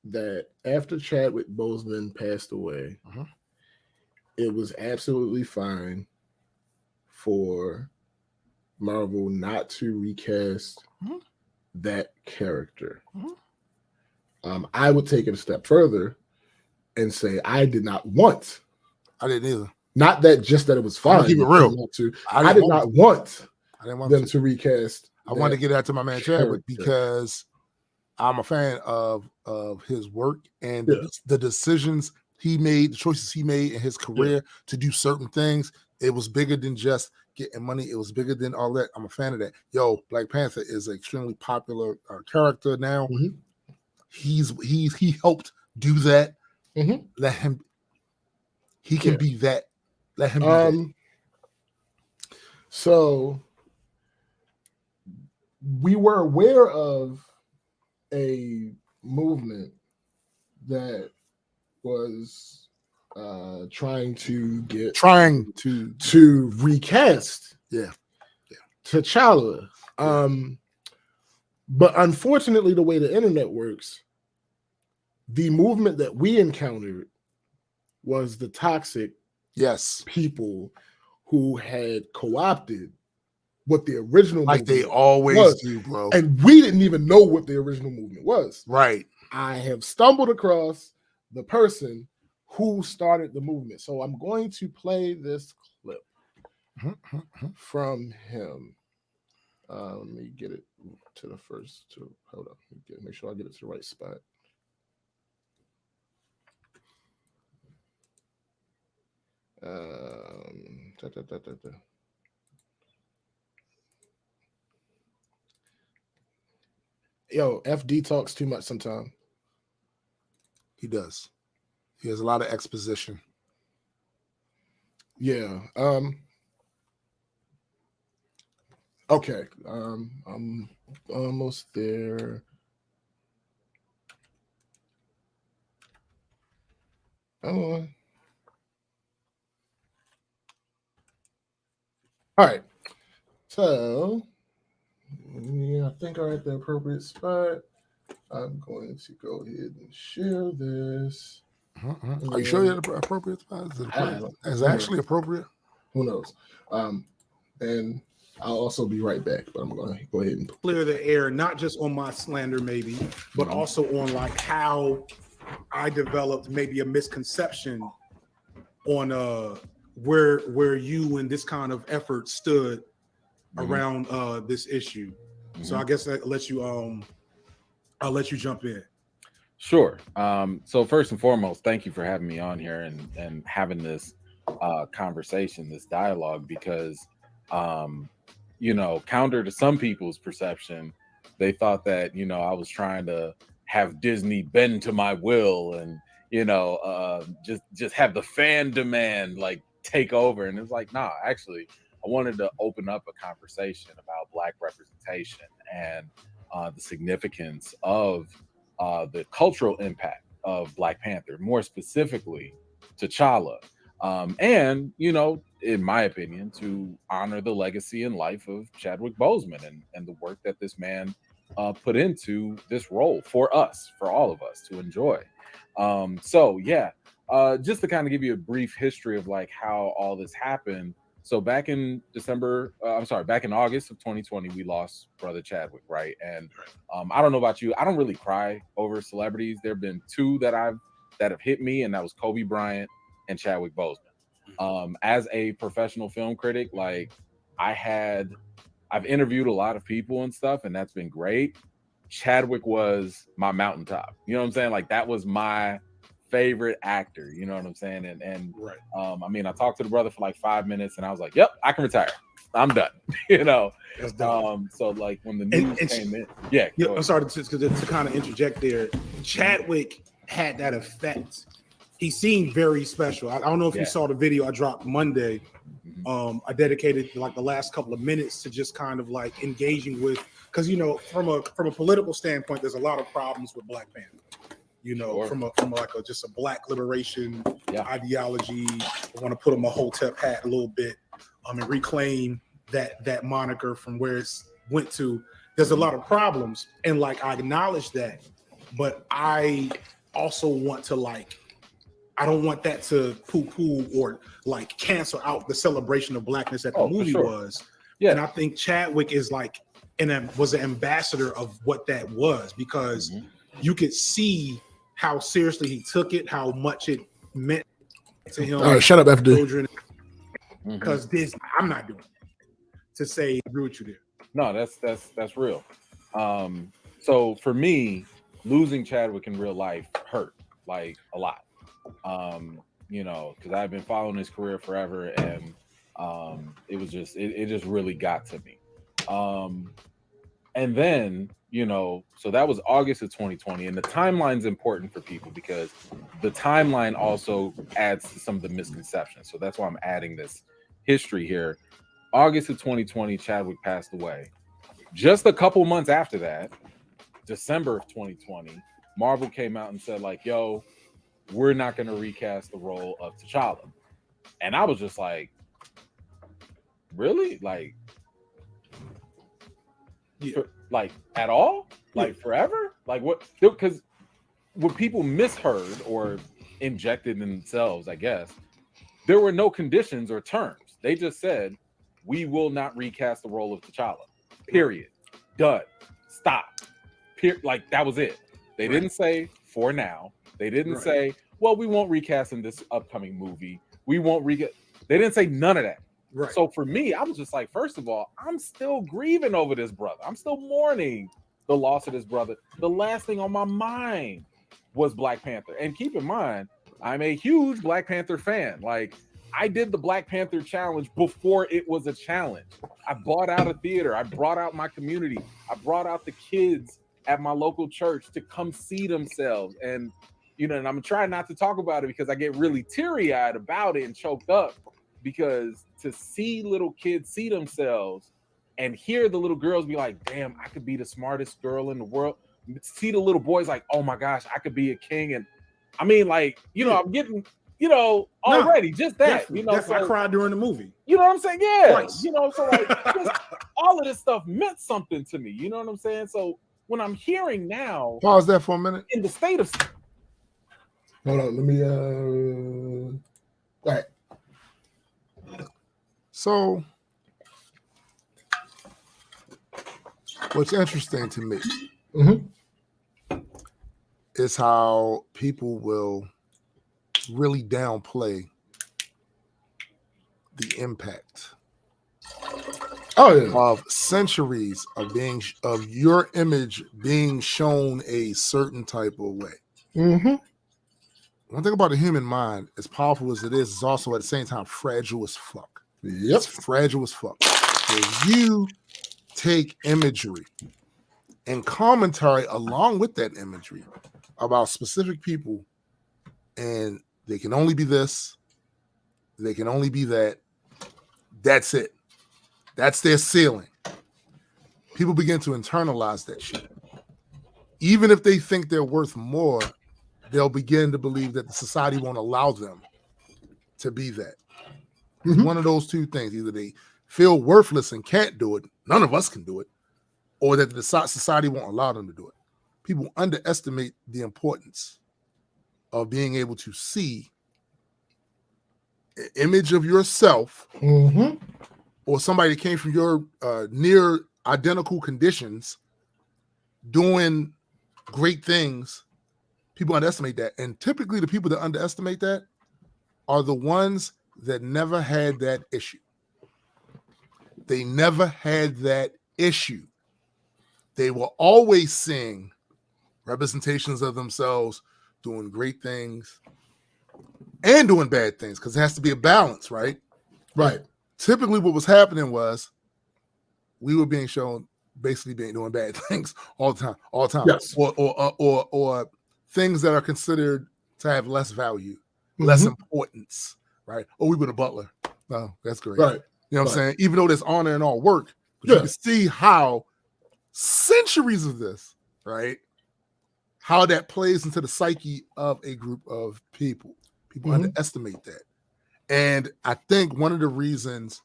that after Chadwick Boseman passed away, it was absolutely fine for Marvel not to recast that character. I would take it a step further and say I did not want. I didn't either. Not that just that it was fine. Keep it real. I did not want them to recast. I wanted to get that to my man Chadwick because I'm a fan of his work and the decisions he made, the choices he made in his career to do certain things. It was bigger than just getting money. It was bigger than all that. I'm a fan of that. Yo, Black Panther is an extremely popular character now. He helped do that. Let him. He can be that. Let him be that. So we were aware of a movement that was trying to recast T'Challa. But unfortunately, the way the internet works, the movement that we encountered was the toxic people who had co-opted what the original like they always do, bro. And we didn't even know what the original movement was. Right. I have stumbled across the person who started the movement. So I'm going to play this clip from him. Let me get it to the first. Hold on. Make sure I get it to the right spot. Yo, FD talks too much sometimes. He does. He has a lot of exposition. Yeah. Okay. I'm almost there. Oh. All right. So, yeah, I think I'm at the appropriate spot. I'm going to go ahead and share this. Are you sure you're at the appropriate spot? Is it actually appropriate? Who knows? And I'll also be right back, but I'm going to go ahead and clear the air, not just on my slander, maybe, but also on like how I developed maybe a misconception on where you and this kind of effort stood around this issue. So I guess I'll let you jump in. Sure. So first and foremost, thank you for having me on here and having this conversation, this dialogue, because counter to some people's perception, they thought that I was trying to have Disney bend to my will and just have the fan demand like take over. And it's like, nah, actually, I wanted to open up a conversation about Black representation and the significance of the cultural impact of Black Panther, more specifically T'Challa. And, in my opinion, to honor the legacy and life of Chadwick Boseman and the work that this man put into this role for us, for all of us to enjoy. Just to kind of give you a brief history of like how all this happened. So back in back in August of 2020, we lost Brother Chadwick, right? And I don't know about you, I don't really cry over celebrities. There have been two that have hit me, and that was Kobe Bryant and Chadwick Boseman. As a professional film critic, like I've interviewed a lot of people and stuff, and that's been great. Chadwick was my mountaintop. You know what I'm saying? Like that was my favorite actor, you know what I'm saying? And right. I talked to the brother for like 5 minutes and I was like, yep, I can retire. I'm done. So like when the news came in, I'm sorry to kind of interject there. Chadwick had that effect. He seemed very special. I don't know if you saw the video I dropped Monday. I dedicated like the last couple of minutes to just kind of like engaging with, because from a political standpoint, there's a lot of problems with Black Panther. Sure. from just a Black liberation ideology. I want to put on my Hotep hat a little bit and reclaim that moniker from where it's went to. There's a lot of problems, and like I acknowledge that, but I also want to I don't want that to poo-poo or like cancel out the celebration of Blackness that the movie was. Yeah. And I think Chadwick is was an ambassador of what that was, because you could see how seriously he took it, how much it meant to him. All right, shut up, FD. Because I'm not doing it. To say, I agree with you there. No, that's real. So for me, losing Chadwick in real life hurt like a lot. Because I've been following his career forever, and it was just it just really got to me. And then, so that was August of 2020, and the timeline's important for people because the timeline also adds to some of the misconceptions. So that's why I'm adding this history here. August of 2020, Chadwick passed away. Just a couple months after that, December of 2020, Marvel came out and said like, yo, we're not going to recast the role of T'Challa. And I was just like, really? Like at all? Like forever? Like what? Because what people misheard or injected in themselves, I guess, there were no conditions or terms. They just said, we will not recast the role of T'Challa. Period. Done. Stop. Like that was it. They didn't say for now. They didn't say, well, we won't recast in this upcoming movie. We won't recast. They didn't say none of that. Right. So for me, I was just like, first of all, I'm still grieving over this brother. I'm still mourning the loss of this brother. The last thing on my mind was Black Panther. And keep in mind, I'm a huge Black Panther fan. Like, I did the Black Panther challenge before it was a challenge. I bought out a theater. I brought out my community. I brought out the kids at my local church to come see themselves. And, you know, and I'm trying not to talk about it because I get really teary-eyed about it and choked up, because to see little kids see themselves and hear the little girls be like, damn, I could be the smartest girl in the world. See the little boys like, oh my gosh, I could be a king. And I mean, like, you know, I'm getting, you know, already just that, you know, so, I cried during the movie. You know what I'm saying? Yeah. Twice. You know, so like just, all of this stuff meant something to me. You know what I'm saying? So when I'm hearing now, pause there for a minute. In the state of, hold on, let me all right. So what's interesting to me is how people will really downplay the impact of centuries of your image being shown a certain type of way. One thing about the human mind, as powerful as it is, is also at the same time fragile as fuck. Yep. It's fragile as fuck. If you take imagery and commentary along with that imagery about specific people, and they can only be this, they can only be that, that's it. That's their ceiling. People begin to internalize that shit. Even if they think they're worth more, they'll begin to believe that the society won't allow them to be that. One of those two things. Either they feel worthless and can't do it, none of us can do it, or that the society won't allow them to do it. People underestimate the importance of being able to see an image of yourself or somebody that came from your near identical conditions doing great things. People underestimate that. And typically the people that underestimate that are the ones that never had that issue. They never had that issue. They were always seeing representations of themselves doing great things and doing bad things, because it has to be a balance, right? Right. Typically what was happening was we were being shown basically doing bad things all the time. Yes. Or things that are considered to have less value, less importance, right? Oh, we were the butler. No, that's great. Right. You know what I'm saying? Even though there's honor and all work, but you can see how centuries of this, right? How that plays into the psyche of a group of people. People underestimate that. And I think one of the reasons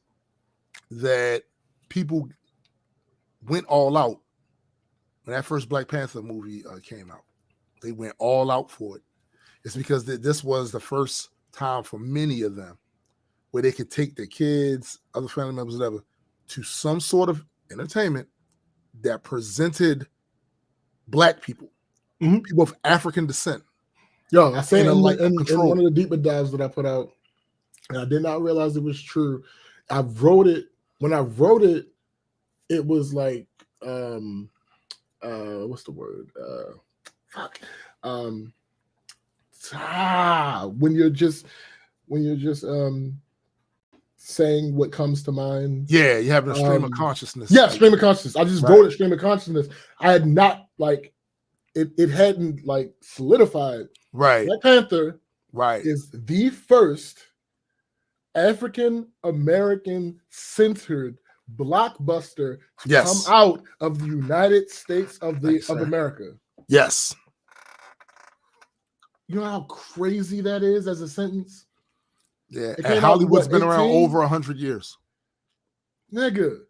that people went all out when that first Black Panther movie came out, they went all out for it. It's because this was the first time for many of them where they could take their kids, other family members, whatever, to some sort of entertainment that presented Black people, people of African descent. Yo, I say in one of the deeper dives that I put out, and I did not realize it was true. I wrote it, when I wrote it, it was like, what's the word? When you're just saying what comes to mind. Yeah, you have a stream of consciousness. Yeah, stream of consciousness. I just wrote it stream of consciousness. I had not like it hadn't like solidified. Right. Black Panther is the first African American centered blockbuster to come out of the United States of America. Yes. You know how crazy that is as a sentence? Yeah, and Hollywood's been around over 100 years. Nigga.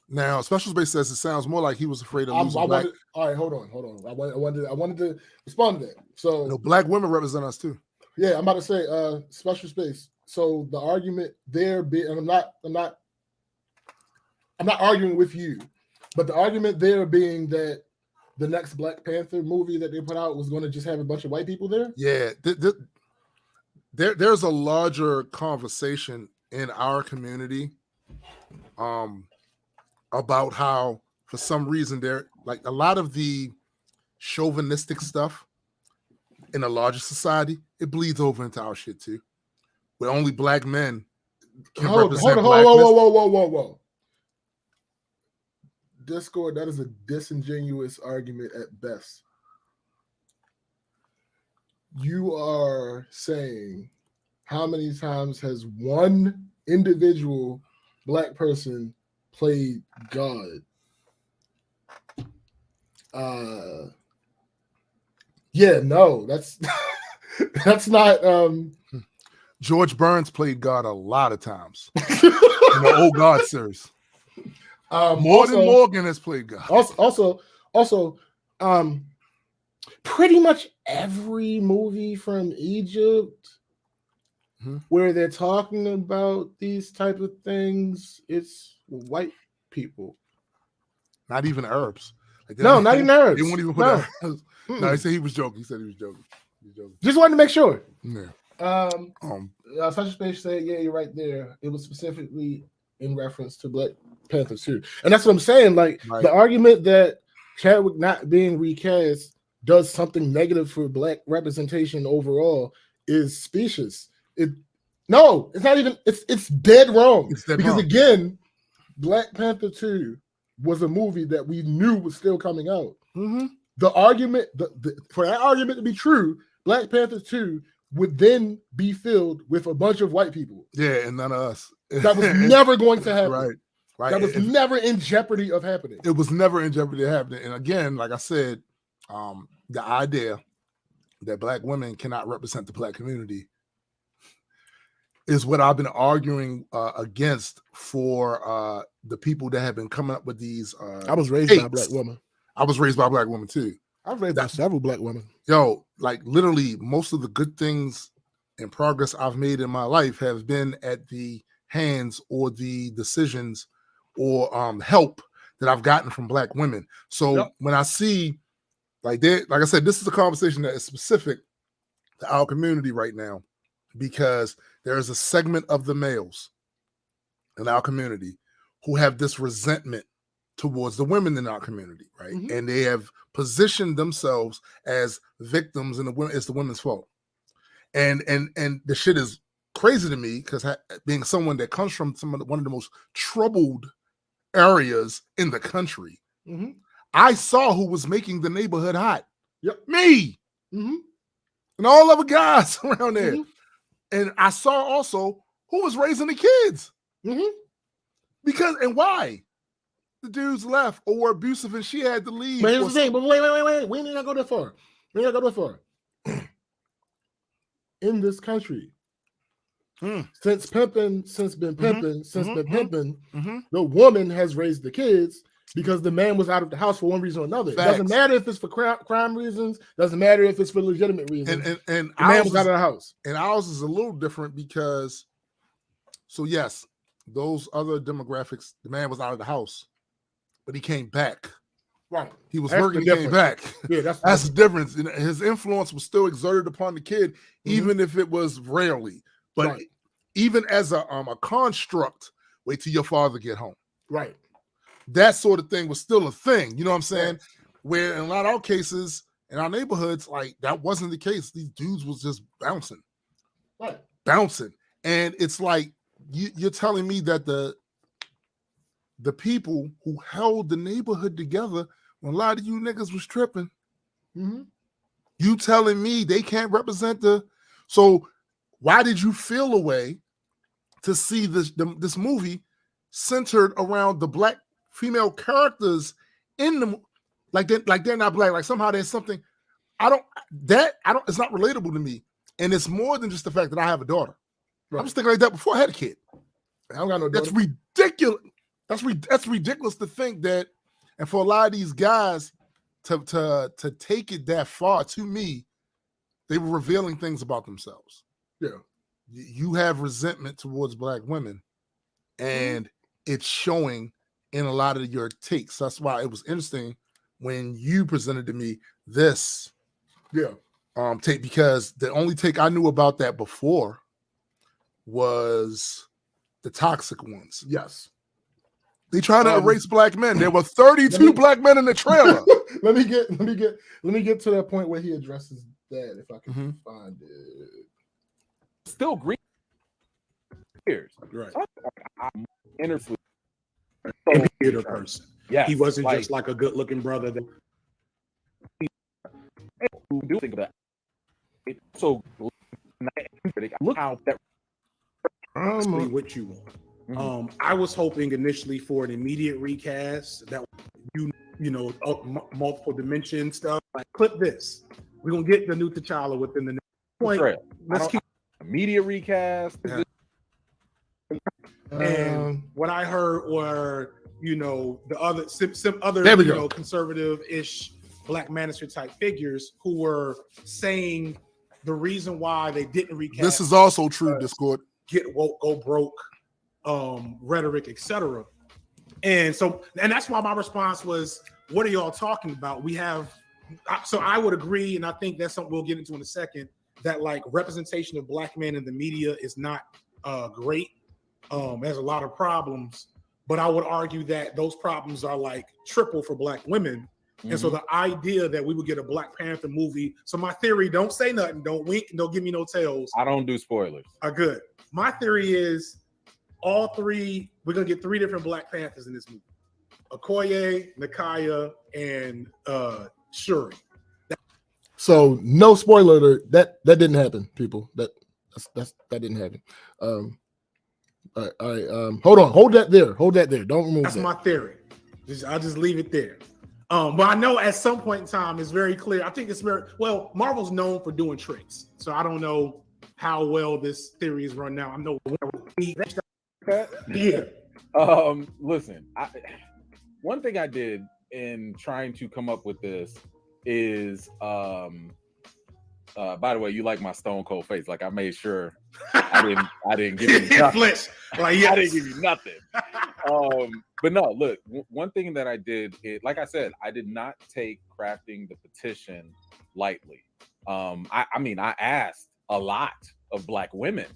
Now, Special Space says it sounds more like he was afraid of losing black. All right, hold on. I wanted to respond to that. So Black women represent us too. Yeah, I'm about to say Special Space. So the argument there and I'm not arguing with you, but the argument there being that the next Black Panther movie that they put out was going to just have a bunch of white people there. Yeah, there's a larger conversation in our community about how for some reason they're like a lot of the chauvinistic stuff in a larger society, it bleeds over into our shit too. Where only black men can represent blackness. Whoa. Discord, that is a disingenuous argument at best. You are saying how many times has one individual black person played God? Yeah, no, that's that's not George Burns played God a lot of times in the old God series. More than Morgan has played God. Also, pretty much every movie from Egypt where they're talking about these type of things, it's white people. Not even Arabs. Like not even Arabs. They won't even put Arabs. No, he said he was joking. He said he was joking. Just wanted to make sure. Yeah. Such a Space said, yeah, you're right there. It was specifically in reference to Black Panther 2. And that's what I'm saying. Like the argument that Chadwick not being recast does something negative for black representation overall is specious. It's not even, it's dead wrong. Because again, Black Panther 2 was a movie that we knew was still coming out. The argument, for that argument to be true, Black Panther 2 would then be filled with a bunch of white people. Yeah, and none of us. That was never going to happen. Right. That was never in jeopardy of happening. It was never in jeopardy of happening. And again, like I said, the idea that black women cannot represent the black community is what I've been arguing against for the people that have been coming up with these. I was raised by a black woman. I was raised by a black woman too. I was raised by several black women. Yo, like literally most of the good things and progress I've made in my life have been at the hands or the decisions or help that I've gotten from black women. So when I see like I said, this is a conversation that is specific to our community right now, because there is a segment of the males in our community who have this resentment towards the women in our community, right? And they have positioned themselves as victims, and it's the women's fault. And the shit is crazy to me because being someone that comes from one of the most troubled areas in the country, I saw who was making the neighborhood hot. Me. And all other guys around there. And I saw also who was raising the kids. Because, and why? The dudes left or were abusive and she had to leave. But here's the thing, but wait. We need not go that far. In this country, since been pimping, the woman has raised the kids because the man was out of the house for one reason or another. Facts. It doesn't matter if it's for crime reasons, doesn't matter if it's for legitimate reasons. And the man was out of the house. And ours is a little different because, so yes, those other demographics, the man was out of the house, but he came back. Right. He was working, he came back. Yeah, that's the difference. And his influence was still exerted upon the kid, even if it was rarely. But even as a construct, wait till your father get home. Right. That sort of thing was still a thing. You know what I'm saying? Where in a lot of our cases, in our neighborhoods, like that wasn't the case. These dudes was just bouncing. Right. Bouncing. And it's like, you're telling me that the people who held the neighborhood together when a lot of you niggas was tripping, you telling me they can't represent so why did you feel a way to see this movie centered around the black female characters in the like they're not black, like somehow there's something it's not relatable to me. And it's more than just the fact that I have a daughter. Right. I was thinking like that before I had a kid. I don't got no daughter. That's ridiculous. That's ridiculous to think that, and for a lot of these guys to take it that far, to me, they were revealing things about themselves. Yeah. You have resentment towards black women, and it's showing in a lot of your takes. That's why it was interesting when you presented to me this take, because the only take I knew about that before was The toxic ones. Yes. They trying to erase black men. There were 32 black men in the trailer. let me get to that point where he addresses that, if I can find it. Still green years. Right. I'm interested. Theater person. Yeah. He wasn't just like a good looking brother that do think of that. So look how that what you want. I was hoping initially for an immediate recast that you know multiple dimension stuff. Like clip this. We're gonna get the new T'Challa within the next point. Let's keep immediate recast. Yeah. And what I heard were the other some other conservative-ish Black Manager type figures who were saying the reason why they didn't recast. This is also true, Discord. Get woke, go broke, rhetoric, etc. And that's why my response was, "What are y'all talking about?" We have, so I would agree, and I think that's something we'll get into in a second. That like representation of Black men in the media is not great. There's a lot of problems, but I would argue that those problems are like triple for Black women. And so the idea that we would get a Black Panther movie. So my theory, don't say nothing, don't wink, don't give me no tails. I don't do spoilers. Good. My theory is we're going to get 3 different Black Panthers in this movie. Okoye, Nakia, and Shuri. So no spoiler alert. That didn't happen, people. That didn't happen. All right. Hold that there. Don't remove That's that. my theory. I'll just leave it there. But I know at some point in time, it's very clear. I think it's very well. Marvel's known for doing tricks, so I don't know how well this theory is run now. I know. Yeah. Listen, one thing I did in trying to come up with this is, by the way, you like my stone cold face. Like I made sure I didn't give you nothing. Like, yes. I didn't give you nothing. But no, look, one thing that I did, like I said, I did not take crafting the petition lightly. I mean, I asked a lot of Black women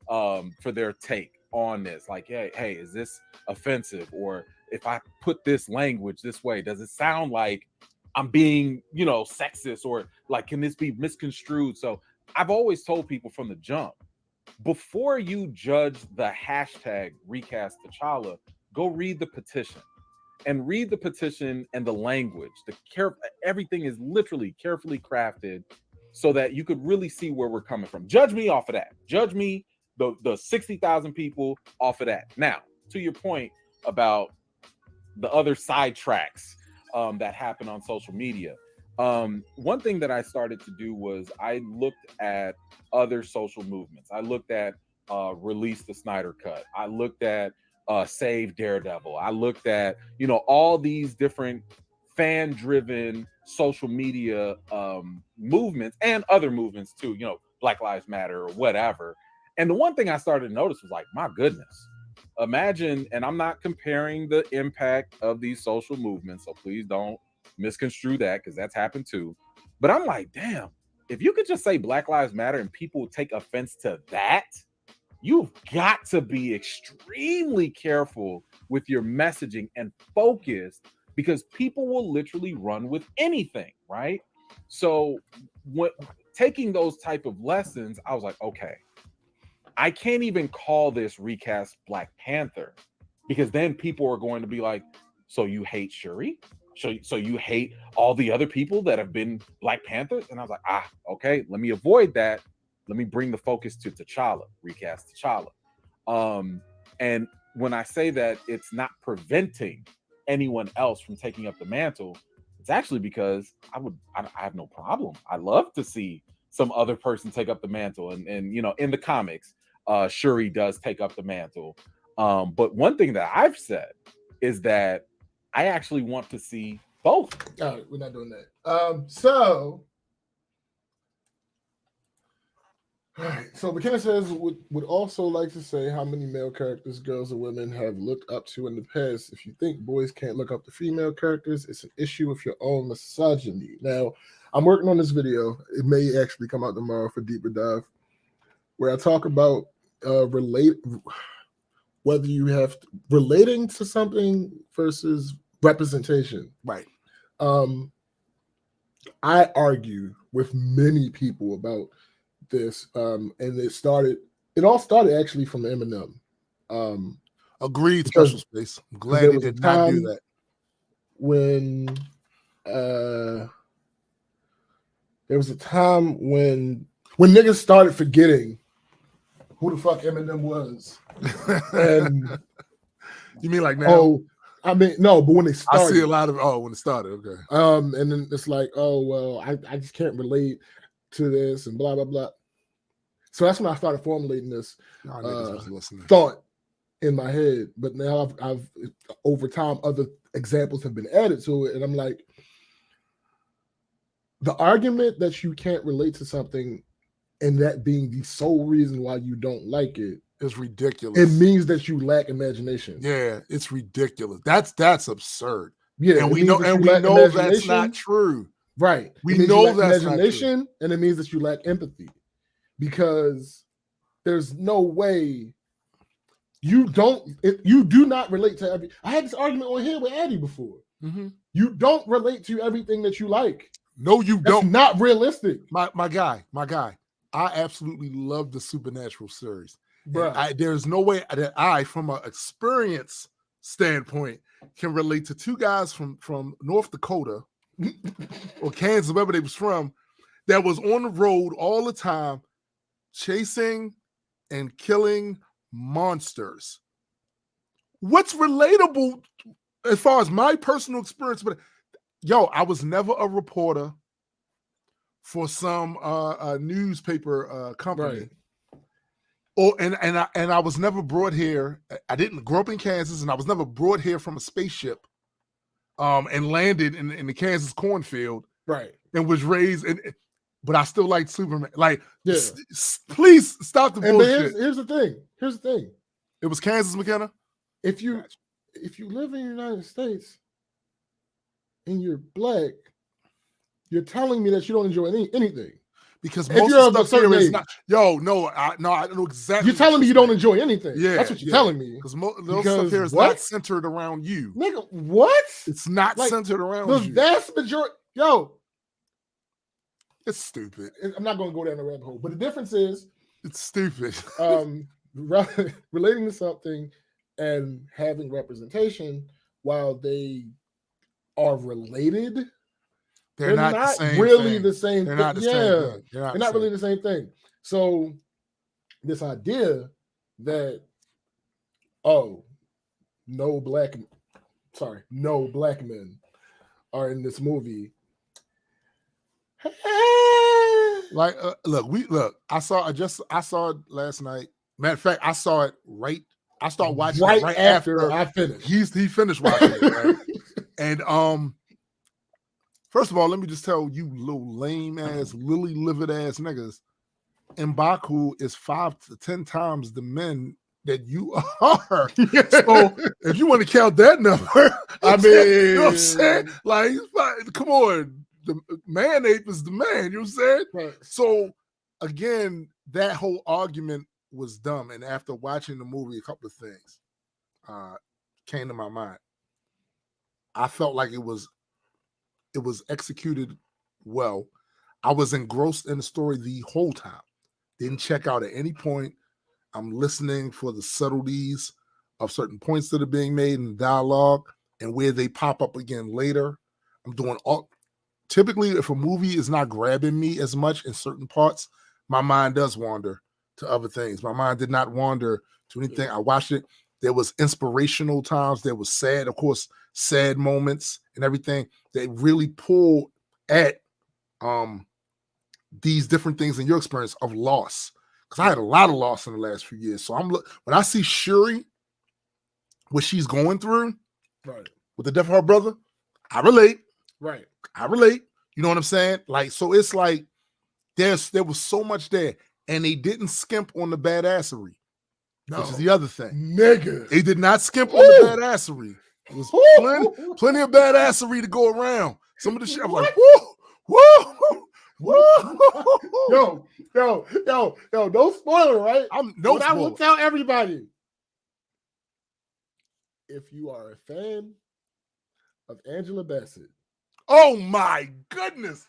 for their take on this. Like, hey, is this offensive? Or if I put this language this way, does it sound like I'm being, sexist? Or like, can this be misconstrued? So I've always told people from the jump, before you judge the hashtag recast T'Challa, go read the petition and read the petition and the language. Everything is literally carefully crafted so that you could really see where we're coming from. Judge me off of that. Judge me, the 60,000 people off of that. Now, to your point about the other sidetracks that happen on social media. One thing that I started to do was I looked at other social movements. I looked at Release the Snyder Cut. I looked at Save Daredevil. I looked at, all these different fan-driven social media movements and other movements too, Black Lives Matter or whatever. And the one thing I started to notice was like, my goodness, imagine, and I'm not comparing the impact of these social movements, so please don't misconstrue that because that's happened too. But I'm like, damn, if you could just say Black Lives Matter and people take offense to that, you've got to be extremely careful with your messaging and focused, because people will literally run with anything, right? So taking those type of lessons, I was like, okay, I can't even call this recast Black Panther, because then people are going to be like, so you hate Shuri? So you hate all the other people that have been Black Panthers? And I was like, okay, let me avoid that. Let me bring the focus to T'Challa, recast T'Challa. And when I say that it's not preventing anyone else from taking up the mantle, it's actually because I have no problem. I love to see some other person take up the mantle. And in the comics, Shuri does take up the mantle. But one thing that I've said is that I actually want to see both. All right, we're not doing that. So McKenna says would also like to say how many male characters girls and women have looked up to in the past. If you think boys can't look up to female characters, it's an issue with your own misogyny. Now, I'm working on this video. It may actually come out tomorrow for deeper dive, where I talk about whether you have relating to something versus representation. Right. I argue with many people about this, and it all started actually from Eminem. Agreed, Special Space. I'm glad he did not do that. When there was a time when niggas started forgetting who the fuck Eminem was. And you mean like now? Oh, I mean, no, but when they started. I see a lot of, when it started, okay. And then it's like, oh, well, I just can't relate to this and blah, blah, blah. So that's when I started formulating this thought in my head. But now I've over time, other examples have been added to it. And I'm like, the argument that you can't relate to something and that being the sole reason why you don't like it is ridiculous. It means that you lack imagination. Yeah, it's ridiculous. That's absurd. Yeah, and we know that's not true. Right. We know that's imagination, not true. And it means that you lack empathy, because there's no way you do not relate to every. I had this argument on here with Addy before. Mm-hmm. You don't relate to everything that you like. No, you don't. Not realistic. My guy. I absolutely love the Supernatural series. Right. There's no way that I, from an experience standpoint, can relate to two guys from North Dakota or Kansas, wherever they was from, that was on the road all the time chasing and killing monsters. What's relatable as far as my personal experience? But I was never a reporter for some newspaper company. Right. And I was never brought here. I didn't grow up in Kansas, and I was never brought here from a spaceship, and landed in the Kansas cornfield, right? And was raised. But I still like Superman. Like, yeah. Please stop the bullshit. Here's the thing. It was Kansas, McKenna. If you live in the United States and you're black, you're telling me that you don't enjoy anything. Because most of the stuff here is not. I know exactly. You're telling me you don't enjoy anything. Yeah, that's what you're telling me. Because most stuff here is not centered around you, nigga. What? It's not centered around the you. The vast majority, it's stupid. I'm not going to go down the rabbit hole, but the difference is it's stupid. Relating to something and having representation, while they are related. They're not really the same thing. They're not the same thing. They're not really the same thing. So this idea that no black men are in this movie. Like look, I saw it last night. Matter of fact, I saw it I started watching it right after I finished. He finished watching it, right? And first of all, let me just tell you, little lame ass, lily livered ass niggas, M'Baku is 5 to 10 times the men that you are. So if you want to count that number, I mean, you know what I'm saying? Like, come on, the man ape is the man. You know what I'm saying? Right. So again, that whole argument was dumb. And after watching the movie, a couple of things came to my mind. I felt like it was executed well. I was engrossed in the story the whole time. Didn't check out at any point. I'm listening for the subtleties of certain points that are being made in the dialogue and where they pop up again later. I'm doing all. Typically, if a movie is not grabbing me as much in certain parts, my mind does wander to other things. My mind did not wander to anything. I watched it. There was inspirational times. There was sad moments and everything that really pulled at these different things in your experience of loss. Because I had a lot of loss in the last few years. So when I see Shuri, what she's going through, right, with the death of her brother, I relate. Right. I relate. You know what I'm saying? Like, so it's like there was so much there, and they didn't skimp on the badassery. No. Which is the other thing. Nigga. They did not skimp on the badassery. There was plenty of badassery to go around. Some of the shit, I'm like, whoa. Yo, no spoiler, right? I will tell everybody. if you are a fan of Angela Bassett, oh my goodness,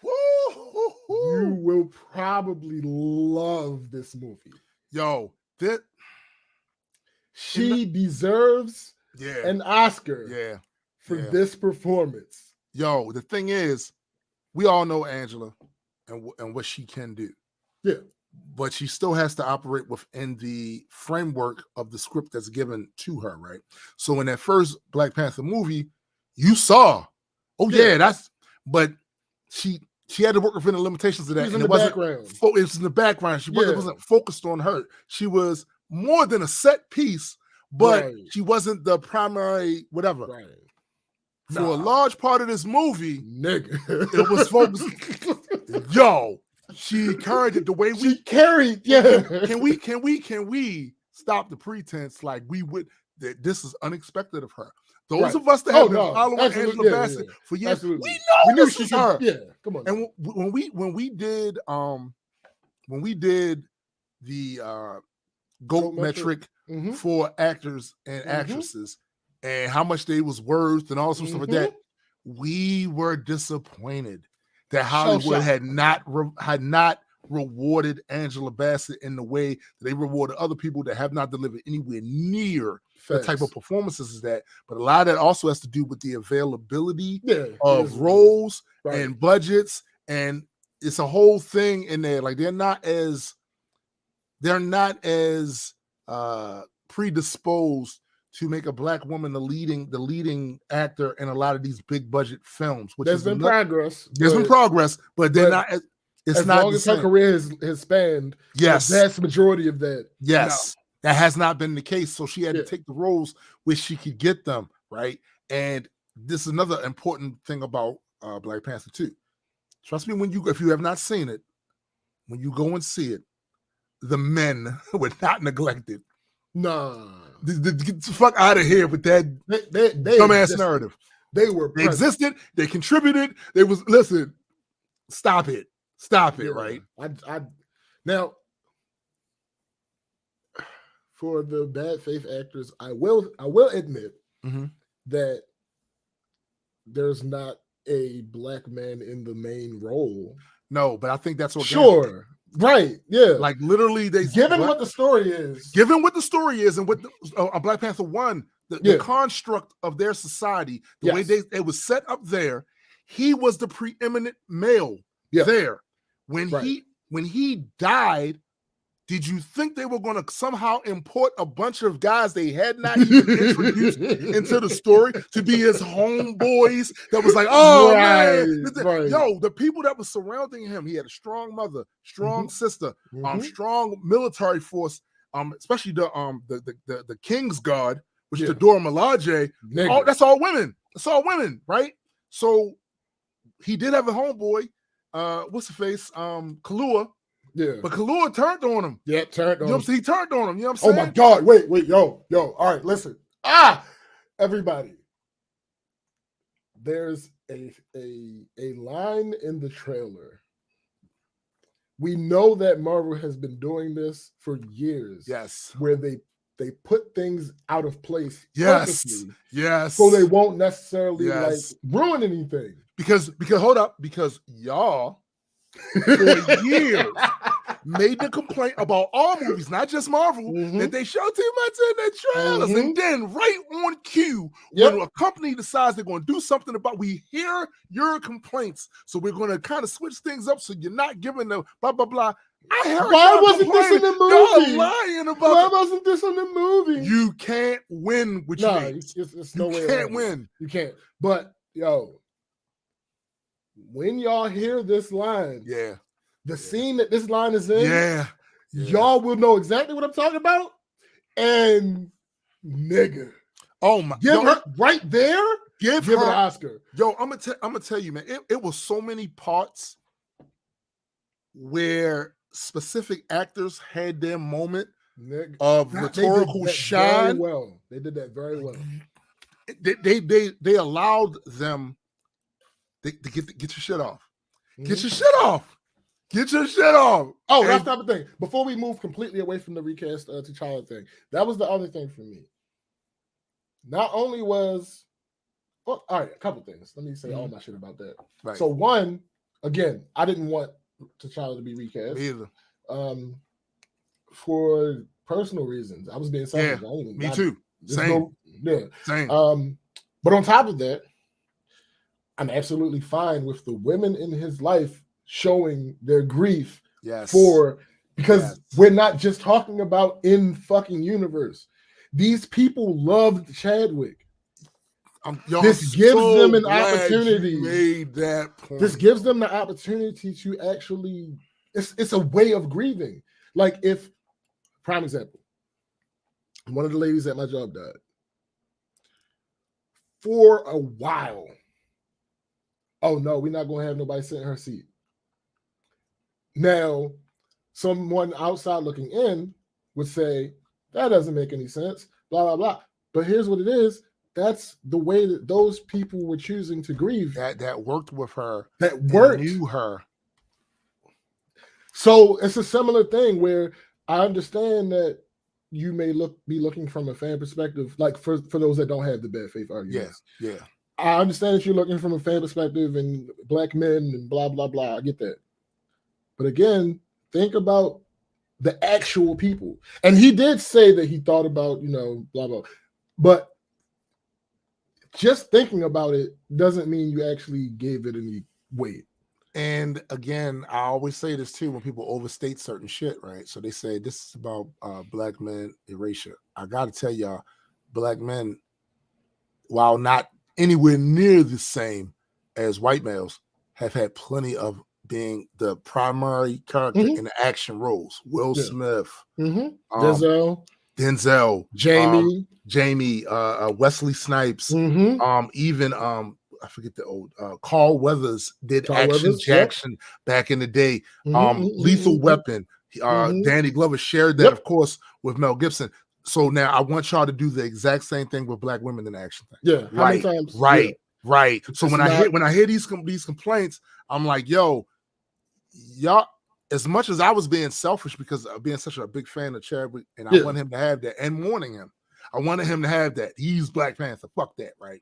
you will probably love this movie. Yo, she deserves an Oscar for this performance. Yo, the thing is, we all know Angela and what she can do. Yeah. But she still has to operate within the framework of the script that's given to her, right? So in that first Black Panther movie, you saw, but she had to work within the limitations of that. And it wasn't background. It was in the background. She wasn't focused on her. She was more than a set piece, but she wasn't the primary whatever. Right. For a large part of this movie, nigga, it was focused. Yo, she carried it the way we carried. Yeah. Can we stop the pretense like we would that this is unexpected of her? Those of us that have been following Angela Bassett for years, we know this is her. Yeah, come on. And when we did the GOAT metric for actors and actresses and how much they was worth and all sorts of stuff like that, we were disappointed that Hollywood had not rewarded Angela Bassett in the way that they rewarded other people that have not delivered anywhere near the type of performances as that. But a lot of that also has to do with the availability of roles and budgets, and it's a whole thing in there. Like they're not as predisposed to make a Black woman the leading actor in a lot of these big budget films. Which there's been progress, but they're not. It's as not long as her career has spanned. Yes, the vast majority of that. Yes, that has not been the case. So she had to take the roles where she could get them right. And this is another important thing about Black Panther 2. Trust me, if you have not seen it, when you go and see it, the men were not neglected. Nah. Get the fuck out of here with that dumbass narrative. They existed. They contributed. Stop it. Right? I now for the bad faith actors, I will admit that there's not a Black man in the main role. No, but I think that's organic. Sure. Right. Yeah. Like literally, given what the story is, and what Black Panther 1, the construct of their society, the way it was set up there, he was the preeminent male there. When he died, did you think they were going to somehow import a bunch of guys they had not even introduced into the story to be his homeboys? That was like, man, yo, the people that was surrounding him. He had a strong mother, strong sister, strong military force, especially the King's Guard, which is the Dora Milaje. That's all women. That's all women, right? So he did have a homeboy. What's the face? Kalua. Yeah. But Kalua turned on him. Yeah, turned on him. He turned on him. You know what I'm saying? Oh my God. Wait, yo. All right, listen. Everybody. There's a line in the trailer. We know that Marvel has been doing this for years. Yes. Where they put things out of place. Yes. Purposely, yes. So they won't necessarily like ruin anything. Because y'all for years made the complaint about all movies, not just Marvel, that they show too much in their trailers. And then right on cue, when a company decides they're going to do something about, we hear your complaints. So we're going to kind of switch things up so you're not giving the blah, blah, blah. I heard why wasn't this in the movie? Y'all lying about why wasn't this in the movie? You can't win with it's no way. You can't win. You can't. But yo, when y'all hear this line, the scene that this line is in, y'all will know exactly what I'm talking about. And nigga, oh my, give her right there. Give her an Oscar. Yo, I'm gonna tell you, man. It was so many parts where specific actors had their moment of rhetorical shine. They did that very well. They allowed them. They get your shit off. Get your shit off. Get your shit off. Oh, that's not the thing. Before we move completely away from the recast T'Challa thing, that was the other thing for me. not only was, well, all right, a couple things. Let me say all my shit about that. Right. So one, again, I didn't want T'Challa to be recast. Me either. For personal reasons, I was being selfish. Yeah, me too. Same. Same. But on top of that, I'm absolutely fine with the women in his life showing their grief. Yes. Because we're not just talking about in fucking universe. These people loved Chadwick. This gives them an opportunity. Made that point. This gives them the opportunity to actually. It's a way of grieving. Like if, prime example, one of the ladies at my job died. For a while, oh no, we're not going to have nobody sit in her seat. Now, someone outside looking in would say, that doesn't make any sense, blah, blah, blah. But here's what it is. That's the way that those people were choosing to grieve. That worked with her. That worked. Knew her. So it's a similar thing where I understand that you may be looking from a fan perspective, like for those that don't have the bad faith arguments. Yeah. I understand that you're looking from a fan perspective and black men and blah, blah, blah. I get that. But again, think about the actual people. And he did say that he thought about, blah, blah. But just thinking about it doesn't mean you actually gave it any weight. And again, I always say this too when people overstate certain shit, right? So they say this is about black men erasure. I got to tell y'all, black men, while not anywhere near the same as white males, have had plenty of being the primary character in the action roles. Will Smith, Denzel, Jamie, Wesley Snipes, even I forget the old Carl Weathers did Jackson back in the day. Lethal Weapon. Danny Glover shared that, of course, with Mel Gibson. So now I want y'all to do the exact same thing with black women in action. Yeah, right. So when I hear these complaints, I'm like, yo, y'all. As much as I was being selfish because of being such a big fan of Chadwick, and I want him to have that, and warning him, I wanted him to have that. He's Black Panther. Fuck that, right?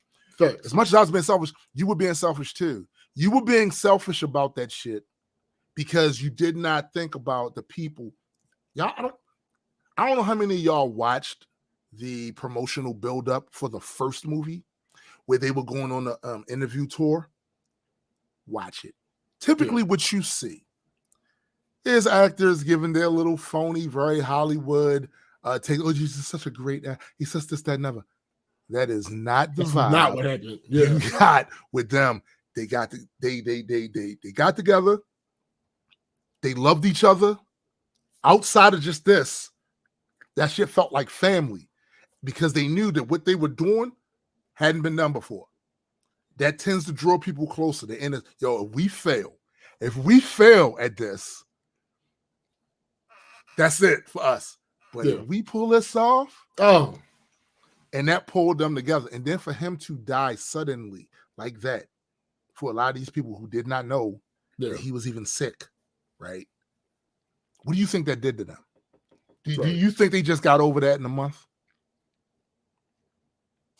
As much as I was being selfish, you were being selfish too. You were being selfish about that shit because you did not think about the people. Y'all, I don't know how many of y'all watched the promotional build-up for the first movie where they were going on the interview tour. Watch it. Typically, what you see is actors giving their little phony, very Hollywood take. Oh, Jesus, such a great. He says this, that, never. That is not the vibe. Not what happened. Yeah. You got with them. They got they got together. They loved each other. Outside of just this, that shit felt like family because they knew that what they were doing hadn't been done before. That tends to draw people closer. The end is, yo, if we fail at this, that's it for us. But if we pull this off, and that pulled them together. And then for him to die suddenly like that, for a lot of these people who did not know that he was even sick, right? What do you think that did to them? Do you think they just got over that in a month?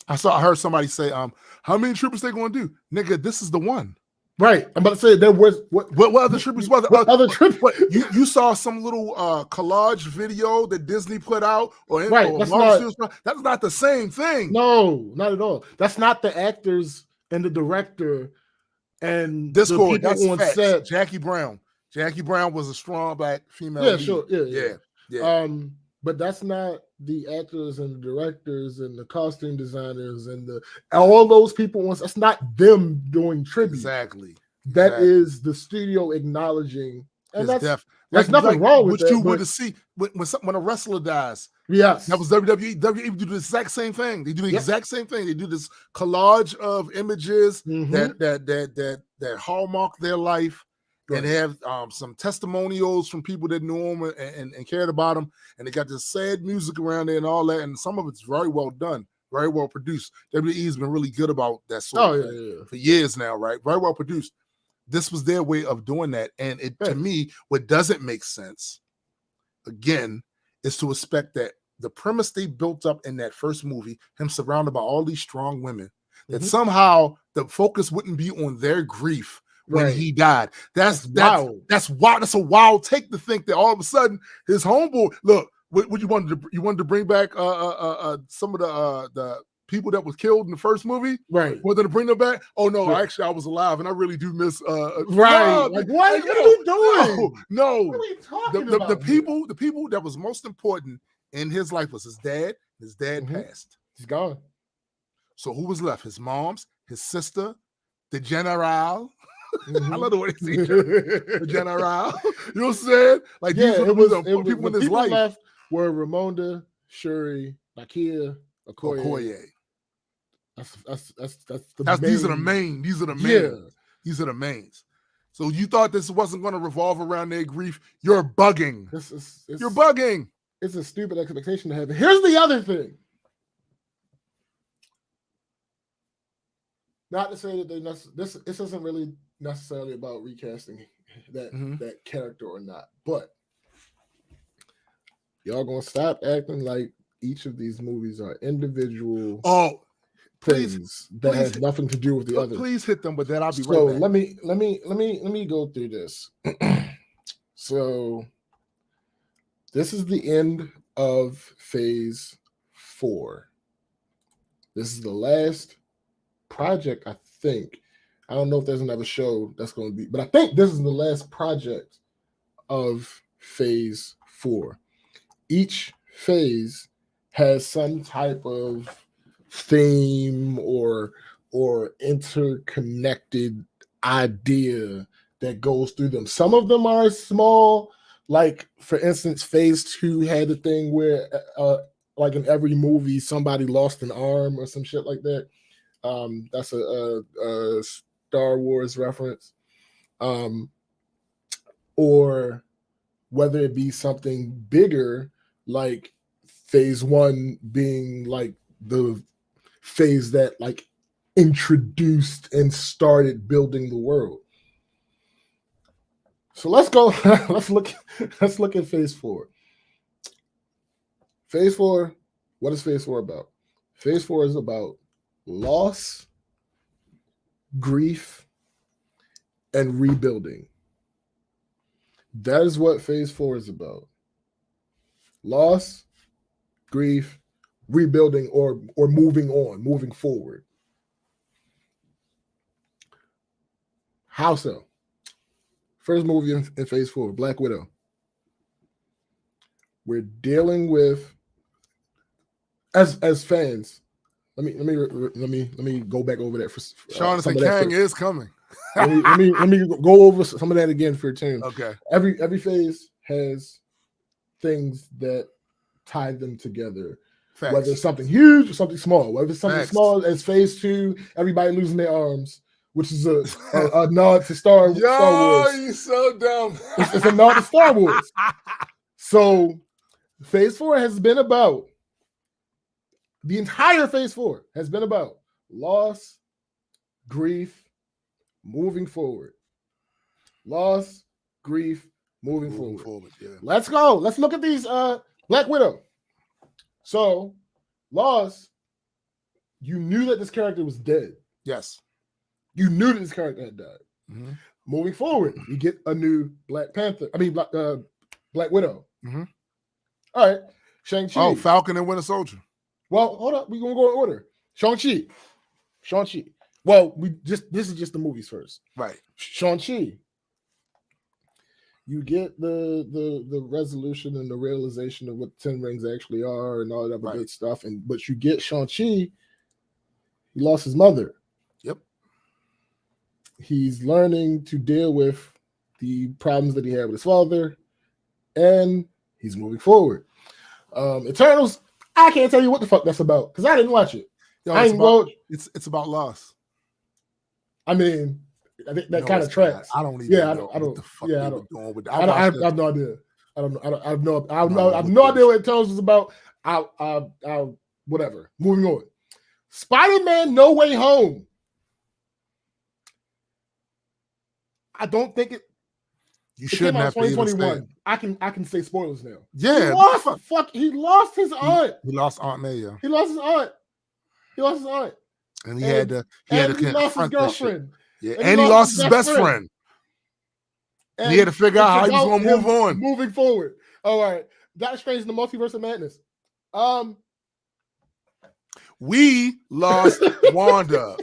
I heard somebody say, how many trips they going to do? Nigga, this is the one. Right. I'm about to say there was what other trips? What other trips? You saw some little collage video that Disney put out, that's not the same thing. No, not at all. That's not the actors and the director and Discord. The people on set. Jackie Brown. Jackie Brown was a strong black female. Yeah, lead. sure. Yeah. But that's not the actors and the directors and the costume designers and all those people. That's not them doing tribute. Exactly. That is the studio acknowledging, and there's nothing wrong with what that. You would see when a wrestler dies. Yes, that was WWE. WWE do the exact same thing. They do the exact same thing. They do this collage of images that hallmark their life. And they have some testimonials from people that knew him and cared about him. And they got this sad music around there and all that. And some of it's very well done, very well produced. WWE's been really good about that sort of thing for years now, right? Very well produced. This was their way of doing that. And to me, what doesn't make sense, again, is to expect that the premise they built up in that first movie, him surrounded by all these strong women, that somehow the focus wouldn't be on their grief when he died. That's wild. That's wild. That's a wild take to think that all of a sudden his homeboy. Look, what you wanted to bring back some of the people that was killed in the first movie, right? Wanted to bring them back. Oh no, actually I was alive, and I really do miss. Right? Like what are you doing? No, what are you talking about? The people that was most important in his life was his dad. His dad passed. He's gone. So who was left? His mom's, his sister, the general. I love the way they say the general. You know what I'm saying? Like these were the people in his life. Left were Ramonda, Shuri, Nakia, Okoye. These are the main. These are the main. Yeah. These are the mains. So you thought this wasn't going to revolve around their grief? You're bugging. You're bugging. It's a stupid expectation to have. Here's the other thing. Not to say that this isn't really necessarily about recasting that character or not, but y'all gonna stop acting like each of these movies are individual things that have nothing to do with the other. Please hit them with that. I'll be right back. Let me go through this. So this is the end of phase 4. This is the last project, I think. I don't know if there's another show that's going to be, but I think this is the last project of phase 4. Each phase has some type of theme or interconnected idea that goes through them. Some of them are small, like for instance, phase 2 had a thing where like in every movie somebody lost an arm or some shit like that. That's a Star Wars reference. Or whether it be something bigger, like phase 1 being like the phase that like introduced and started building the world. So let's go. let's look at phase 4. Phase 4. What is phase 4 about? Phase 4 is about loss, grief, and rebuilding. That is what phase 4 is about. Loss, grief, rebuilding, or moving on, moving forward. How so? First movie in phase 4, Black Widow. We're dealing with, as fans. Let me go back over that for Jonathan Kang is coming. let me go over some of that again for a team. Okay. Every phase has things that tie them together. Facts. Whether it's something huge or something small. Whether it's something small as phase 2, everybody losing their arms, which is a nod to Star Wars. You so dumb. It's a nod to Star Wars. So phase 4 has been about, the entire phase 4 has been about loss, grief, moving forward. Loss, grief, moving forward. Yeah. Let's go. Let's look at these Black Widow. So, loss, you knew that this character was dead. Yes. You knew that this character had died. Mm-hmm. Moving forward, you get a new Black Widow. Mm-hmm. All right. Shang-Chi. Oh, Falcon and Winter Soldier. Well, hold up. We're going to go in order. Shang-Chi. Well, this is just the movies first. Right. Shang-Chi. You get the resolution and the realization of what 10 rings actually are and all that other good stuff. But you get Shang-Chi, he lost his mother. Yep. He's learning to deal with the problems that he had with his father, and he's moving forward. Eternals, I can't tell you what the fuck that's about because I didn't watch it. It's about loss. I mean, I think that kind of tracks. I don't even know what the fuck they were doing with that. I have no idea. I have no idea what Eternals is about. I'll whatever. Moving on. Spider-Man No Way Home. I don't think it. You shouldn't have to even say it. I can say spoilers now. Yeah. He lost his aunt. He lost Aunt May, yeah. He lost his aunt. And he had to lost his girlfriend. Yeah, and he lost his best friend. And he had to figure out how he was going to move on. Moving forward. All right. Doctor Strange in the Multiverse of Madness. We lost Wanda.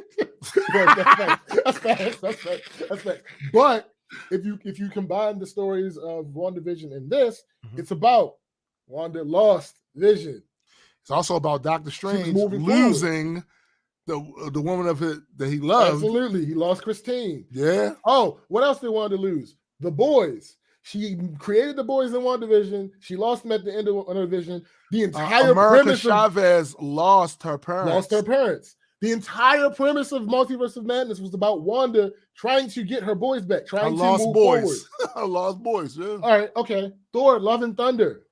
That's fact. But if you combine the stories of WandaVision and this, it's about Wanda lost Vision. It's also about Doctor Strange losing the woman of it that he loved. Absolutely. He lost Christine. Yeah. Oh, what else did Wanda lose? The boys. She created the boys in WandaVision. She lost them at the end of WandaVision. The entire America Chavez lost her parents. The entire premise of Multiverse of Madness was about Wanda trying to get her boys back, trying to move forward. Lost boys, yeah. All right, okay. Thor, Love and Thunder.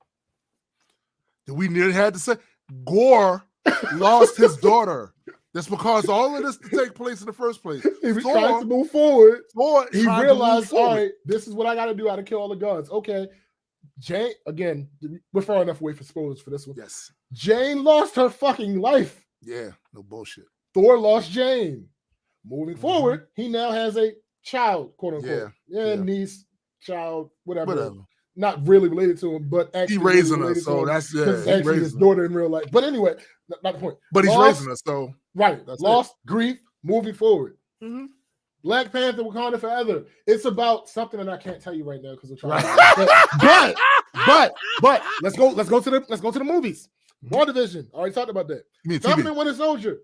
We nearly had to say Gore lost his daughter. That's because all of this to take place in the first place. He was trying to move forward. He realized, all right, this is what I got to do. I got to kill all the gods. Okay. Jane, again, we're far enough away for spoilers for this one. Yes. Jane lost her fucking life. Yeah, no bullshit. Thor lost Jane. Moving forward, he now has a child, quote unquote. Yeah, niece, child, whatever. Not really related to him, but actually he's raising her, so that's actually his daughter in real life. But anyway, not the point. But he's raising her, so right. That's lost, grief, moving forward. Mm-hmm. Black Panther, Wakanda Forever. It's about something that I can't tell you right now because we're trying. But let's go to the movies. WandaVision. Already talked about that. Falcon and Winter Soldier.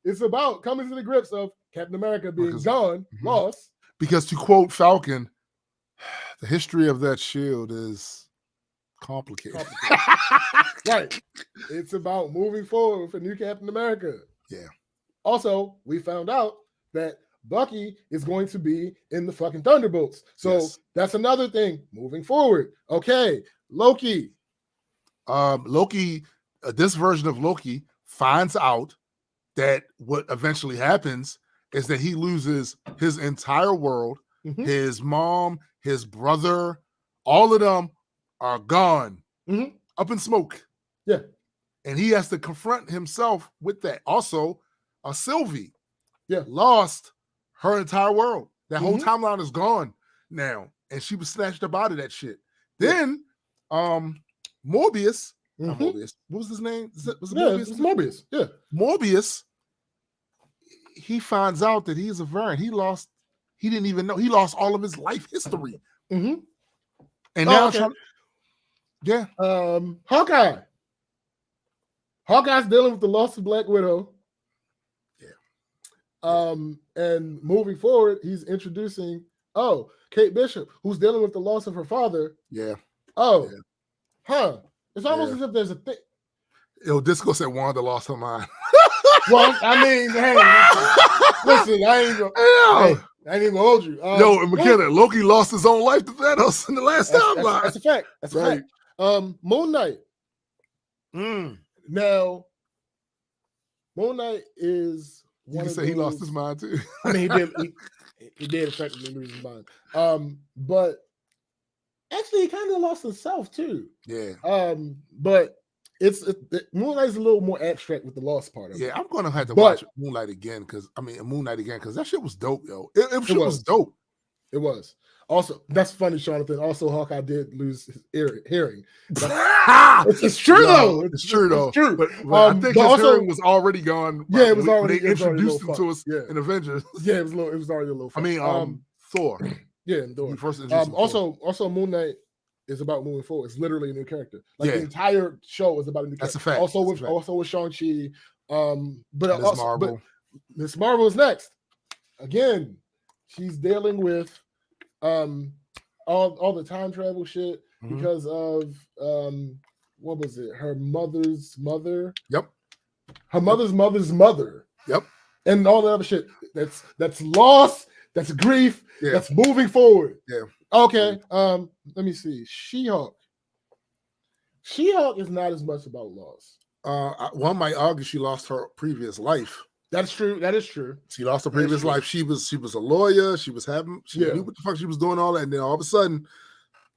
It's about coming to the grips of Captain America being gone, lost. Because to quote Falcon, the history of that shield is complicated. Right. It's about moving forward with a new Captain America. Yeah. Also, we found out that Bucky is going to be in the fucking Thunderbolts. So that's another thing moving forward. Okay. Loki. This version of Loki finds out that what eventually happens is that he loses his entire world. Mm-hmm. His mom, his brother, all of them are gone, up in smoke. Yeah. And he has to confront himself with that. Also, Sylvie lost her entire world. That whole timeline is gone now. And she was snatched up out of that shit. Then Morbius, Morbius, what was his name? Was it Morbius? It's Morbius. Yeah. Morbius, he finds out that he's a variant. He didn't even know. He lost all of his life history. Mm-hmm. And now, Hawkeye. Hawkeye's dealing with the loss of Black Widow. Yeah. And moving forward, he's introducing Kate Bishop, who's dealing with the loss of her father. Yeah. It's almost as if there's a thing. Yo, Disco said Wanda lost her mind. Well, I mean, hey, listen, I ain't even gonna hold you. Yo, McKenna, Loki lost his own life to Thanos in the last timeline. That's a fact. That's a fact. Moon Knight. Now, Moon Knight is you can say he lost his mind too. I mean, he did effectively lose his mind. But actually, he kind of lost himself too. Yeah. But Moon Knight's a little more abstract with the lost part of it. Yeah, I'm gonna have to watch Moon Knight again because that shit was dope, yo. It was dope. It was. Also, that's funny, Jonathan. Also, Hawkeye did lose his hearing. It's true though. It's true though. It's true. But I think his hearing was already gone. Yeah, it was already. They introduced him to us in Avengers. Yeah, it was already a little. Funny. Thor. Yeah, Thor. Also, Moon Knight is about moving forward. It's literally a new character. Like the entire show is about a new character. That's a fact. Also with Shang-Chi. But Miss Marvel is next. Again, she's dealing with all the time travel shit because of what was it? Her mother's mother. Yep. Her mother's mother's mother. Yep. And all that other shit. That's loss. That's grief. Yeah. That's moving forward. Yeah. Okay. Let me see. She-Hulk. She-Hulk is not as much about loss. One might argue she lost her previous life. That's true. That is true. She lost her previous life. She was a lawyer. She knew what the fuck she was doing, all that, and then all of a sudden,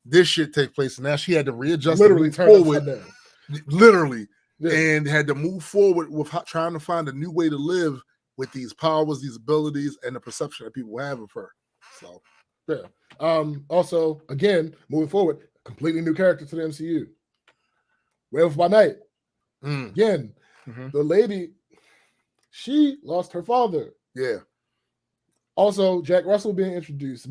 this shit take place, and now she had to readjust, literally turn upside down, literally, and had to move forward with trying to find a new way to live with these powers, these abilities, and the perception that people have of her. So, yeah. Also, again, moving forward, completely new character to the MCU. Werewolf by Night. Again, the lady, she lost her father. Yeah. Also, Jack Russell being introduced,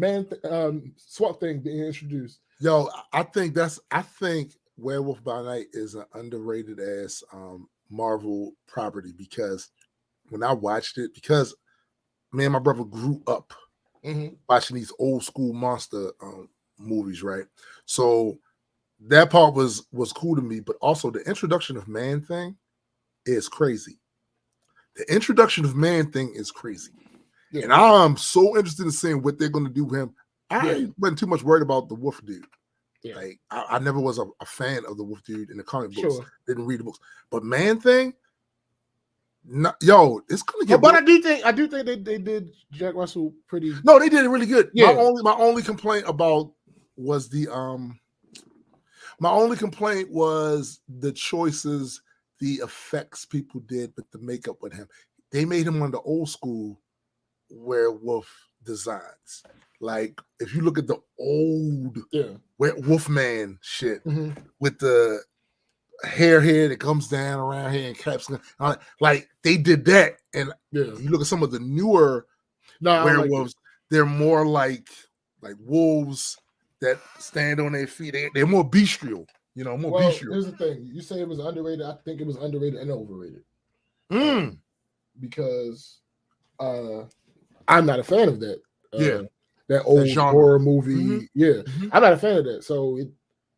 Swamp Thing being introduced. Yo, I think Werewolf by Night is an underrated ass Marvel property, because when I watched it, because me and my brother grew up watching these old school monster movies, right? So that part was cool to me, but also the introduction of Man-Thing is crazy. The introduction of Man-Thing is crazy. Yeah. And I'm so interested in seeing what they're going to do with him. I wasn't too much worried about the Wolf dude. Yeah. Like I never was a fan of the Wolf dude in the comic books. Sure. Didn't read the books. But Man-Thing, it's gonna get. But I do think they did Jack Russell pretty. No, they did it really good. Yeah. My only complaint was the choices, the effects people did with the makeup with him. They made him one of the old school werewolf designs. Like if you look at the old Wolfman shit with the hair that comes down around here and caps, like they did that. And you look at some of the newer werewolves, they're more like wolves that stand on their feet. They're more bestial, bestial. Here's the thing: you say it was underrated. I think it was underrated and overrated. Because I'm not a fan of that. That old horror movie. I'm not a fan of that. So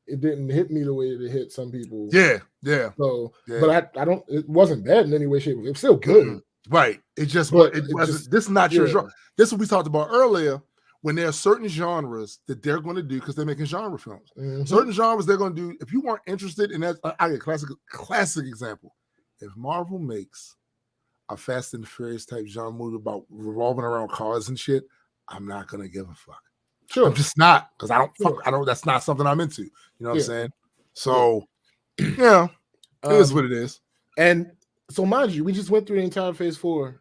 it didn't hit me the way that it hit some people. So, but I don't. It wasn't bad in any way, shape. It was still good. Right. This is not your genre. This is what we talked about earlier. When there are certain genres that they're going to do, because they're making genre films. Certain genres they're going to do. If you weren't interested in that, I get a classic example. If Marvel makes a Fast and Furious type genre movie about revolving around cars and shit, I'm not gonna give a fuck. Sure, I'm just not, because I don't. That's not something I'm into. You know what I'm saying? So, it is what it is. And so, mind you, we just went through the entire Phase 4,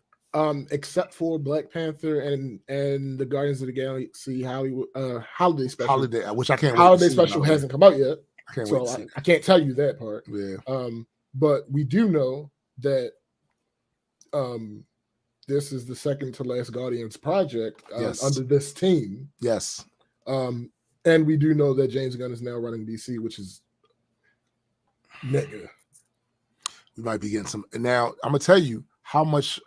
except for Black Panther and the Guardians of the Galaxy holiday special. Which I can't. Holiday special hasn't come out yet, so I can't tell you that part. Yeah. But we do know that this is the second to last Guardians project under this team. Yes. And we do know that James Gunn is now running DC, which is nigga. We might be getting some. And now I'm gonna tell you how much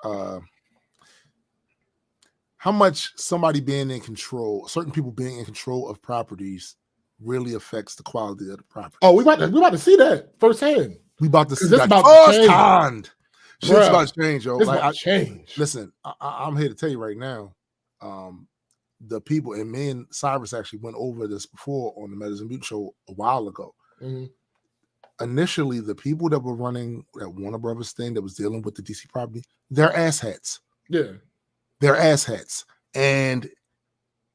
somebody being in control, certain people being in control of properties, really affects the quality of the property. Oh, we about to see that firsthand. We about to see that firsthand. Shit's about to change, yo. Change. Listen, I'm here to tell you right now. The people, and me and Cyrus actually went over this before on the Medicine Butte show a while ago. Initially, the people that were running that Warner Brothers thing that was dealing with the DC property, they're asshats. Yeah. They're asshats. And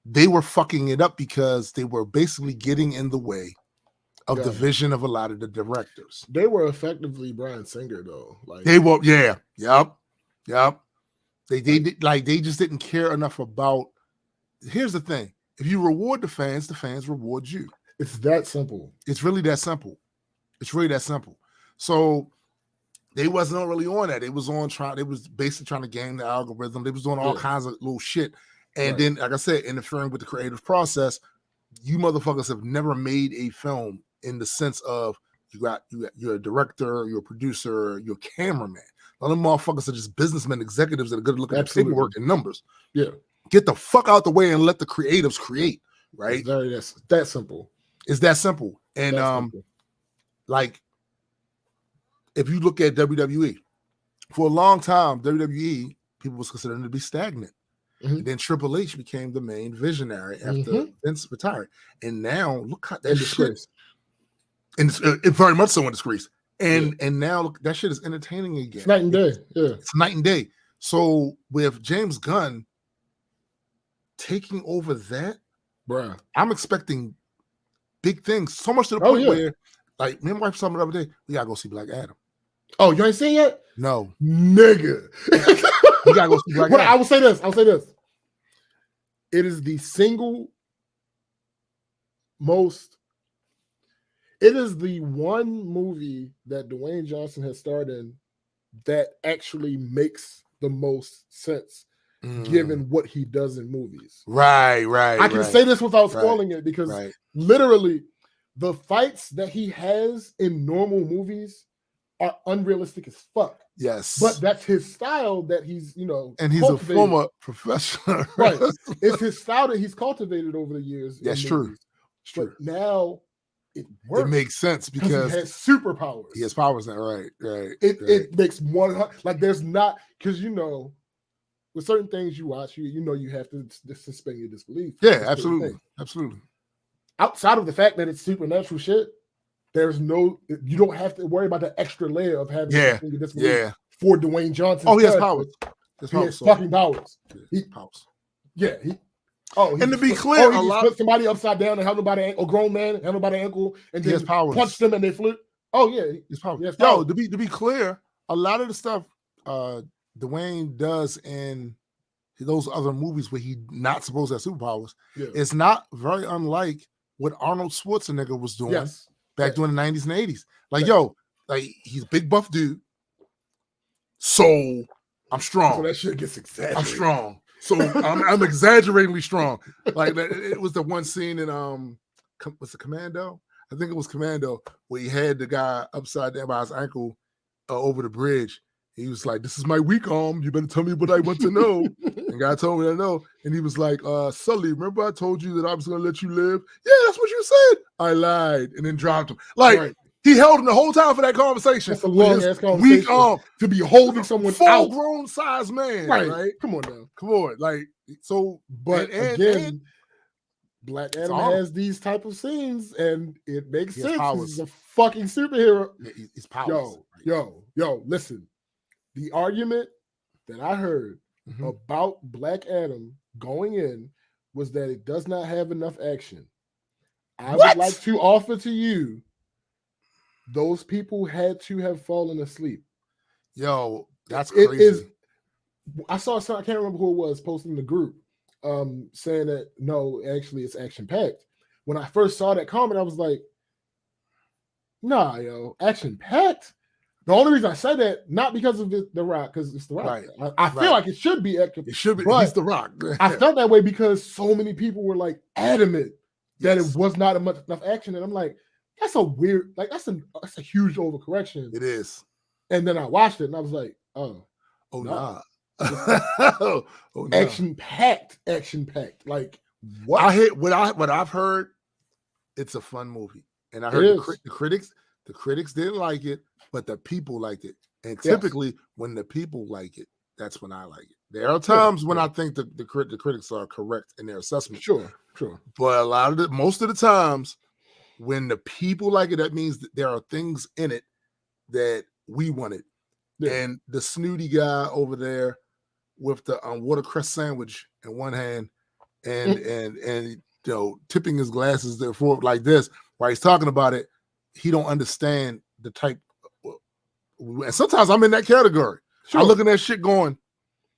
they were fucking it up because they were basically getting in the way of the vision of a lot of the directors. They were effectively Bryan Singer, though. Like they were, yep. They just didn't care enough about. Here's the thing: if you reward the fans reward you. It's that simple. It's really that simple. So they wasn't really on that. They was basically trying to game the algorithm. They was doing all kinds of little shit. And then, like I said, interfering with the creative process. You motherfuckers have never made a film in the sense of you're a director, you're a producer, you're a cameraman. All them motherfuckers are just businessmen, executives that are good at looking at paperwork and numbers. Yeah. Get the fuck out the way and let the creatives create, right? That's that simple. It's that simple. And simple. Like, if you look at WWE, for a long time, WWE, people was considering to be stagnant. And then Triple H became the main visionary after Vince retired. And now look how that shit. And it's very much so in disgrace. And now look, that shit is entertaining again. It's night and day. Yeah. It's night and day. So with James Gunn taking over that, bruh, I'm expecting big things. So much to the point where, like, me and my wife told me the other day, we gotta go see Black Adam. Oh, you ain't seen it yet? No, nigga. We gotta go see Black Adam. I will say this. It is the single most. It is the one movie that Dwayne Johnson has starred in that actually makes the most sense, given what he does in movies. Right. I can say this without spoiling it because literally the fights that he has in normal movies are unrealistic as fuck. Yes. But that's his style that he's, and he's a former professional. Right. It's his style that he's cultivated over the years. That's true. It's true. But now it works. It makes sense because he has superpowers. He has powers now, right. It makes 100, like there's not, because with certain things you watch, you have to suspend your disbelief. Yeah, absolutely. Outside of the fact that it's supernatural shit, you don't have to worry about the extra layer of having your disbelief for Dwayne Johnson. Oh, he has powers. He has fucking powers. Powers. Yeah. And to be clear, he put somebody upside down and have nobody, a grown man, have nobody ankle, and then punch them and they flip. Oh yeah, his powers. Yo, to be clear, a lot of the stuff Dwayne does in those other movies where he's not supposed to have superpowers, it's not very unlike what Arnold Schwarzenegger was doing back during the 90s and 80s. Like, he's a big buff dude. So I'm strong. So that shit gets exaggerated. I'm strong. So I'm exaggeratingly strong. Like it was the one scene in was it Commando? I think it was Commando where he had the guy upside down by his ankle over the bridge. He was like, "This is my weak arm. You better tell me what I want to know." And guy told me to know, and he was like, "Sully, remember I told you that I was going to let you live? Yeah, that's what you said. I lied," and then dropped him. Like he held him the whole time for that conversation. That's a long ass conversation. Weak arm to be holding someone full-grown size man. Right? Come on now. Come on. Like so, but again. Black Adam has these type of scenes, and it makes sense. He's a fucking superhero. Yeah, he's powerful. Yo, listen. The argument that I heard about Black Adam going in was that it does not have enough action. I would like to offer to you, those people had to have fallen asleep. Yo, that's crazy. I saw some, I can't remember who it was posting in the group. Saying that no, actually it's action packed. When I first saw that comment, I was like, nah, yo, action packed. The only reason I said that, not because of The Rock, because it's The Rock. Right. I feel like it should be action. It should be. But he's The Rock. I felt that way because so many people were like adamant that it was not enough action, and I'm like, that's a weird, like that's a huge overcorrection. It is. And then I watched it, and I was like, oh nah. Action packed. Like what I hit, what I've heard, it's a fun movie, and I heard the critics didn't like it, but the people liked it. And typically, when the people like it, that's when I like it. There are times when I think the critics are correct in their assessment. Sure. But most of the times, when the people like it, that means that there are things in it that we wanted. Yeah. And the snooty guy over there with the watercress sandwich in one hand and tipping his glasses there for like this while he's talking about it, he don't understand the type. And sometimes I'm in that category. Sure. I'm looking at shit going,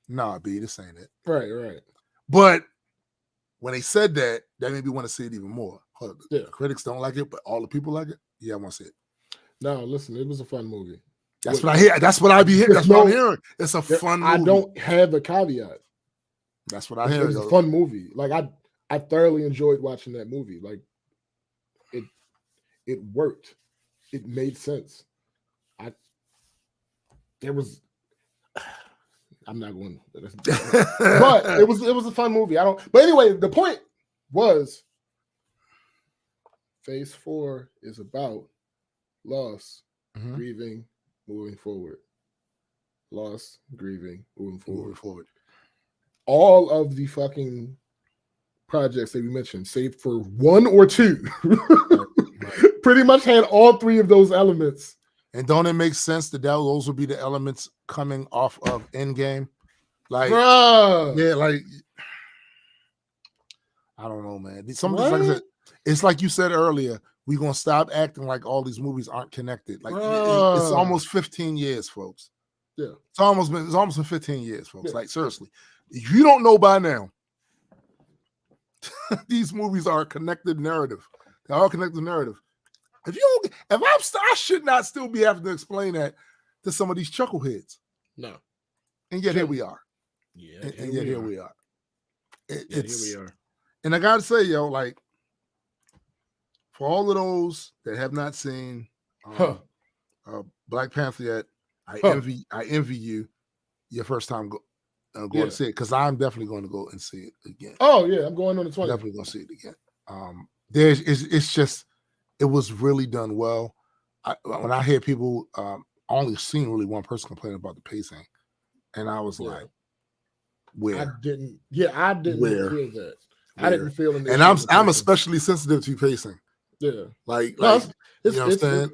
nah, B, this ain't it. Right. But when they said that made me want to see it even more. The critics don't like it, but all the people like it. Yeah, I want to see it. No, listen, it was a fun movie. That's what I hear. That's what I be hearing. That's what I'm hearing. It's a fun movie. I don't have a caveat. That's what I hear. It's a fun movie. Like I thoroughly enjoyed watching that movie. Like it worked. It made sense. I'm not going, but it was a fun movie. But anyway, the point was Phase 4 is about loss, grieving, moving forward. Loss, grieving, moving forward. All of the fucking projects that we mentioned, save for one or two, pretty much had all three of those elements. And don't it make sense that those would be the elements coming off of Endgame? Like, bruh. Yeah, like I don't know, man. Some of this, like I said, it's like you said earlier. We're gonna stop acting like all these movies aren't connected. Like it's almost 15 years, folks. Yeah, it's almost been 15 years, folks. Yeah. Like seriously, if you don't know by now, these movies are a connected narrative. They are a connected narrative. I should not still be having to explain that to some of these chuckleheads. No, and yet here we are. Yeah, and yet here we are. Here we are. And I gotta say, yo, like for all of those that have not seen Black Panther yet, I envy you. Your first time going to see it, because I'm definitely going to go and see it again. Oh yeah, I'm going on the 20th. Definitely going to see it again. It was really done well. When I hear people, I only seen really one person complain about the pacing, and I was like, "Where?" I didn't feel that. I didn't feel it. And I'm especially sensitive to pacing. Yeah, like you know what I'm saying?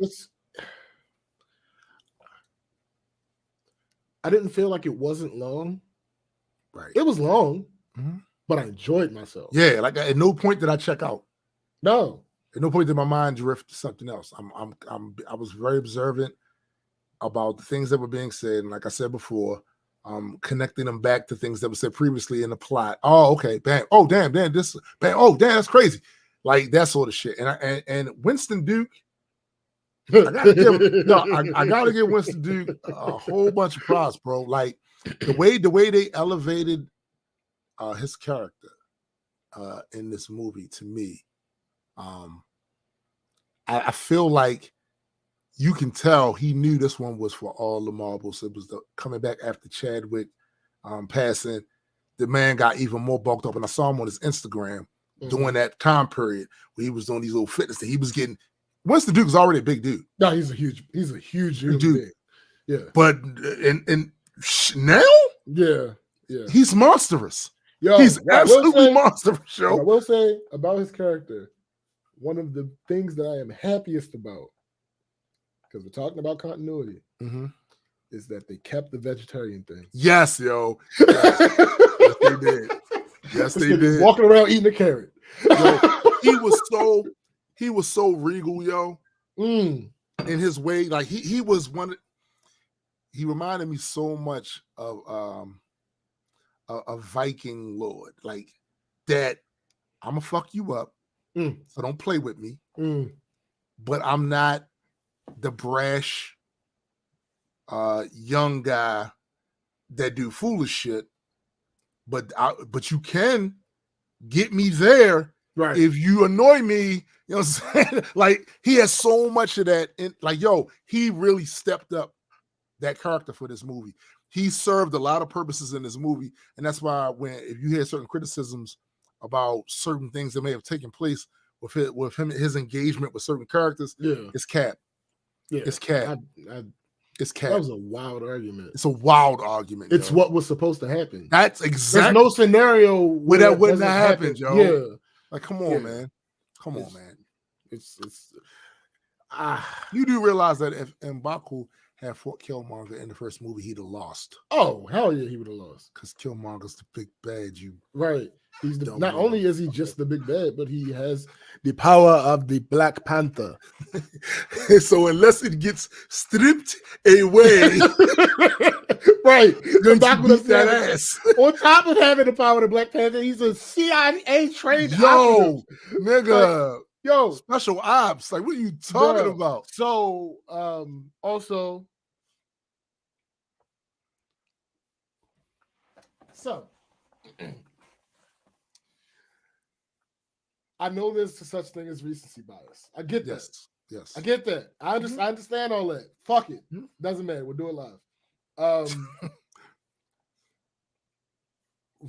I didn't feel like it wasn't long. Right, it was long, but I enjoyed myself. Yeah, like at no point did I check out. No, at no point did my mind drift to something else. I was very observant about the things that were being said, and like I said before, connecting them back to things that were said previously in the plot. Oh, okay, bam. Oh, damn, this. Bam. Oh, damn, that's crazy. Like that sort of shit. And Winston Duke. I gotta give Winston Duke a whole bunch of props, bro. Like the way they elevated his character in this movie, to me, I feel like you can tell he knew this one was for all the marbles. It was coming back after Chadwick passing. The man got even more bulked up, and I saw him on his Instagram during that time period where he was doing these little fitness that he was getting. Winston Duke was already a big dude. No, he's a huge dude. Big. Yeah, but and now, yeah, he's monstrous. Yo, he's absolutely monstrous. Yo, I will say about his character, one of the things that I am happiest about, because we're talking about continuity, is that they kept the vegetarian thing. Yes, yo. Yes, they did. Yes, they did. Walking around eating a carrot. Yo, he was so regal, yo. In his way, like he was one. He reminded me so much of a Viking lord, like that. I'm gonna fuck you up, so don't play with me. But I'm not the brash young guy that do foolish shit. But you can get me there, right? If you annoy me, you know what I'm saying? Like he has so much of that. Like yo, he really stepped up that character for this movie. He served a lot of purposes in this movie, and that's why if you hear certain criticisms about certain things that may have taken place with him, his engagement with certain characters, it's cap. Yeah, it's cap. It's cap. That was a wild argument. It's a wild argument. It's what was supposed to happen. That's exactly. There's no scennario where that wouldn't have happened, yo. Yeah. Like, come on, man. Come on, man. You do realize that if M'Baku had fought Killmonger in the first movie, he'd have lost. Oh, hell yeah, he would have lost. Because Killmonger's the big bad, right. He's not only is he just the big bad, but he has the power of the Black Panther. So unless it gets stripped away, right? M'Baku that ass. On top of having the power of the Black Panther, he's a CIA trained nigga. Yo, special ops. Like, what are you talking about? So, also, I know there's such thing as recency bias. I get that. Yes. I get that. I understand all that. Fuck it. Doesn't matter. We'll do it live.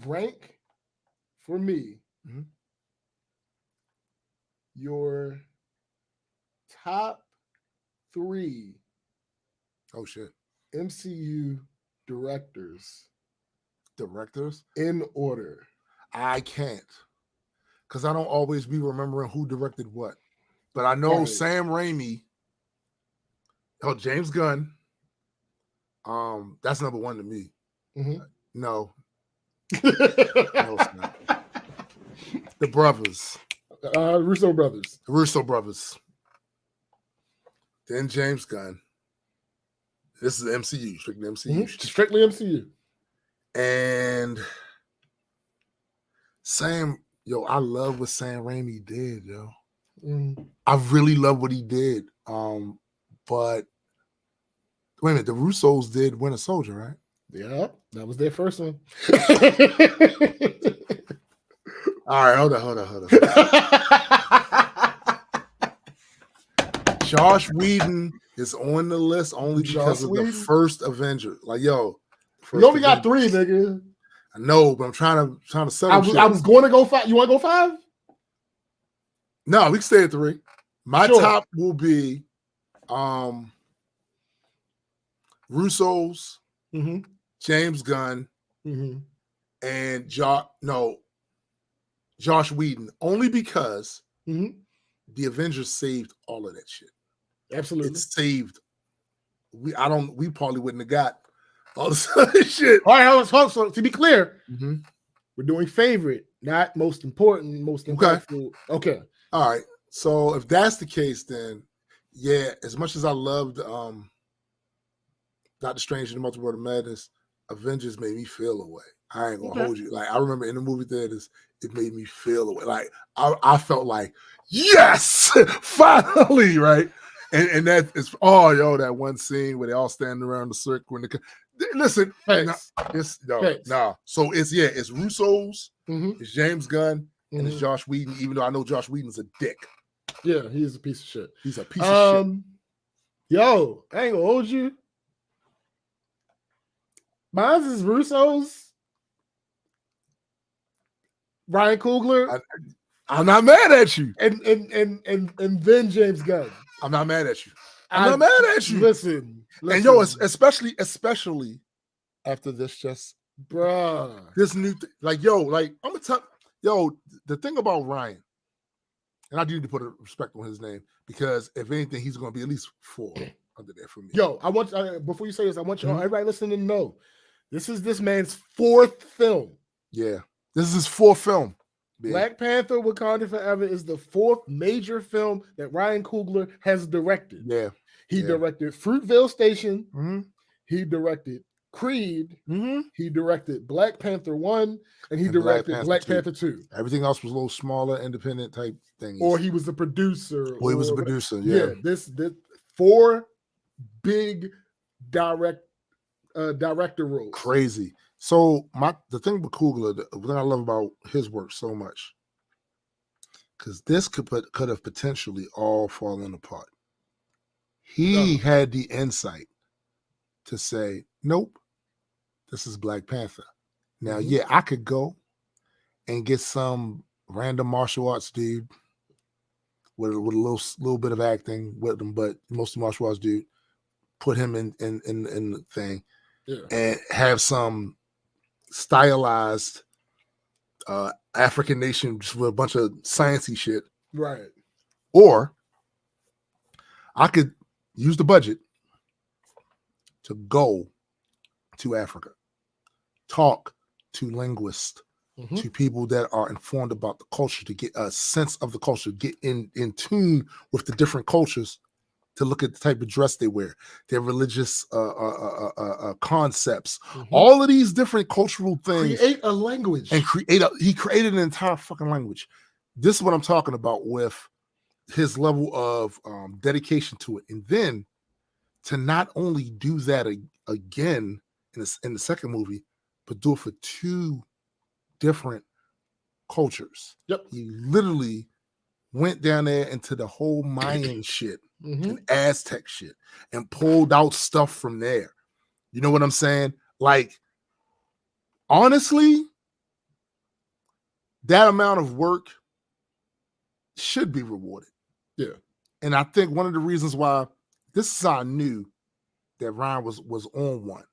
Rank for me your top 3 MCU directors in order. I can't, because I don't always be remembering who directed what. But I know Sam Raimi, James Gunn. That's number 1 to me. No. No, it's not. The brothers. Russo brothers. The Russo brothers. Then James Gunn. This is MCU, strictly MCU. Mm-hmm. Strictly MCU. And Sam, I love what Sam Raimi did, yo. I really love what he did. But wait a minute, the Russos did Winter Soldier, right? Yeah, that was their first one. All right, hold on. Josh Whedon is on the list only because of the first Avenger. Like, yo, you only got 3, nigga. I know, but I'm trying to settle. I was going to go 5. You want to go 5? No, we can stay at 3. My top will be Russo's, James Gunn, and Josh Whedon, only because the Avengers saved all of that shit. Absolutely, it saved. We probably wouldn't have got all this other shit. All right, so to be clear, we're doing favorite, not most important, most impactful. Okay. All right. So if that's the case, then yeah, as much as I loved Doctor Strange and the Multiverse of Madness, Avengers made me feel away. I ain't gonna hold you. Like, I remember in the movie theaters, it made me feel away. Like I felt like, yes, finally, right? And that is that one scene where they all stand around the circle and listen, nah. So it's Russo's, it's James Gunn, and it's Josh Whedon, even though I know Josh Whedon's a dick. Yeah, he's a piece of shit. He's a piece of shit. Yo, I ain't gonna hold you. Mine's is Russo's. Ryan Coogler. I'm not mad at you. And then James Gunn. I'm not mad at you. I'm not mad at you. Listen. And yo, especially after this, this new thing. Like, yo, like I'm gonna tell the thing about Ryan, and I do need to put a respect on his name, because if anything, he's gonna be at least 4 under there for me. Yo, I want before you say this, I want you everybody listening to know this is this man's 4th film. Yeah, this is his 4th film. Black Panther: Wakanda Forever is the 4th major film that Ryan Coogler has directed. Yeah. He directed Fruitvale Station. He directed Creed. He directed Black Panther 1, and he directed Black Panther 2. Everything else was a little smaller, independent type thing. Or he was the producer. Well, he was a producer, yeah. This 4 big director roles. Crazy. So the thing with Coogler, the thing I love about his work so much, because this could have potentially all fallen apart. He had the insight to say, nope, this is Black Panther. Now, I could go and get some random martial arts dude with a little bit of acting with him, but mostly martial arts dude, put him in the thing, and have some stylized African nation just with a bunch of sciencey shit. Right. Or I could use the budget to go to Africa, talk to linguists, to people that are informed about the culture, to get a sense of the culture, get in tune with the different cultures, to look at the type of dress they wear, their religious concepts, all of these different cultural things. Create a language. And he created an entire fucking language. This is what I'm talking about with his level of dedication to it. And then to not only do that again in the second movie, but do it for 2 different cultures. Yep. He literally went down there into the whole Mayan shit and Aztec shit and pulled out stuff from there. You know what I'm saying? Like, honestly, that amount of work should be rewarded. Yeah. And I think one of the reasons why this is how I knew that Ryan was on one.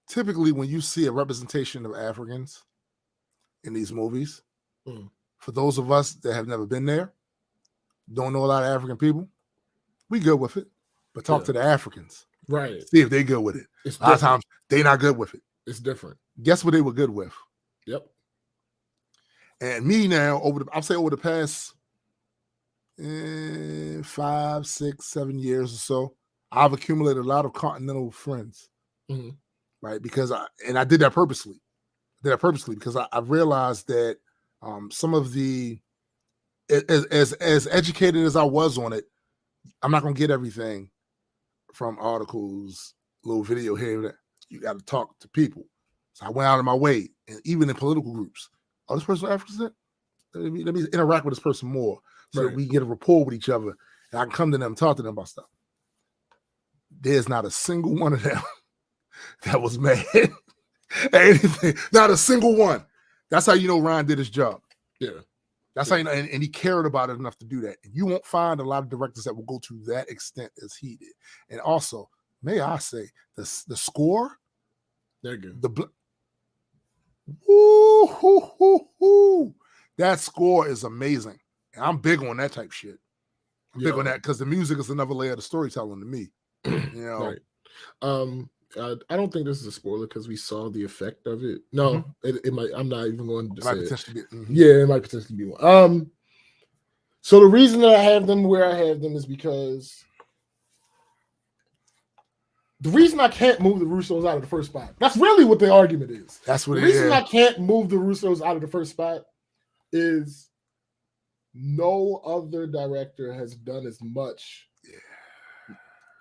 Typically, when you see a representation of Africans in these movies, for those of us that have never been there, don't know a lot of African people, we good with it. But talk to the Africans. Right. See if they good with it. A lot of times they not good with it. It's different. Guess what they were good with? Yep. And me now over the past 5, 6, 7 years or so, I've accumulated a lot of continental friends, right? Because I did that purposely. Because I realized that some of the as educated as I was on it, I'm not gonna get everything from articles, little video here. You got to talk to people. So I went out of my way, and even in political groups. Oh, this person African descent? Let me interact with this person more so that we get a rapport with each other, and I can come to them and talk to them about stuff. There's not a single one of them that was mad at anything. Not a single one. That's how you know Ryan did his job. Yeah. That's how you know, and he cared about it enough to do that. And you won't find a lot of directors that will go to that extent as he did. And also, may I say, the score, they're good. That score is amazing. And I'm big on that type shit. I'm big on that because the music is another layer of the storytelling to me. You know, right. I don't think this is a spoiler because we saw the effect of it. No, it might. I'm not even going to say it. Yeah, it might potentially be one. So the reason that I have them where I have them is because the reason I can't move the Russos out of the first spot. That's really what the argument is. That's what the reason I can't move the Russos out of the first spot is no other director has done as much.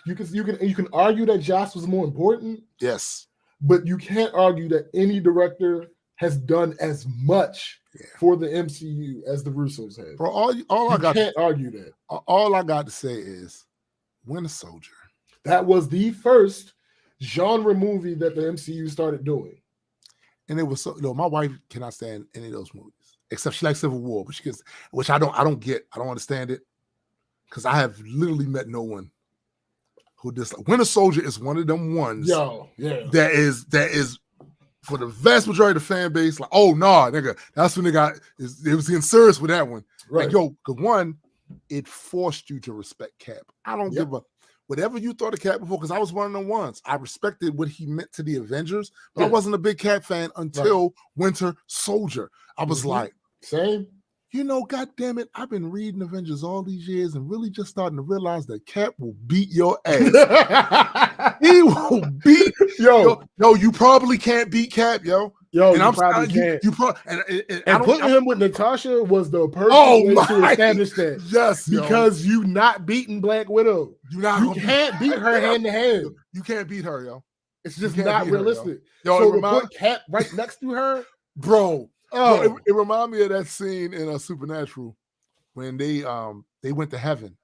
You can argue that Joss was more important. Yes. But you can't argue that any director has done as much for the MCU as the Russos have. Bro, can't argue that. All I got to say is Winter Soldier. That was the first genre movie that the MCU started doing. And it was so, my wife cannot stand any of those movies. Except she likes Civil War, which I don't get. I don't understand it. Because I have literally met no one who Winter Soldier is one of them ones that is for the vast majority of the fan base, like, oh nah, nigga, that's when they was getting serious with that one. Right. Like, yo, the one, it forced you to respect Cap. I don't give a whatever you thought of Cap before, because I was one of them ones. I respected what he meant to the Avengers, but I wasn't a big Cap fan until Winter Soldier. I was like, same. You know, God damn it, I've been reading Avengers all these years and really just starting to realize that Cap will beat your ass. He will beat yo. You probably can't beat Cap, yo. And I'm probably can't. And putting him with Natasha was the perfect way to establish that. Yes, because you not beating Black Widow. You can't beat her hand to hand. You can't beat her, yo. It's just not realistic. Yo, so to put Cap right next to her, bro. Oh, it reminded me of that scene in Supernatural when they went to heaven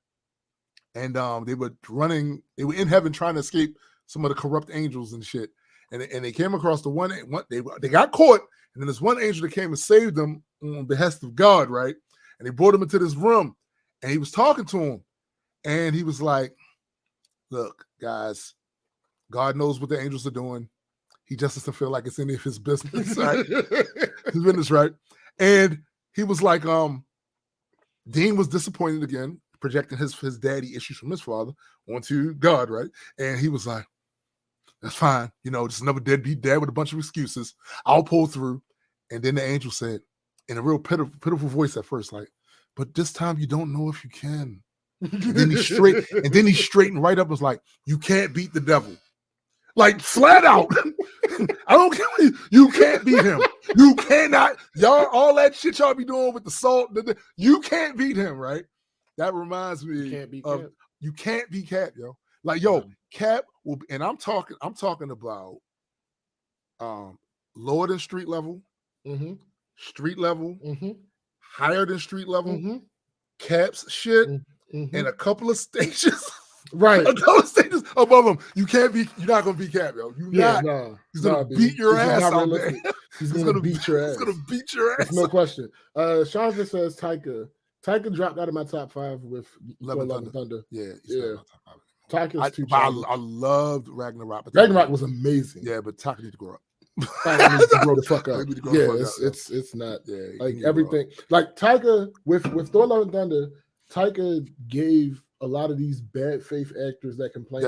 and they were in heaven trying to escape some of the corrupt angels and shit. And they came across the one they got caught, and then this one angel that came and saved them on behest of God, right? And they brought him into this room and he was talking to him, and he was like, look, guys, God knows what the angels are doing. He just doesn't feel like it's any of his business, right? His business, right? And he was like, Dean was disappointed again, projecting his daddy issues from his father onto God, right? And he was like, that's fine. You know, just another deadbeat dad with a bunch of excuses. I'll pull through. And then the angel said, in a real pitiful voice at first, like, but this time you don't know if you can. And then he straightened right up and was like, you can't beat the devil. Like, flat out. I don't care. You can't beat him. You cannot. Y'all, all that shit y'all be doing with the salt. You can't beat him, right? That reminds me you can't beat Cap, yo. Like, yo, Cap will be, and I'm talking about lower than street level, street level, higher than street level, Cap's shit, and a couple of stages. Right. A couple of stages above him. You're not gonna beat Cap, yo. He's gonna beat your ass out there. He's gonna beat your ass. He's gonna beat your ass. No question. Jonathan says Taika dropped out of my top 5 with Love and Thunder. Yeah. Taika's too I loved Ragnarok. But Ragnarok was amazing. Yeah, but Taika needs to grow up. Taika needs to grow the fuck up. It's not like everything. Like Taika with Thor: Love and Thunder, Taika gave a lot of these bad faith actors that complain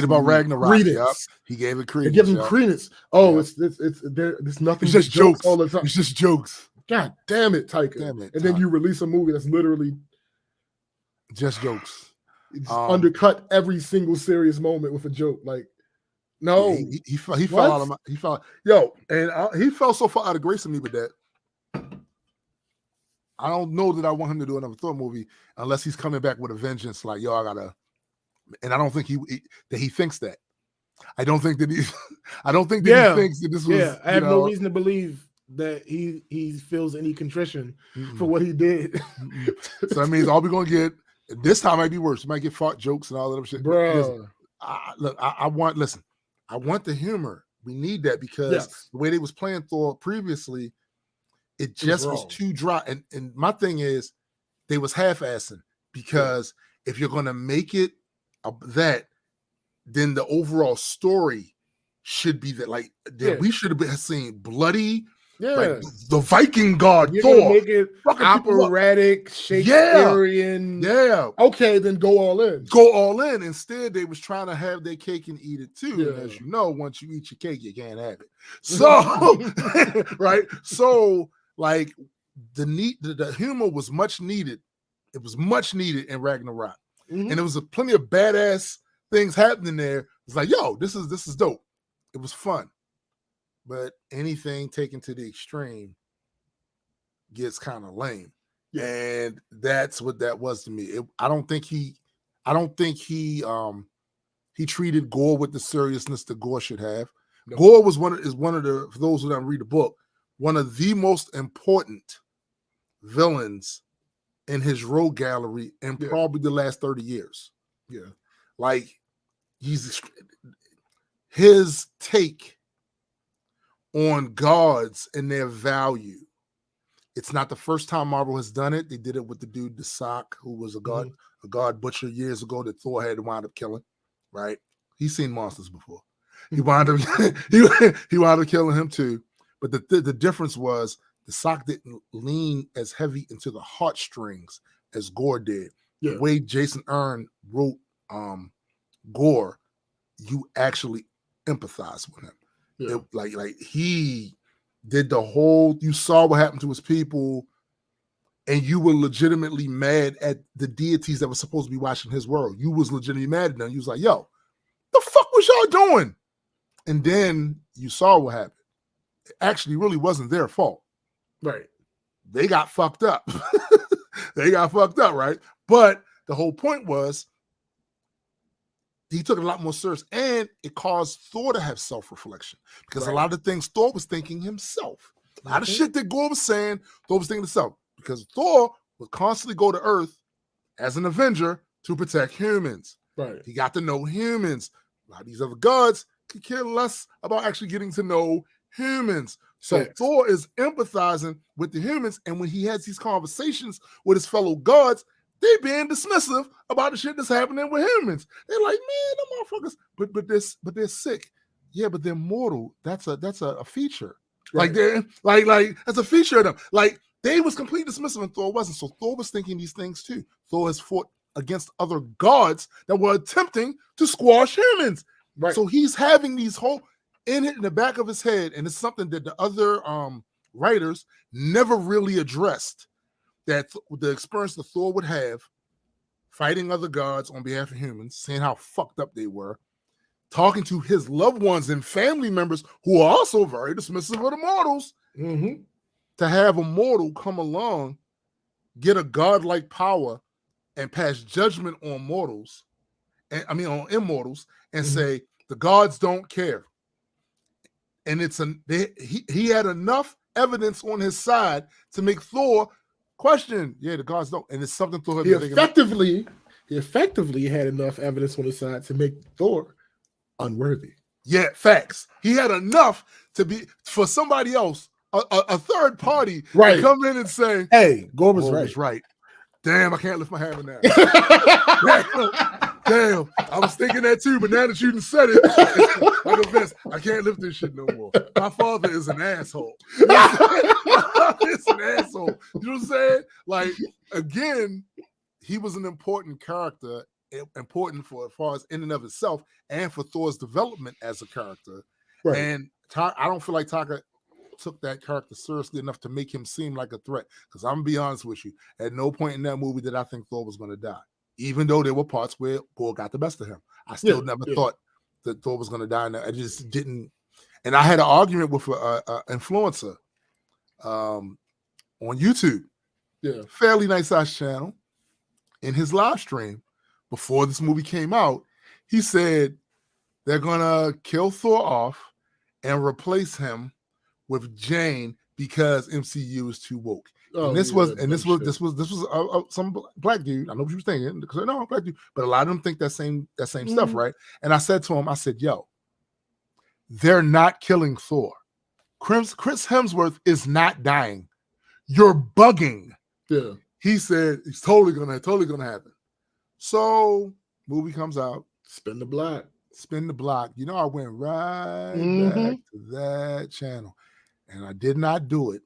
about Ragnarok. Yep. He gave it credence. They give him credence. Oh, it's there's nothing. It's just jokes all the time. It's just jokes. God damn it, Taika. Damn it, and then you release a movie that's literally just jokes. Undercut every single serious moment with a joke. Like, no, he fell out of my. He fell. Yo, and he fell so far out of grace with me with that. I don't know that I want him to do another Thor movie unless he's coming back with a vengeance. Like, yo, I gotta, and I don't think that he thinks that. I don't think that he. I don't think that he thinks that this was. Yeah, I have no reason to believe that he feels any contrition for what he did. So that means all we're gonna get this time might be worse. We might get fart jokes and all that other shit. Bro, I want the humor. We need that because the way they was playing Thor previously. It just was too dry. And my thing is, they was half-assing because if you're going to make it that, then the overall story should be that. Like, we should have been seeing bloody, like the Viking god Thor. Make it operatic, Shakespearean. Yeah. Okay, then go all in. Go all in. Instead, they was trying to have their cake and eat it too. Yeah. And as you know, once you eat your cake, you can't have it. So, right? So, like the humor was much needed. It was much needed in Ragnarok, and there was plenty of badass things happening there. It's like, yo, this is dope. It was fun, but anything taken to the extreme gets kind of lame, and that's what that was to me. I don't think he treated Gore with the seriousness that Gore should have. No. Gore was one of the, for those who don't read the book, one of the most important villains in his rogue gallery in probably the last 30 years. Yeah. Like, his take on gods and their value. It's not the first time Marvel has done it. They did it with the dude, the Sock, who was a god butcher years ago that Thor had to wind up killing, right? He's seen monsters before. He wound up killing him too. But the difference was the Sock didn't lean as heavy into the heartstrings as Gore did. Yeah. The way Jason Aaron wrote Gore, you actually empathize with him. Yeah. Like he did the whole. You saw what happened to his people, and you were legitimately mad at the deities that were supposed to be watching his world. You was legitimately mad at them. You was like, "Yo, the fuck was y'all doing?" And then you saw what happened. It actually really wasn't their fault. Right. They got fucked up. Right? But the whole point was he took it a lot more serious, and it caused Thor to have self-reflection because a lot of things Thor was thinking himself. A lot of shit that Gore was saying, Thor was thinking himself because Thor would constantly go to Earth as an Avenger to protect humans. Right. He got to know humans. A lot of these other gods could care less about actually getting to know humans. So Thor is empathizing with the humans, and when he has these conversations with his fellow gods, they being dismissive about the shit that's happening with humans. They're like, man, them motherfuckers, but they're sick. Yeah, but they're mortal. That's a feature. Right. Like they're like that's a feature of them. Like they was completely dismissive and Thor wasn't. So Thor was thinking these things too. Thor has fought against other gods that were attempting to squash humans. Right. So he's having these whole in the back of his head, and it's something that the other writers never really addressed. That the experience that Thor would have fighting other gods on behalf of humans, seeing how fucked up they were, talking to his loved ones and family members who are also very dismissive of the mortals, to have a mortal come along, get a godlike power, and pass judgment on mortals, and on immortals, and say the gods don't care. And he had enough evidence on his side to make Thor question. Yeah, the gods don't, and it's something Thor. He effectively had enough evidence on his side to make Thor unworthy. Yeah, facts. He had enough to be for somebody else, a third party, to come in and say, "Hey, Gore was right. Damn, I can't lift my hammer now. Damn, I was thinking that too, but now that you done said it, like a vest, I can't lift this shit no more. My father is an asshole. It's an asshole. You know what I'm saying? Like, again, he was an important character, important for as far as in and of itself, and for Thor's development as a character. Right. And I don't feel like Taika took that character seriously enough to make him seem like a threat. Because I'm gonna be honest with you, at no point in that movie did I think Thor was going to die. Even though there were parts where Thor got the best of him, I still never thought that Thor was going to die. And I just didn't. And I had an argument with an influencer on YouTube. Yeah, fairly nice size channel. In his live stream before this movie came out, he said they're gonna kill Thor off and replace him with Jane because MCU is too woke. Oh, and this was some black dude. I know what you was thinking because no, black dude, but a lot of them think that same stuff, right? And I said to him, I said, "Yo, they're not killing Thor. Chris Hemsworth is not dying. You're bugging." Yeah. He said it's totally gonna happen. So movie comes out. Spin the block. You know, I went right back to that channel, and I did not do it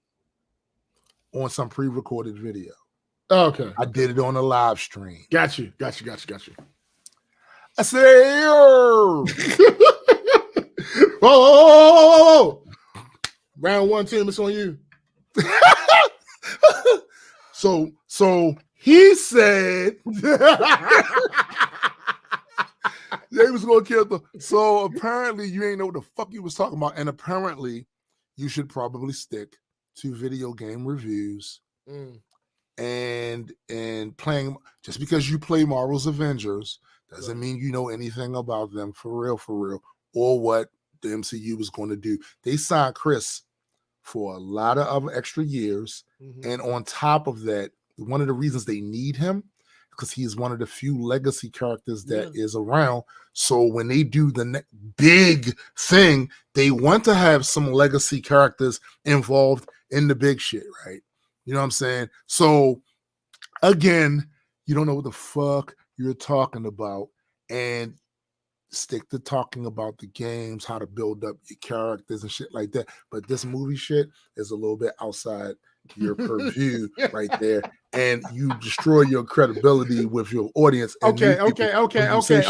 on some pre-recorded video. Okay. I did it on a live stream. Got you. I say, yo. Whoa. Round 1, Tim, it's on you. So he said they was gonna kill the. So apparently you ain't know what the fuck you was talking about, and apparently you should probably stick to video game reviews and playing. Just because you play Marvel's Avengers doesn't mean you know anything about them for real, or what the MCU was going to do. They signed Chris for a lot of other extra years, and on top of that, one of the reasons they need him because he's one of the few legacy characters that is around. So when they do the big thing, they want to have some legacy characters involved in the big shit, right? You know what I'm saying? So again, you don't know what the fuck you're talking about, and stick to talking about the games, how to build up your characters and shit like that. But this movie shit is a little bit outside your purview right there, and you destroy your credibility with your audience. Okay. Like, wait. I'm sorry,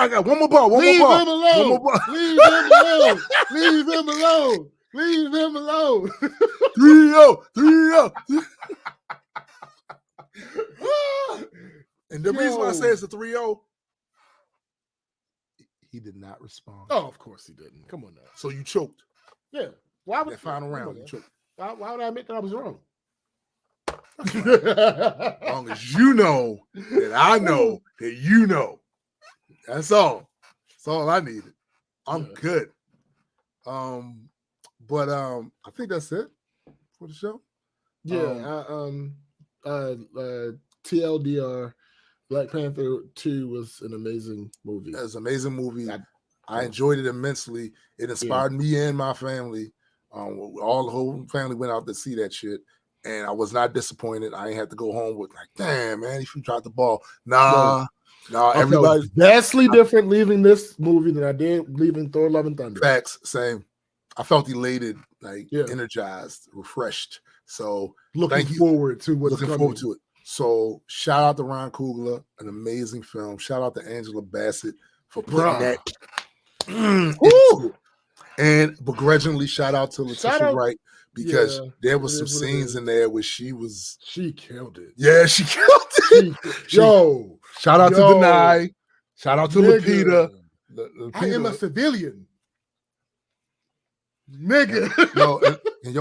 I got one more ball. Leave him alone. Leave him alone. 3-0. And the reason why I say it's a 3-0, he did not respond. Oh, of course he didn't. Come on now. So you choked. Yeah. Why would that final round? You choked. Why would I admit that I was wrong? As long as you know that I know that you know. That's all. That's all I needed. I'm good. But I think that's it for the show. Yeah. TLDR, Black Panther 2 was an amazing movie. It was an amazing movie. I enjoyed it immensely. It inspired me and my family. All the whole family went out to see that shit, and I was not disappointed. I ain't had to go home with like, damn man, if you dropped the ball. Nah. Everybody vastly different leaving this movie than I did leaving Thor: Love and Thunder. Facts, same. I felt elated, energized, refreshed. So looking forward to what's looking coming. Forward to it. So shout out to Ryan Coogler, an amazing film. Shout out to Angela Bassett for putting that. And begrudgingly shout out to Letitia Wright because there was some scenes in there where she killed it. Yeah, she killed it. Shout out to Denai. Shout out to Lupita. I am a civilian. Nigga.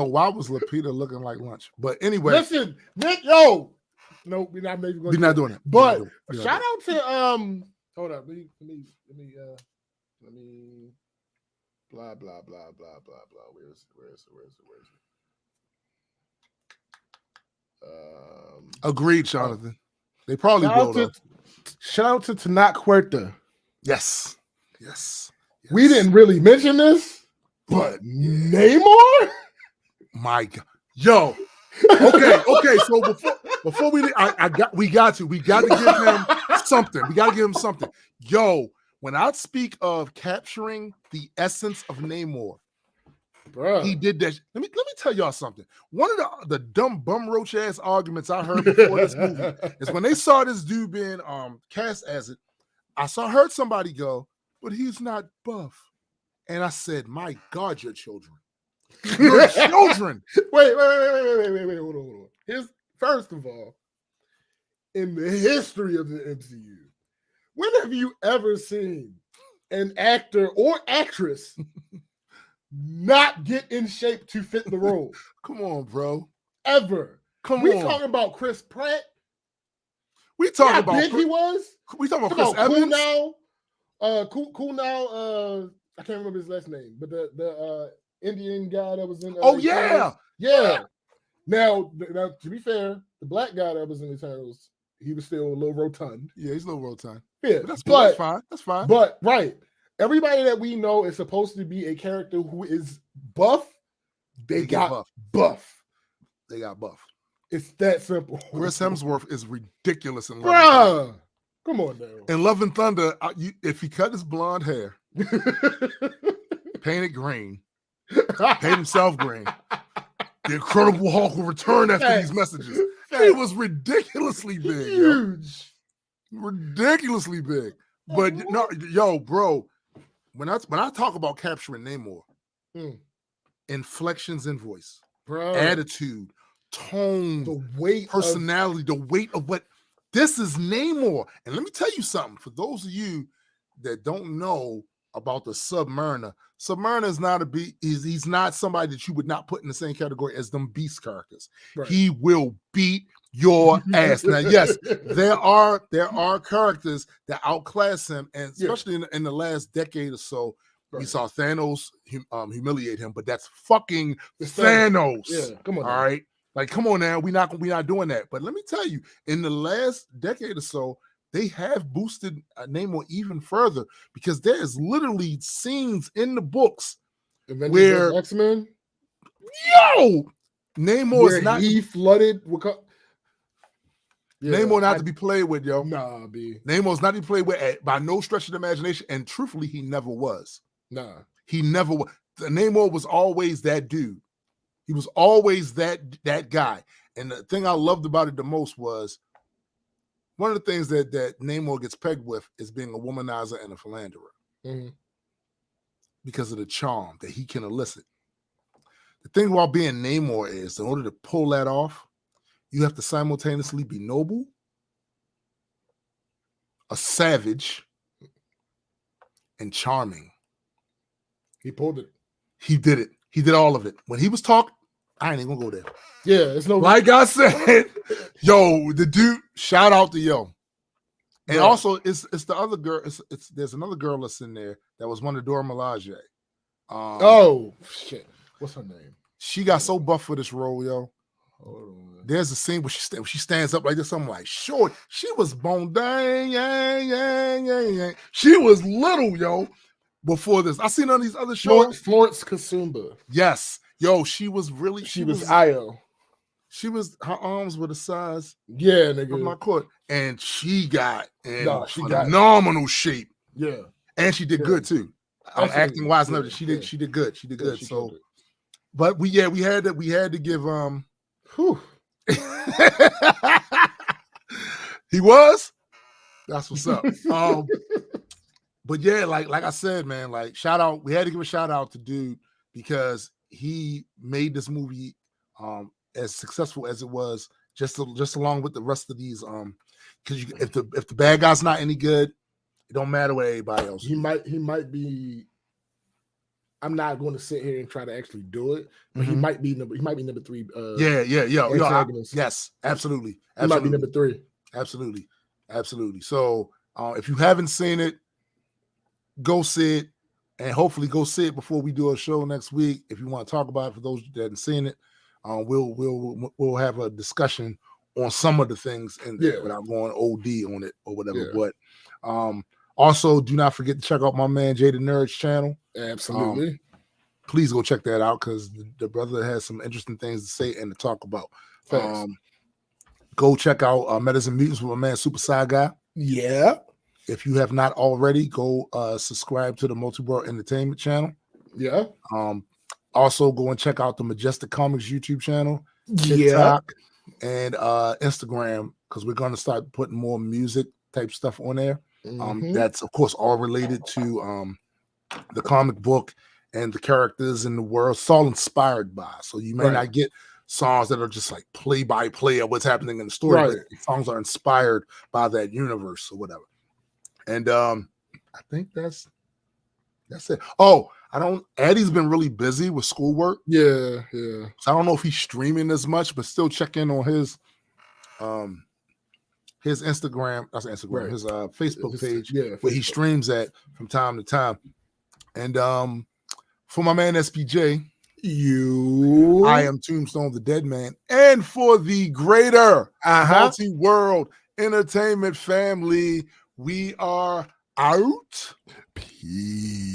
Why was Lupita looking like lunch? But anyway. Listen, Nick, no, we're not doing it. But shout out to hold up, let me blah blah blah blah blah blah. Where is it? Agreed, Jonathan. They probably will. Shout out to Tanakh Huerta. Yes. We didn't really mention this, but Namor. My God, yo. Okay. So before we got to give him something. We got to give him something. Yo, when I speak of capturing the essence of Namor, Bruh. He did that. Let me tell y'all something. One of the dumb bum roach ass arguments I heard before this movie is when they saw this dude being cast as it. I heard somebody go, but he's not buff. And I said, my God, your children. Your children. Wait, hold on. First of all, in the history of the MCU, when have you ever seen an actor or actress not get in shape to fit the role? Come on, bro. Ever. We talking about Chris Pratt? We talking about how big he was? We talking about Chris Evans? Cool now. I can't remember his last name, but the Indian guy that was in. Yeah. Now, to be fair, the black guy that was in Eternals, he was still a little rotund. Yeah, he's a little rotund. Yeah, but that's fine. That's fine. But right, everybody that we know is supposed to be a character who is buff. They got buff. They got buff. It's that simple. Chris Hemsworth is ridiculous in Love and Thunder. Come on now. In Love and Thunder, if he cut his blonde hair, painted green, paint himself green, the Incredible Hulk will return after these messages. He was ridiculously big. Huge. Ridiculously big. But no, bro, when I talk about capturing Namor, inflections in voice, bro, attitude, tone, the weight, personality, the weight of what this is Namor. And let me tell you something. For those of you that don't know about the Submariner is not a beast. He's not somebody that you would not put in the same category as them beast characters. Right. He will beat your ass. Now, yes, there are characters that outclass him, and especially in the last decade or so, we saw Thanos humiliate him. But that's fucking Thanos. Yeah, come on. All right, like come on now, we're not doing that. But let me tell you, in the last decade or so, they have boosted Namor even further because there is literally scenes in the books where X-Men, Namor is not flooded. Namor not to be played with, yo. Nah, B. Namor's not to be played with by no stretch of the imagination, and truthfully, he never was. Nah, he never was. Namor was always that dude. He was always that guy. And the thing I loved about it the most was, one of the things that Namor gets pegged with is being a womanizer and a philanderer because of the charm that he can elicit. The thing about being Namor is, in order to pull that off, you have to simultaneously be noble, a savage, and charming. He pulled it. He did it. He did all of it. When he was talking, I ain't even gonna go there. Yeah, it's no. Like I said, the dude. Shout out to yo, and also it's the other girl. There's another girl that's in there that was one of Dora Milaje. Oh shit, what's her name? She got so buff for this role, yo. Hold on. There's a scene where she stands up like this. I'm like, sure. She was bone dang, yang. She was little, yo. Before this, I seen on these other shows. Florence Kasumba. Yes. Yo, she was really. She was Io. Her arms were the size. Yeah, nigga. Of my court, and she got phenomenal shape. Yeah, and she did good too. Acting wise, and everything. She did good. She did good. So, but we had to give he was. That's what's up. But yeah, like I said, man, like shout out. We had to give a shout out to dude because he made this movie as successful as it was, just along with the rest of these. Because if the bad guy's not any good, it don't matter what anybody else. He might be. I'm not going to sit here and try to actually do it, but he might be number 3. Yes, absolutely. He might be number 3. Absolutely. So if you haven't seen it, go see it, and hopefully go see it before we do a show next week. If you want to talk about it, for those that haven't seen it, we'll have a discussion on some of the things in there without going OD on it or whatever. Yeah. But also, do not forget to check out my man Jay the Nerd's channel. Absolutely. Please go check that out because the brother has some interesting things to say and to talk about. Go check out Metas and Mutants with my man Super Side Guy. Yeah. If you have not already, go subscribe to the Multi-World Entertainment channel. Yeah. Also, go and check out the Majestic Comics YouTube channel, Yeah. TikTok, and Instagram, because we're going to start putting more music type stuff on there. That's, of course, all related to the comic book and the characters in the world. It's all inspired by. So you may not get songs that are just like play by play of what's happening in the story, but the songs are inspired by that universe or whatever. And I think that's it. Oh, Eddie's been really busy with schoolwork. Yeah. So I don't know if he's streaming as much, but still check in on his Instagram, his Facebook page, where he streams at from time to time. And for my man SPJ, I am Tombstone the Dead Man. And for the greater multi-world entertainment family, we are out. Peace.